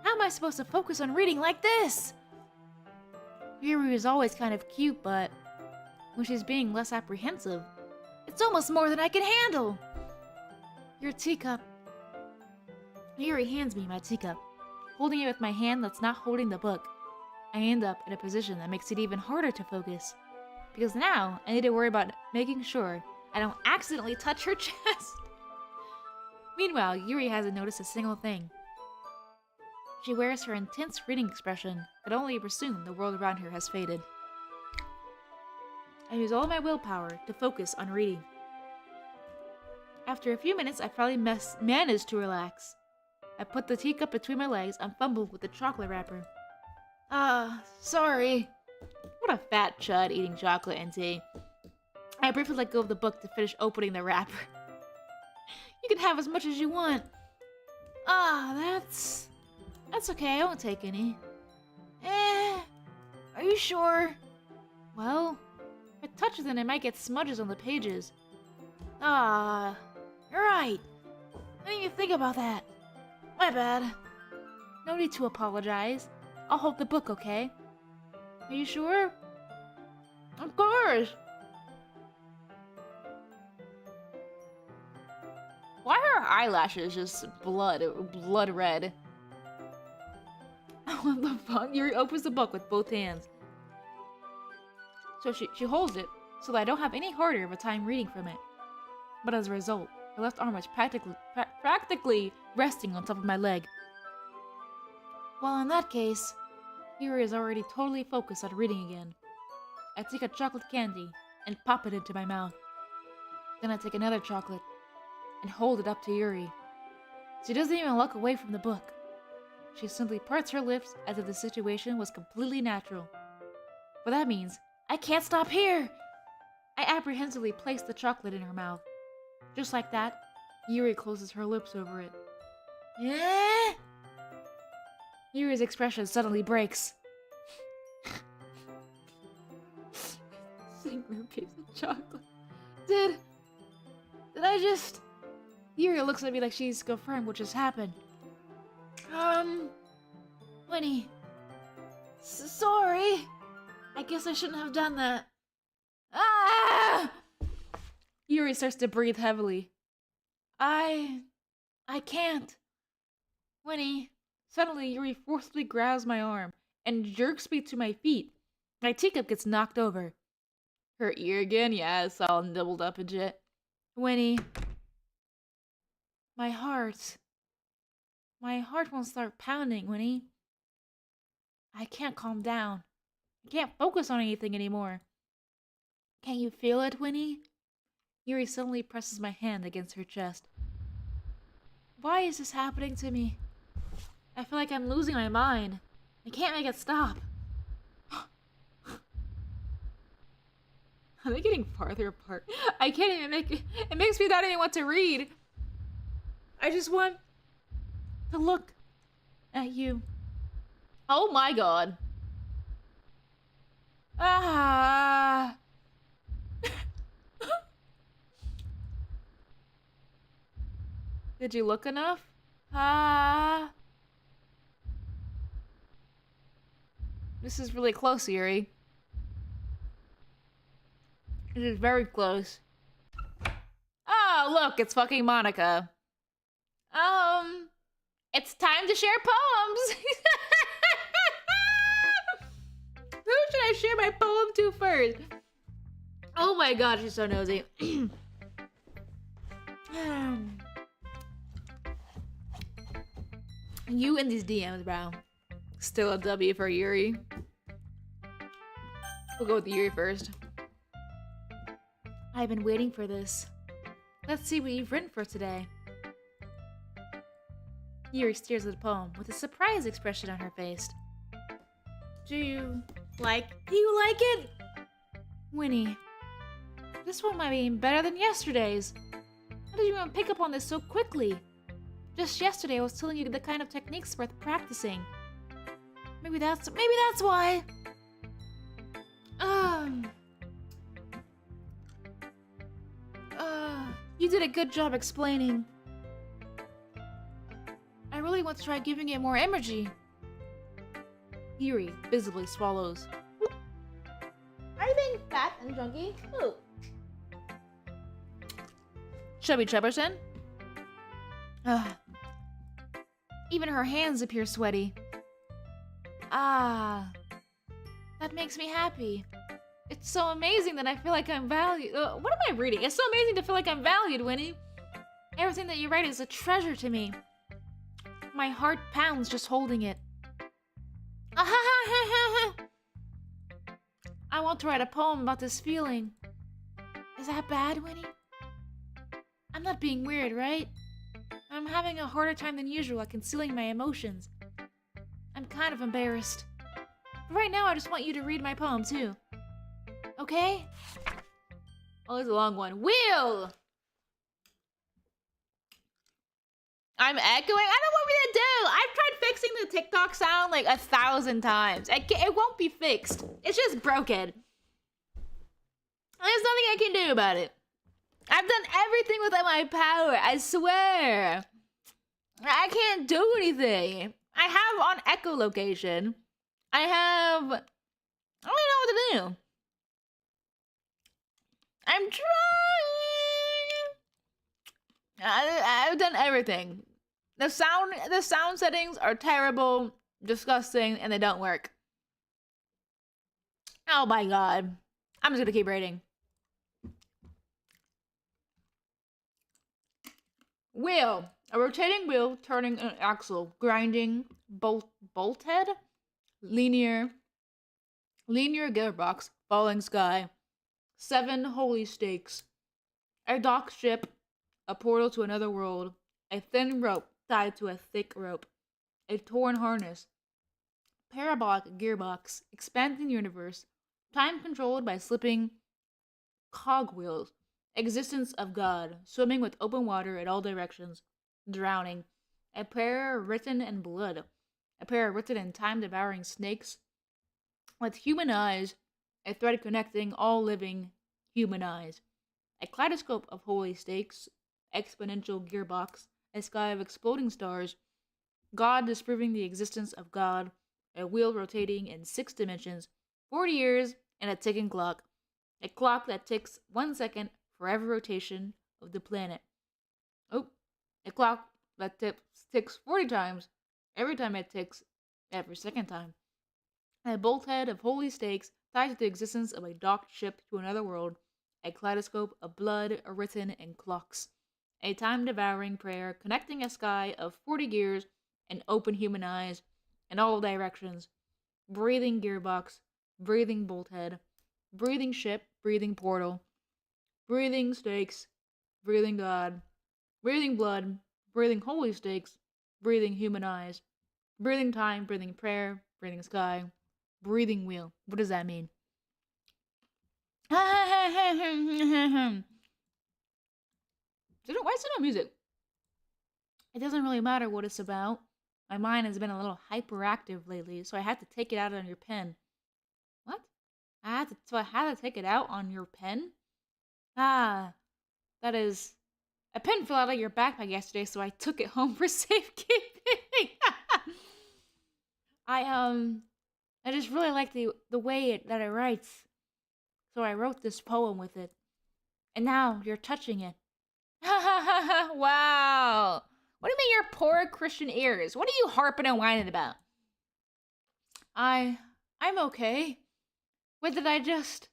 How am I supposed to focus on reading like this? Yuri is always kind of cute, but when she's being less apprehensive, it's almost more than I can handle. Your teacup. Yuri hands me my teacup. Holding it with my hand that's not holding the book, I end up in a position that makes it even harder to focus. Because now, I need to worry about making sure I don't accidentally touch her chest. Meanwhile, Yuri hasn't noticed a single thing. She wears her intense reading expression, but only presume the world around her has faded. I use all my willpower to focus on reading. After a few minutes, I finally manage to relax. I put the teacup between my legs and fumbled with the chocolate wrapper. Sorry. What a fat chud eating chocolate and tea. I briefly let go of the book to finish opening the wrapper. You can have as much as you want. That's okay, I won't take any. Are you sure? Well, if I touch it then I might get smudges on the pages. You're right. I didn't even think about that. My bad. No need to apologize. I'll hold the book, okay? Are you sure? Of course! Why are her eyelashes just blood red? What the fuck? Yuri opens the book with both hands. So she holds it so that I don't have any harder of a time reading from it. But as a result, her left arm was practically resting on top of my leg. Well, in that case, Yuri is already totally focused on reading again. I take a chocolate candy and pop it into my mouth. Then I take another chocolate and hold it up to Yuri. She doesn't even look away from the book. She simply parts her lips as if the situation was completely natural. But that means I can't stop here! I apprehensively place the chocolate in her mouth. Just like that, Yuri closes her lips over it. Yuri's expression suddenly breaks. Singular piece of chocolate. Did I just... Yuri looks at me like she's confirmed what just happened. Winnie. Sorry. I guess I shouldn't have done that. Yuri starts to breathe heavily. I can't. Winnie. Suddenly, Yuri forcibly grabs my arm and jerks me to my feet. My teacup gets knocked over. Her ear again? Yeah, it's all nibbled up and shit. Winnie. My heart won't start pounding, Winnie. I can't calm down. I can't focus on anything anymore. Can't you feel it, Winnie? Yuri suddenly presses my hand against her chest. Why is this happening to me? I feel like I'm losing my mind. I can't make it stop. Are they getting farther apart? I can't even make it. It makes me not even want to read. I just want to look at you. Oh my god. Did you look enough? This is really close, Yuri. It is very close. Oh, look, it's fucking Monica. It's time to share poems! Who should I share my poem to first? Oh my god, she's so nosy. You and these DMs, bro. Still a W for Yuri. We'll go with Yuri first. I've been waiting for this. Let's see what you've written for today. Yuri stares at the poem with a surprised expression on her face. Do you like it? Winnie. This one might be better than yesterday's. How did you even pick up on this so quickly? Just yesterday I was telling you the kind of techniques worth practicing. Maybe that's why. You did a good job explaining. I really want to try giving it more energy. Yuri visibly swallows. Are you being fat and junky? Ooh. Chubby Chubberson? Even her hands appear sweaty. That makes me happy. It's so amazing that I feel like I'm valued. What am I reading? It's so amazing to feel like I'm valued, Winnie. Everything that you write is a treasure to me. My heart pounds just holding it. I want to write a poem about this feeling. Is that bad, Winnie? I'm not being weird, right? I'm having a harder time than usual at concealing my emotions. I'm kind of embarrassed. But right now, I just want you to read my poem, too. Okay? Oh, it's a long one. Will! I'm echoing? I don't want me to do! I've tried fixing the TikTok sound like 1,000 times. It won't be fixed. It's just broken. There's nothing I can do about it. I've done everything within my power, I swear. I can't do anything. I have on echolocation. I don't know what to do. I'm trying. I've done everything. The sound settings are terrible, disgusting, and they don't work. Oh my god. I'm just gonna keep reading. Wheel. A rotating wheel turning an axle. Grinding. Bolt head? Linear gearbox. Falling sky. 7 holy stakes. A dock ship. A portal to another world. A thin rope tied to a thick rope. A torn harness. Parabolic gearbox. Expanding universe. Time controlled by slipping cogwheels. Existence of God. Swimming with open water in all directions. Drowning. A prayer written in blood. A prayer written in time-devouring snakes. With human eyes. A thread connecting all living human eyes. A kaleidoscope of holy stakes. Exponential gearbox. A sky of exploding stars. God disproving the existence of God. A wheel rotating in 6 dimensions. 40 years and a ticking clock. A clock that ticks 1 second for every rotation of the planet. Oh, a clock that ticks 40 times every time it ticks every second time. A bolt head of holy stakes tied to the existence of a docked ship to another world. A kaleidoscope of blood written in clocks. A time-devouring prayer connecting a sky of 40 gears and open human eyes in all directions. Breathing gearbox. Breathing bolt head. Breathing ship. Breathing portal. Breathing stakes. Breathing God. Breathing blood. Breathing holy stakes. Breathing human eyes. Breathing time. Breathing prayer. Breathing sky. Breathing wheel. What does that mean? Why is there no music? It doesn't really matter what it's about. My mind has been a little hyperactive lately, so I had to take it out on your pen. What? So I had to take it out on your pen? Ah, that is... A pen fell out of your backpack yesterday, so I took it home for safekeeping. I just really like the way that it writes. So I wrote this poem with it. And now you're touching it. Wow. What do you mean your poor Christian ears? What are you harping and whining about? I'm okay. What did I just...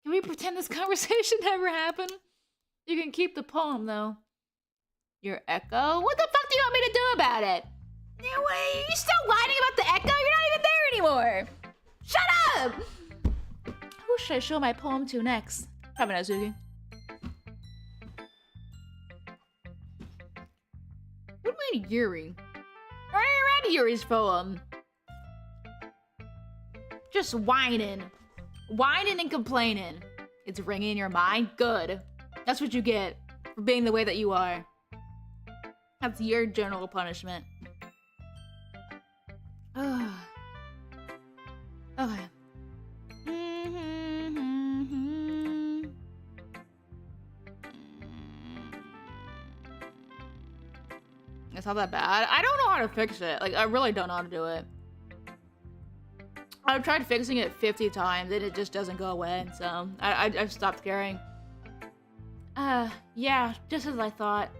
Can we pretend this conversation never happened? You can keep the poem, though. Your echo? What the fuck do you want me to do about it? Are you still whining about the echo? You're not even there anymore. Shut up! Who should I show my poem to next? Probably not Sugi. What do you mean Yuri? I already read Yuri's poem. Just whining. Whining and complaining. It's ringing in your mind? Good. That's what you get for being the way that you are. That's your general punishment. Okay. It's not that bad. I don't know how to fix it. Like, I really don't know how to do it. I've tried fixing it 50 times and it just doesn't go away, so I stopped caring. Yeah, just as I thought.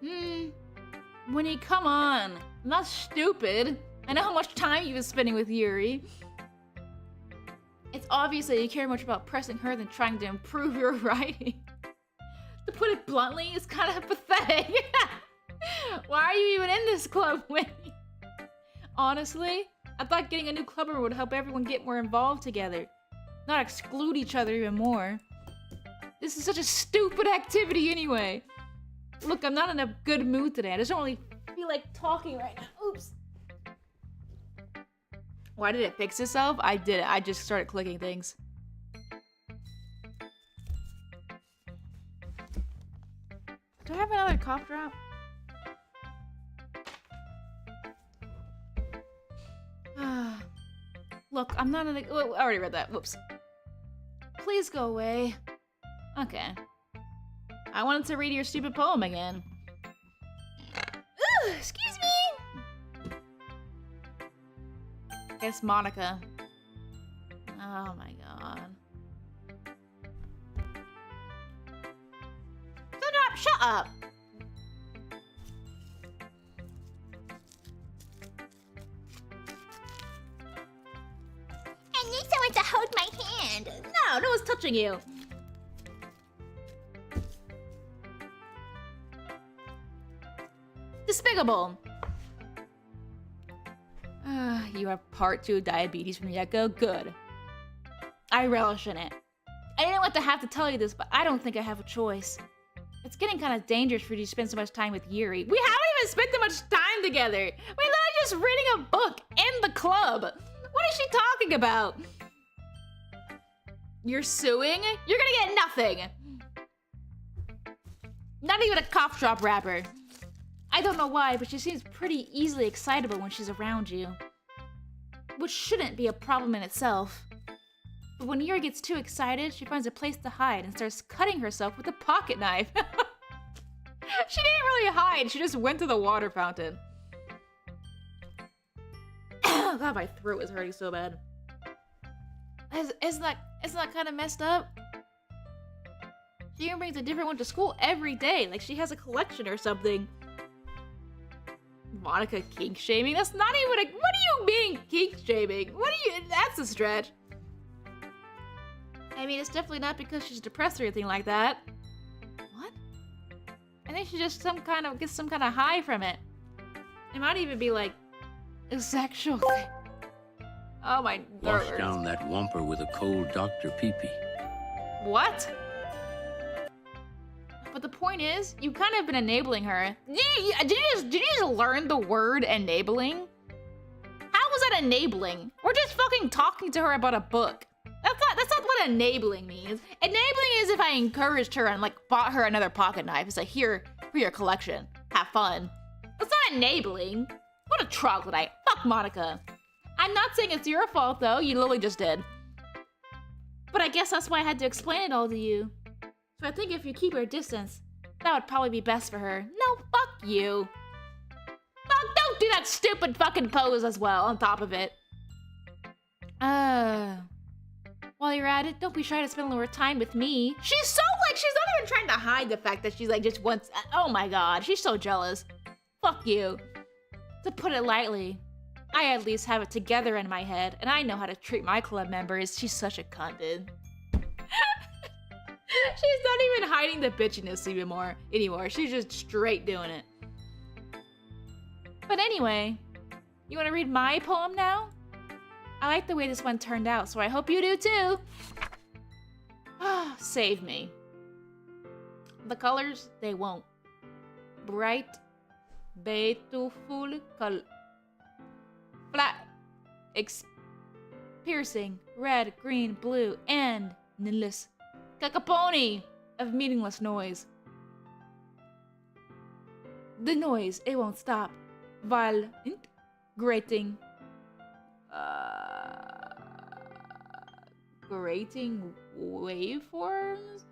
Winnie, come on. I'm not stupid. I know how much time you've been spending with Yuri. It's obvious that you care more about pressing her than trying to improve your writing. To put it bluntly, it's kind of pathetic. Why are you even in this club, Winnie? Honestly, I thought getting a new club member would help everyone get more involved together, not exclude each other even more. This is such a stupid activity anyway. Look, I'm not in a good mood today. I just don't really feel like talking right now. Oops. Why did it fix itself? I did it. I just started clicking things. Do I have another cough drop? Look, I'm not in a... Oh, I already read that. Whoops. Please go away. Okay. I wanted to read your stupid poem again. Ooh, excuse me! Guess Monica. Oh my god. Shut up! I need someone to hold my hand. No one's touching you. Despicable. You have part 2 diabetes from the get-go? Good. I relish in it. I didn't want to have to tell you this, but I don't think I have a choice. It's getting kind of dangerous for you to spend so much time with Yuri. We haven't even spent that much time together. We're literally just reading a book in the club. What is she talking about? You're suing? You're gonna get nothing. Not even a cough drop wrapper. I don't know why, but she seems pretty easily excitable when she's around you. Which shouldn't be a problem in itself. But when Yuri gets too excited, she finds a place to hide and starts cutting herself with a pocket knife. She didn't really hide, she just went to the water fountain. Oh god, my throat is hurting so bad. Isn't that kind of messed up? She even brings a different one to school every day, like she has a collection or something. Monica kink shaming? That's not even a... What do you mean kink shaming? What do you... That's a stretch. I mean, it's definitely not because she's depressed or anything like that. What? I think she just gets some kind of high from it. It might even be like a sexual thing. Oh my Wash down that whomper with a cold Dr. Pee-Pee. What? But the point is, you've kind of been enabling her. Did you just learn the word enabling? How was that enabling? We're just fucking talking to her about a book. That's not what enabling means. Enabling is if I encouraged her and like bought her another pocket knife. It's like, here for your collection. Have fun. That's not enabling. What a troglodyte. Fuck Monica. I'm not saying it's your fault though. You literally just did. But I guess that's why I had to explain it all to you. So I think if you keep her distance, that would probably be best for her. No, fuck you. Fuck, don't do that stupid fucking pose as well on top of it. While you're at it, don't be shy to spend a little time with me. She's not even trying to hide the fact that she's like just wants, oh my god, she's so jealous. Fuck you. To put it lightly, I at least have it together in my head, and I know how to treat my club members. She's such a cunt, dude. She's not even hiding the bitchiness anymore. She's just straight doing it. But anyway, you want to read my poem now? I like the way this one turned out, so I hope you do too. Save me. The colors, they won't. Bright, beautiful color. Flat, piercing, red, green, blue, and endless. Cacophony of meaningless noise. The noise, it won't stop. Violent, grating. Grating waveforms?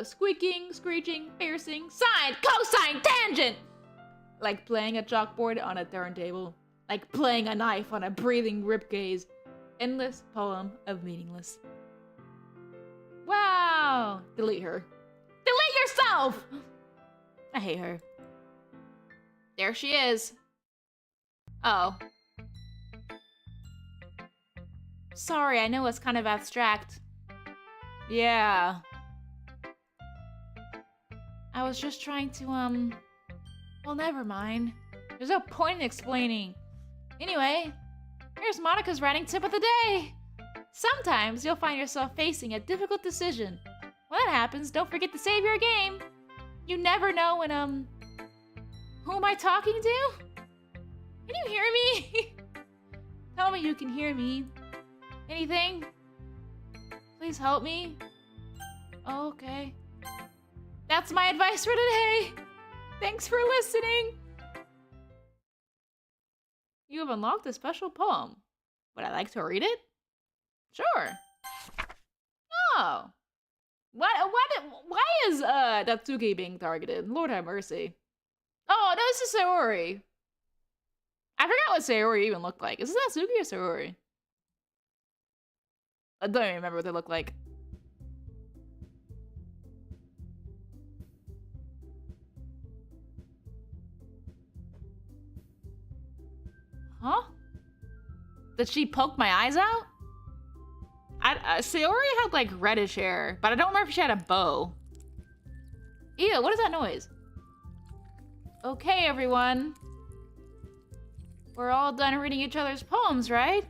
Squeaking, screeching, piercing, sine, cosine, tangent! Like playing a chalkboard on a turntable. Like playing a knife on a breathing ribcage. Endless poem of meaningless. Wow! Delete her. Delete yourself! I hate her. There she is. Oh. Sorry, I know it's kind of abstract. Yeah. I was just trying to, well, never mind. There's no point in explaining. Anyway, here's Monica's writing tip of the day. Sometimes you'll find yourself facing a difficult decision. When that happens, don't forget to save your game. You never know when, who am I talking to? Can you hear me? Tell me you can hear me. Anything? Please help me. Oh, okay. That's my advice for today. Thanks for listening. You have unlocked a special poem. Would I like to read it? Sure. Oh. Why is Natsuki being targeted? Lord have mercy. Oh, no, this is Sayori. I forgot what Sayori even looked like. Is this Natsuki or Sayori? I don't even remember what they look like. Huh? Did she poke my eyes out? Sayori had like reddish hair, but I don't remember if she had a bow. Ew, what is that noise? Okay, everyone. We're all done reading each other's poems, right?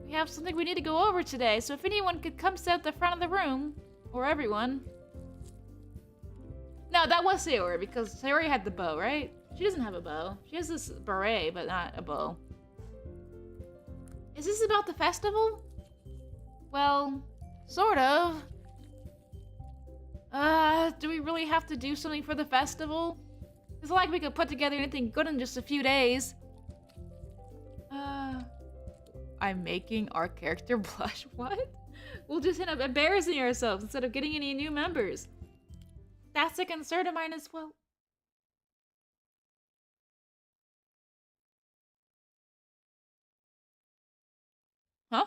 We have something we need to go over today, so if anyone could come sit at the front of the room, or everyone. No, that was Sayori, because Sayori had the bow, right? She doesn't have a bow. She has this beret, but not a bow. Is this about the festival? Well, sort of. Do we really have to do something for the festival? It's not like we could put together anything good in just a few days. I'm making our character blush. What? We'll just end up embarrassing ourselves instead of getting any new members. That's a concern of mine as well. Huh?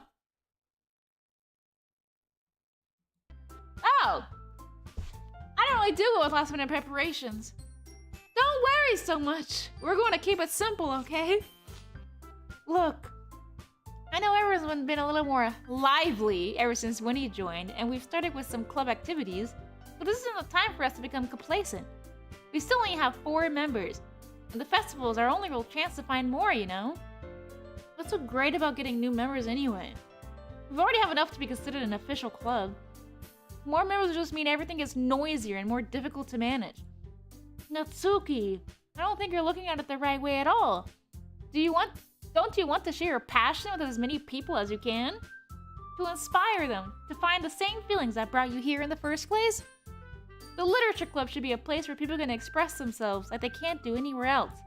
Oh! I don't really do well with last minute preparations. Don't worry so much. We're going to keep it simple, okay? Look, I know everyone's been a little more lively ever since Winnie joined, and we've started with some club activities, but this isn't the time for us to become complacent. We still only have 4 members, and the festival is our only real chance to find more, you know? What's so great about getting new members anyway? We already have enough to be considered an official club. More members will just mean everything gets noisier and more difficult to manage. Natsuki, I don't think you're looking at it the right way at all. Don't you want to share your passion with as many people as you can? To inspire them to find the same feelings that brought you here in the first place? The literature club should be a place where people can express themselves like they can't do anywhere else.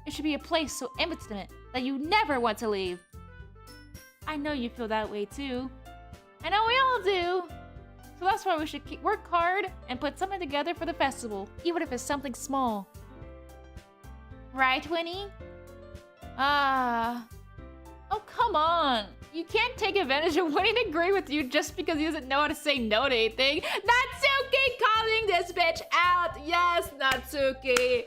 It should be a place so intimate that you never want to leave. I know you feel that way too. I know we all do. So that's why we should work hard and put something together for the festival, even if it's something small. Right, Winnie? Oh, come on. You can't take advantage of Winnie to agree with you just because he doesn't know how to say no to anything. Natsuki calling this bitch out. Yes, Natsuki.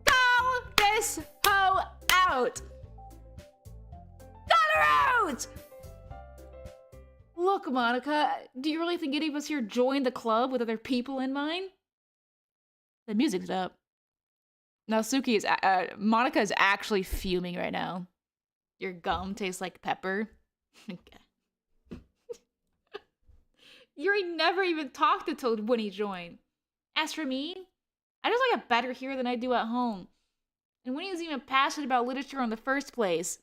Call this hoe out. Call her out! Look, Monica, do you really think any of us here joined the club with other people in mind? The music's up. Natsuki is, Monica is actually fuming right now. Your gum tastes like pepper. Yuri never even talked to Toad when he joined. As for me, I just like it better here than I do at home. And when he was even passionate about literature in the first place.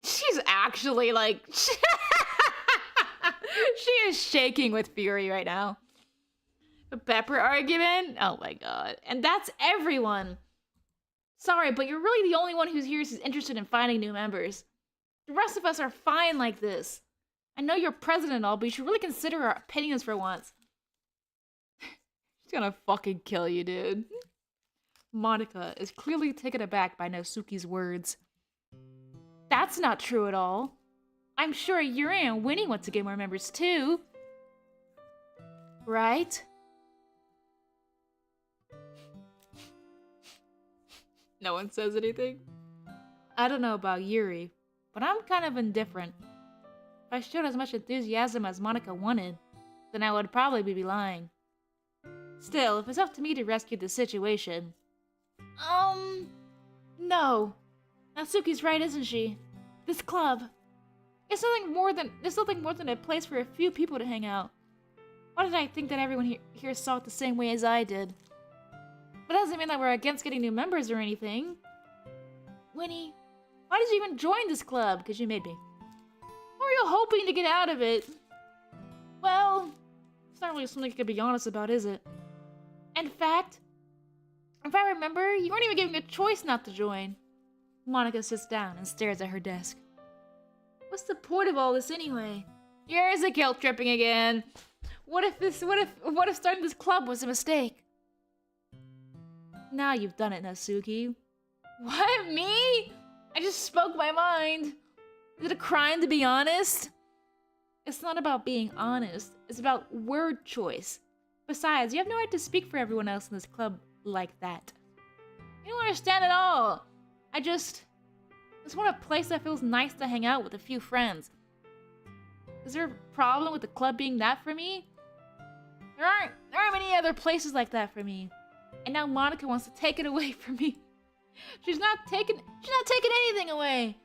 She's actually like... She is shaking with fury right now. A pepper argument? Oh my god. And that's everyone. Sorry, but you're really the only one who's here who's interested in finding new members. The rest of us are fine like this. I know you're president and all, but you should really consider our opinions for once. She's gonna fucking kill you, dude. Monica is clearly taken aback by Natsuki's words. That's not true at all. I'm sure Yuri and Winnie want to get more members too. Right? No one says anything? I don't know about Yuri, but I'm kind of indifferent. If I showed as much enthusiasm as Monica wanted, then I would probably be lying. Still, if it's up to me to rescue the situation... No. Natsuki's right, isn't she? This club... It's nothing more than a place for a few people to hang out. Why did I think that everyone here saw it the same way as I did? But that doesn't mean that we're against getting new members or anything. Winnie, why did you even join this club? Because you made me. Or are you hoping to get out of it? Well, it's not really something you can be honest about, is it? In fact, if I remember, you weren't even given a choice not to join. Monica sits down and stares at her desk. What's the point of all this anyway? Here's a guilt tripping again. What if starting this club was a mistake? Now you've done it, Natsuki. What, me? I just spoke my mind. Is it a crime to be honest? It's not about being honest. It's about word choice. Besides, you have no right to speak for everyone else in this club like that. You don't understand at all. I just want a place that feels nice to hang out with a few friends. Is there a problem with the club being that for me? There aren't many other places like that for me. And now Monica wants to take it away from me. She's not taking anything away.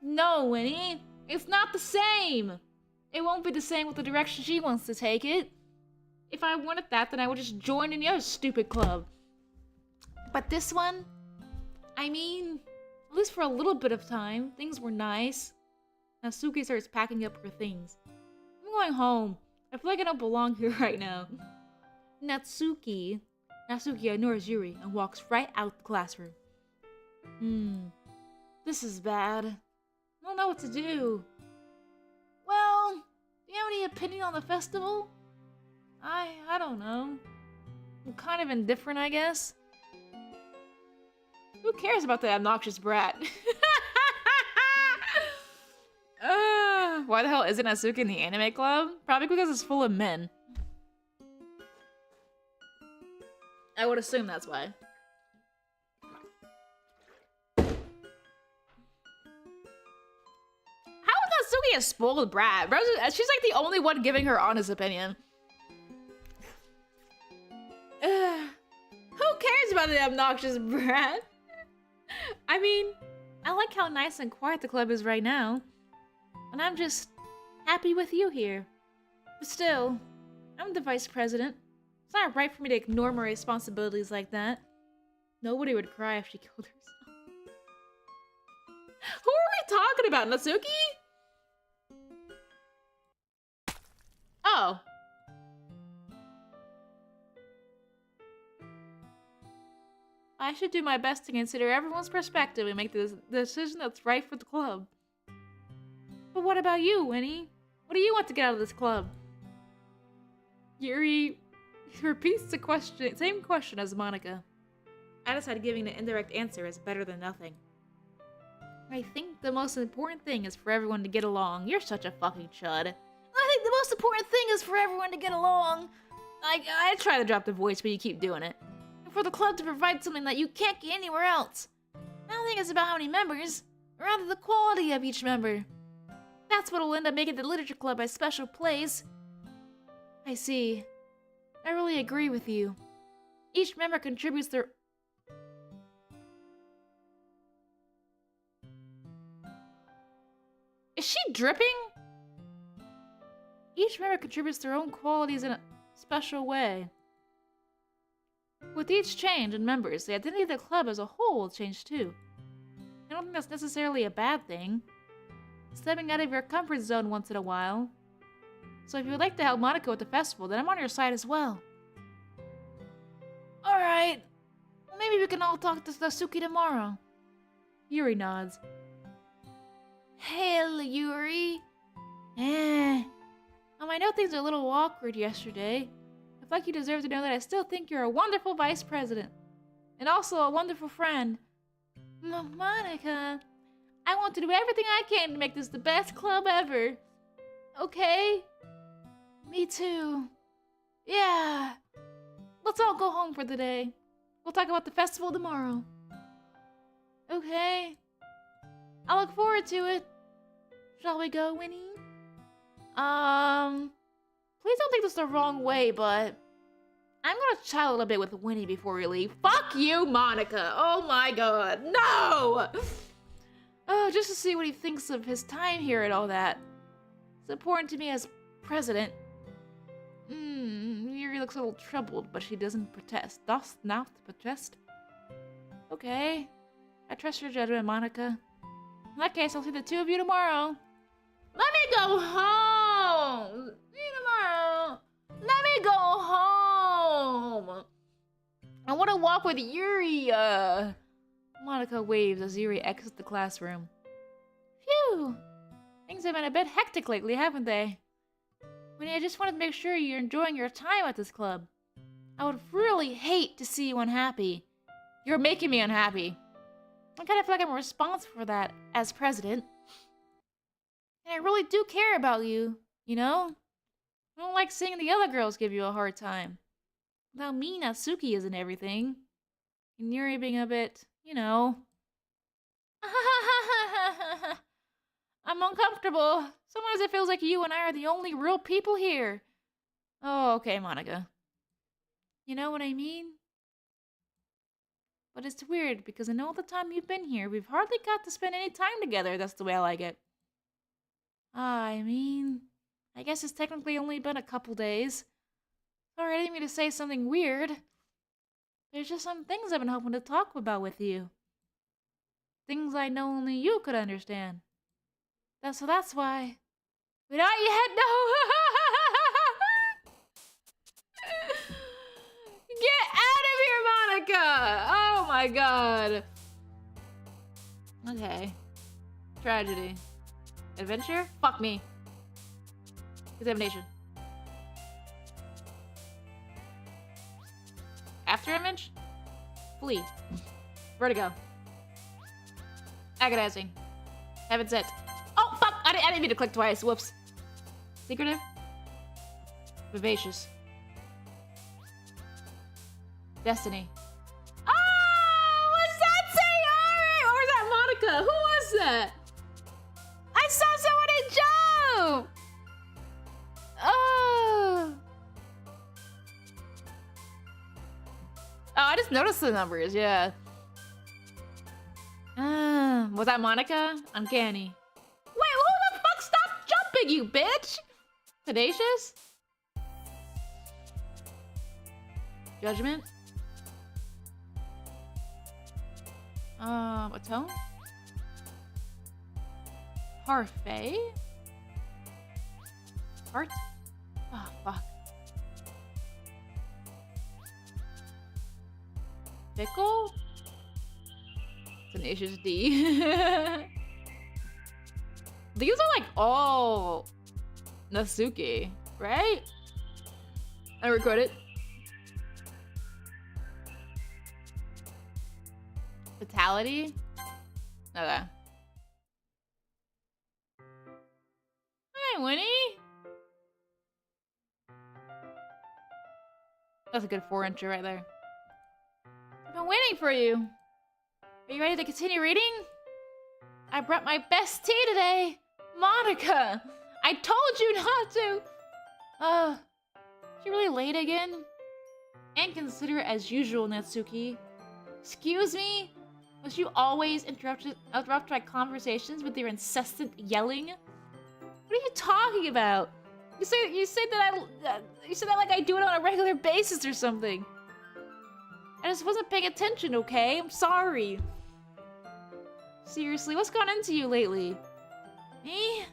No, Winnie, it's not the same. It won't be the same with the direction she wants to take it. If I wanted that, then I would just join any other stupid club. But this one, I mean, at least for a little bit of time, things were nice. Natsuki starts packing up her things. I'm going home. I feel like I don't belong here right now. Natsuki ignores Yuri and walks right out the classroom. This is bad. I don't know what to do. Well, do you have any opinion on the festival? I don't know. I'm kind of indifferent, I guess. Who cares about the obnoxious brat? Why the hell isn't Natsuki in the anime club? Probably because it's full of men. I would assume that's why. How is Natsuki a spoiled brat? She's like the only one giving her honest opinion. Who cares about the obnoxious brat? I mean, I like how nice and quiet the club is right now. And I'm just happy with you here. But still, I'm the vice president. It's not right for me to ignore my responsibilities like that. Nobody would cry if she killed herself. Who are we talking about, Natsuki? Oh. I should do my best to consider everyone's perspective and make the decision that's right for the club. But what about you, Winnie? What do you want to get out of this club? Yuri repeats the same question as Monica. I decided giving an indirect answer is better than nothing. I think the most important thing is for everyone to get along. You're such a fucking chud. I think the most important thing is for everyone to get along. I try to drop the voice, but you keep doing it. And for the club to provide something that you can't get anywhere else. I don't think it's about how many members, or rather the quality of each member. That's what will end up making the literature club a special place. I see. I really agree with you. Each member contributes their... Is she dripping? Each member contributes their own qualities in a special way. With each change in members, the identity of the club as a whole will change too. I don't think that's necessarily a bad thing. Stepping out of your comfort zone once in a while. So if you would like to help Monica with the festival, then I'm on your side as well. Alright. Well, maybe we can all talk to Natsuki tomorrow. Yuri nods. Hey, Yuri. I know things were a little awkward yesterday. I feel like you deserve to know that I still think you're a wonderful vice president. And also a wonderful friend. Monica, I want to do everything I can to make this the best club ever. Okay? Me too. Yeah. Let's all go home for the day. We'll talk about the festival tomorrow. Okay. I look forward to it. Shall we go, Winnie? Please don't take this the wrong way, but I'm gonna chat a little bit with Winnie before we leave. Fuck you, Monica! Oh my god, no! Oh, just to see what he thinks of his time here and all that. It's important to me as president. Yuri looks a little troubled, but she doesn't protest. Dost not protest? Okay. I trust your judgment, Monica. In that case, I'll see the two of you tomorrow. Let me go home! See you tomorrow. Let me go home! I want to walk with Yuri, Monica waves as Yuri exits the classroom. Phew! Things have been a bit hectic lately, haven't they? Winnie, I just wanted to make sure you're enjoying your time at this club. I would really hate to see you unhappy. You're making me unhappy. I kind of feel like I'm responsible for that as president. And I really do care about you, you know? I don't like seeing the other girls give you a hard time. Without me, Natsuki isn't everything. And Yuri being a bit, you know... I'm uncomfortable. Sometimes it feels like you and I are the only real people here. Oh, okay, Monica. You know what I mean? But it's weird, because in all the time you've been here, we've hardly got to spend any time together. That's the way I like it. I mean, I guess it's technically only been a couple days. Sorry, I didn't mean to say something weird. There's just some things I've been hoping to talk about with you. Things I know only you could understand. So that's why. But not yet, no! Get out of here, Monica! Oh my god. Okay. Tragedy. Adventure? Fuck me. Examination. After image? Flee. Vertigo. Agonizing. Heaven sent. Oh, fuck! I didn't mean to click twice. Whoops. Secretive? Vivacious. Destiny. Oh! What's that say? Alright! Or was that Monica? Who was that? I saw someone in jump! Oh! Oh, I just noticed the numbers, yeah. Was that Monica? Uncanny. Wait, who the fuck stopped jumping, you bitch? Tenacious? Judgment? Atone? Parfait? Heart? Oh, fuck. Fickle? Tenacious D. These are like all Natsuki, right? I record it. Fatality? Okay. Hi, Winnie. That's a good 4-incher right there. I've been waiting for you. Are you ready to continue reading? I brought my best tea today. Monica, I told you not to. Is she really late again? Inconsiderate as usual, Natsuki. Excuse me? Must you always interrupt my conversations with your incessant yelling? What are you talking about? You said that like I do it on a regular basis or something. I just wasn't paying attention, okay? I'm sorry. Seriously, what's gone into you lately? Me?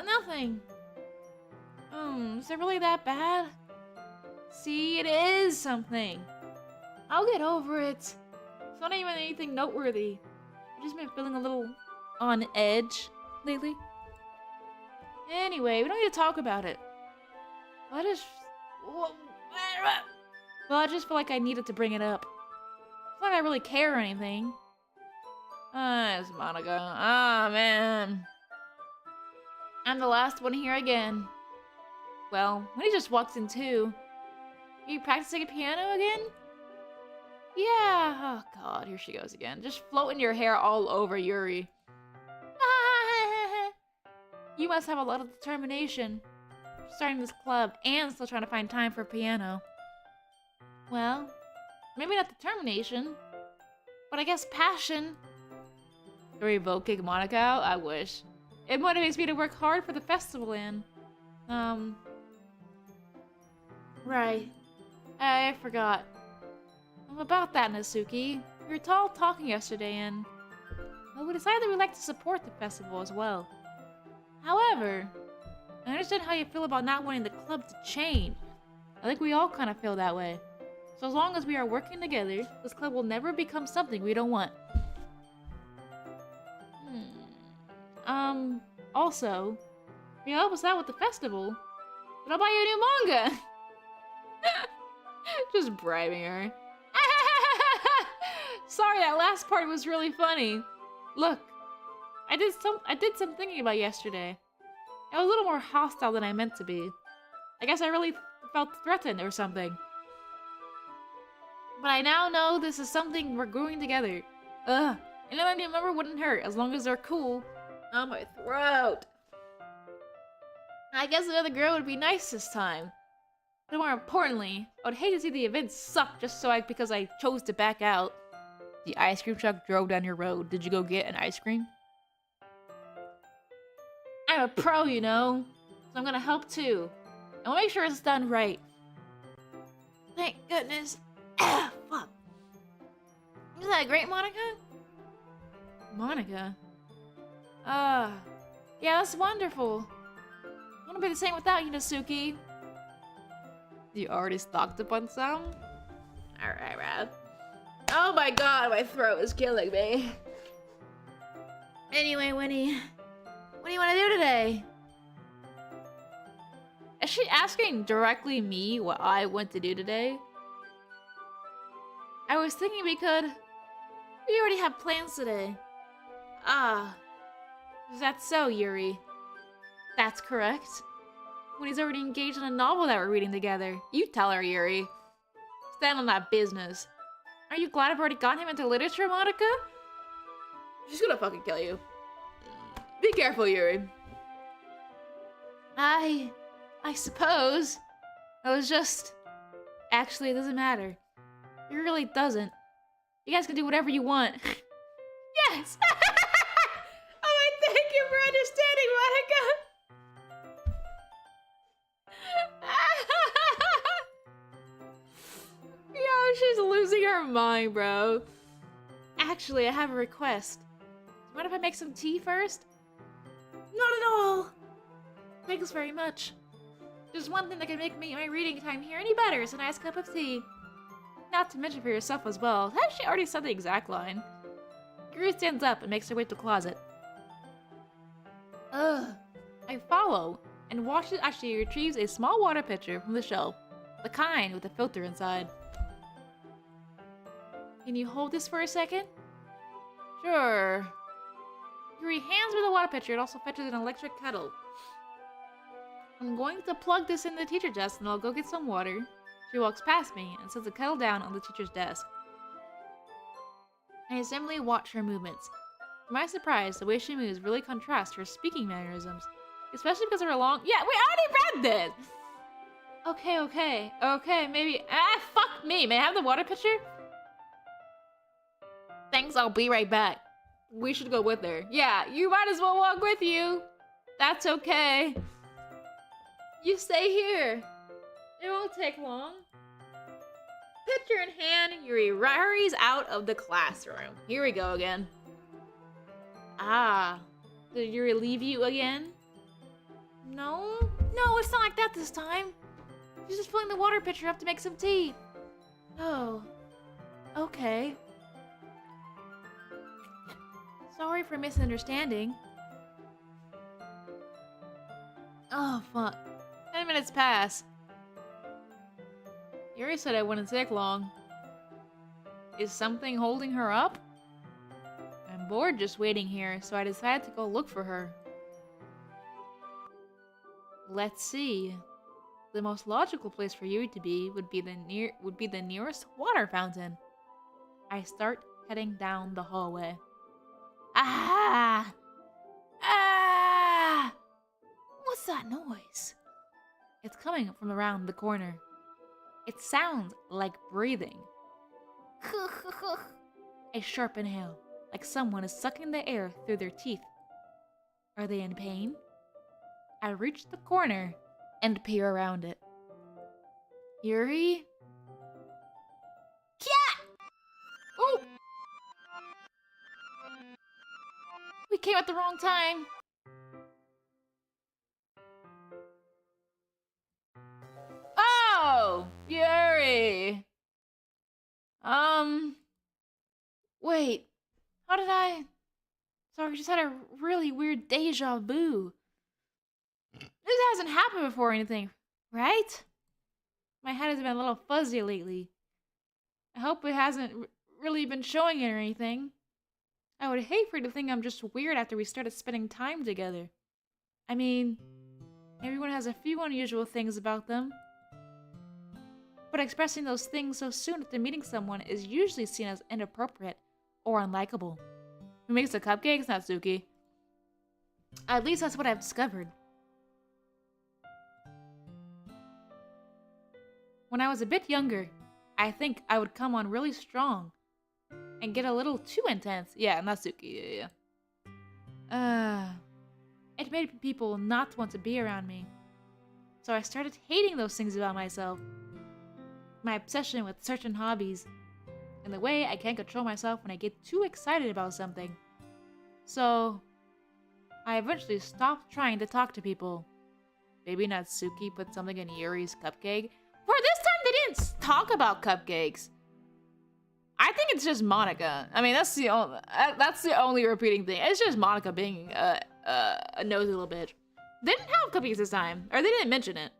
Nothing. Is it really that bad? See, it is something. I'll get over it. It's not even anything noteworthy. I've just been feeling a little on edge lately. Anyway, we don't need to talk about it. I just feel like I needed to bring it up. It's not like I really care or anything. It's Monica. Ah, man. I'm the last one here again. Well, when he just walks in too. Are you practicing a piano again? Yeah. Oh god, here she goes again. Just floating your hair all over Yuri. You must have a lot of determination. Starting this club and still trying to find time for piano. Well, maybe not determination, but I guess passion. Revoke kick Monica out? I wish. It motivates me to work hard for the festival and, Right. I forgot. About that, Natsuki. We were all talking yesterday and... well, we decided that we'd like to support the festival as well. However, I understand how you feel about not wanting the club to change. I think we all kind of feel that way. So as long as we are working together, this club will never become something we don't want. Also, if you help us out with the festival, then I'll buy you a new manga! Just bribing her. Sorry, that last part was really funny. Look, I did some thinking about yesterday. I was a little more hostile than I meant to be. I guess I really felt threatened or something. But I now know this is something we're doing together. Ugh. And a new member wouldn't hurt, as long as they're cool. Oh, my throat. I guess another girl would be nice this time. But more importantly, I would hate to see the event suck just because I chose to back out. The ice cream truck drove down your road. Did you go get an ice cream? I'm a pro, you know, so I'm gonna help too. And we'll make sure it's done right. Thank goodness. Ah, fuck. Isn't that great, Monica? Monica? Yeah, that's wonderful. I wanna be the same without you, Natsuki. You already stocked up on some? Alright, Rad. Oh my god, my throat is killing me. Anyway, Winnie, what do you want to do today? Is she asking directly me what I want to do today? I was thinking we already have plans today. Ah, is that so, Yuri? That's correct. Winnie's already engaged in a novel that we're reading together. You tell her, Yuri. Stand on that business. Are you glad I've already gotten him into literature, Monica? She's gonna fucking kill you. Be careful, Yuri. I suppose. I was just... Actually, it doesn't matter. It really doesn't. You guys can do whatever you want. Yes! Oh, I thank you for understanding, Monica! Yo, she's losing her mind, bro. Actually, I have a request. Mind if I make some tea first? Not at all. Thanks very much. There's one thing that can make my reading time here any better. It's a nice cup of tea. Not to mention for yourself as well. Has she already said the exact line? Guru stands up and makes her way to the closet. Ugh. I follow and watches as she retrieves a small water pitcher from the shelf. The kind with a filter inside. Can you hold this for a second? Sure. Yuri hands me the water pitcher and also fetches an electric kettle. I'm going to plug this in the teacher's desk and I'll go get some water. She walks past me and sets the kettle down on the teacher's desk. I simply watch her movements. To my surprise, the way she moves really contrasts her speaking mannerisms. Especially because of her long- Yeah, we already read this! Okay, maybe- fuck me! May I have the water pitcher? Thanks, I'll be right back. We should go with her. Yeah, you might as well walk with you. That's okay. You stay here. It won't take long. Pitcher in hand, Yuri hurries out of the classroom. Here we go again. Ah, did Yuri leave you again? No, it's not like that this time. She's just filling the water pitcher up to make some tea. Oh, okay. Sorry for misunderstanding. Oh, fuck. 10 minutes pass. Yuri said it wouldn't take long. Is something holding her up? I'm bored just waiting here, so I decided to go look for her. Let's see. The most logical place for Yuri to be would be the nearest water fountain. I start heading down the hallway. Ah! Ah! What's that noise? It's coming from around the corner. It sounds like breathing. A sharp inhale, like someone is sucking the air through their teeth. Are they in pain? I reach the corner and peer around it. Yuri? Cat! Oh! We came at the wrong time. Oh! Yuri! Wait. How did I... Sorry, I just had a really weird deja vu. This hasn't happened before or anything, right? My head has been a little fuzzy lately. I hope it hasn't really been showing it or anything. I would hate for you to think I'm just weird after we started spending time together. I mean, everyone has a few unusual things about them. But expressing those things so soon after meeting someone is usually seen as inappropriate or unlikable. Who makes the cupcakes? Natsuki. At least that's what I've discovered. When I was a bit younger, I think I would come on really strong and get a little too intense. Yeah, Natsuki, yeah. It made people not want to be around me. So I started hating those things about myself. My obsession with certain hobbies, and the way I can't control myself when I get too excited about something. So, I eventually stopped trying to talk to people. Maybe Natsuki put something in Yuri's cupcake. For this time, they didn't talk about cupcakes. I think it's just Monica. I mean, that's the only repeating thing. It's just Monica being a nosy little bitch. They didn't have cupcakes this time, or they didn't mention it.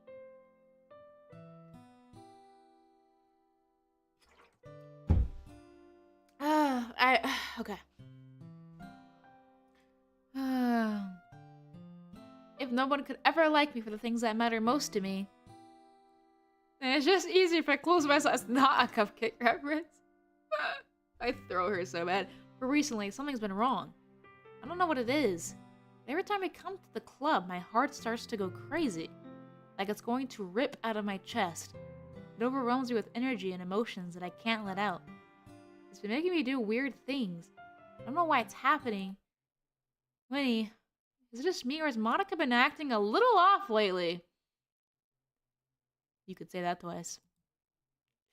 Okay. If no one could ever like me for the things that matter most to me, then it's just easier if I close myself. It's not a cupcake reference. I throw her so bad. But recently, something's been wrong. I don't know what it is. Every time I come to the club, my heart starts to go crazy. Like it's going to rip out of my chest. It overwhelms me with energy and emotions that I can't let out. It's been making me do weird things. I don't know why it's happening. Winnie, is it just me or has Monica been acting a little off lately? You could say that twice.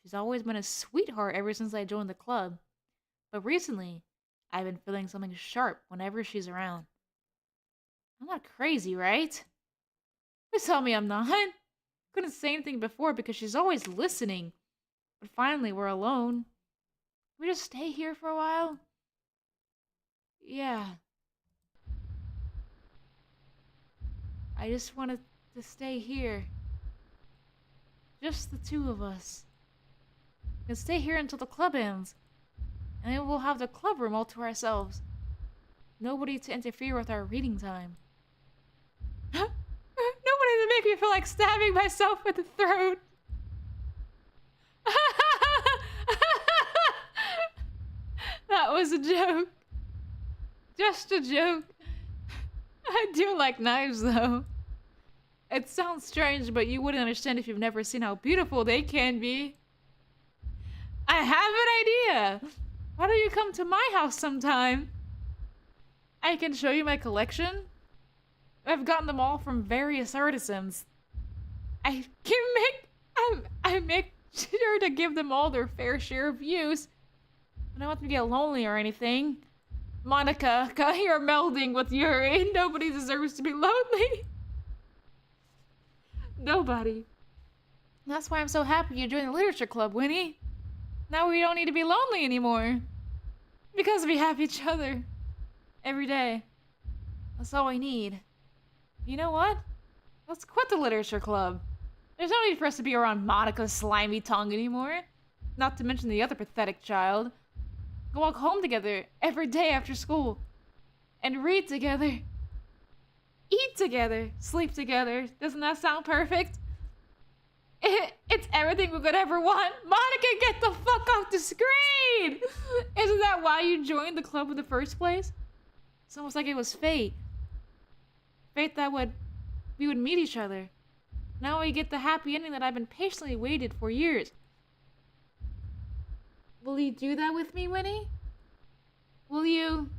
She's always been a sweetheart ever since I joined the club. But recently, I've been feeling something sharp whenever she's around. I'm not crazy, right? Please tell me I'm not. Couldn't say anything before because she's always listening. But finally, we're alone. Can we just stay here for a while? Yeah. I just wanted to stay here. Just the two of us. We can stay here until the club ends. And then we'll have the club room all to ourselves. Nobody to interfere with our reading time. Nobody to make me feel like stabbing myself in the throat. That was a joke. Just a joke. I do like knives, though. It sounds strange, but you wouldn't understand if you've never seen how beautiful they can be. I have an idea. Why don't you come to my house sometime? I can show you my collection. I've gotten them all from various artisans. I make sure to give them all their fair share of use. I don't want them to get lonely or anything. Monica, you're melding with Yuri. Nobody deserves to be lonely. Nobody. That's why I'm so happy you joined the literature club, Winnie. Now we don't need to be lonely anymore. Because we have each other. Every day. That's all we need. You know what? Let's quit the literature club. There's no need for us to be around Monica's slimy tongue anymore. Not to mention the other pathetic child. Go walk home together every day after school. And read together. Eat together. Sleep together. Doesn't that sound perfect? It's everything we could ever want. Monica, get the fuck off the screen! Isn't that why you joined the club in the first place? It's almost like it was fate. Fate that we would meet each other. Now we get the happy ending that I've been patiently waited for years. Will you do that with me, Winnie? Will you...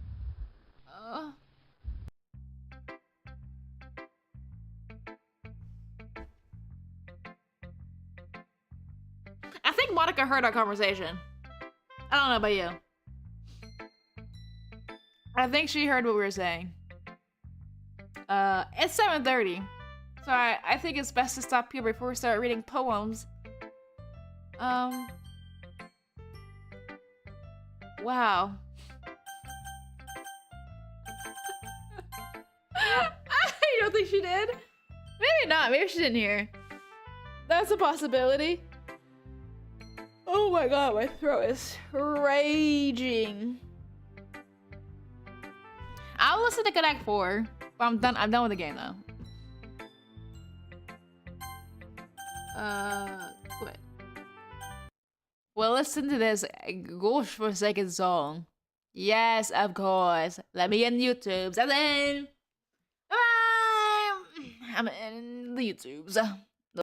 I think Monica heard our conversation. I don't know about you. I think she heard what we were saying. It's 7:30. So I think it's best to stop here before we start reading poems. Wow. I don't think she did. Maybe not. Maybe she didn't hear. That's a possibility. Oh my god, my throat is raging. I'll listen to Good Act 4. But I'm done with the game though. Quit. Well, listen to this gosh-forsaken song. Yes, of course. Let me in YouTube's. And then... I'm in the YouTube's.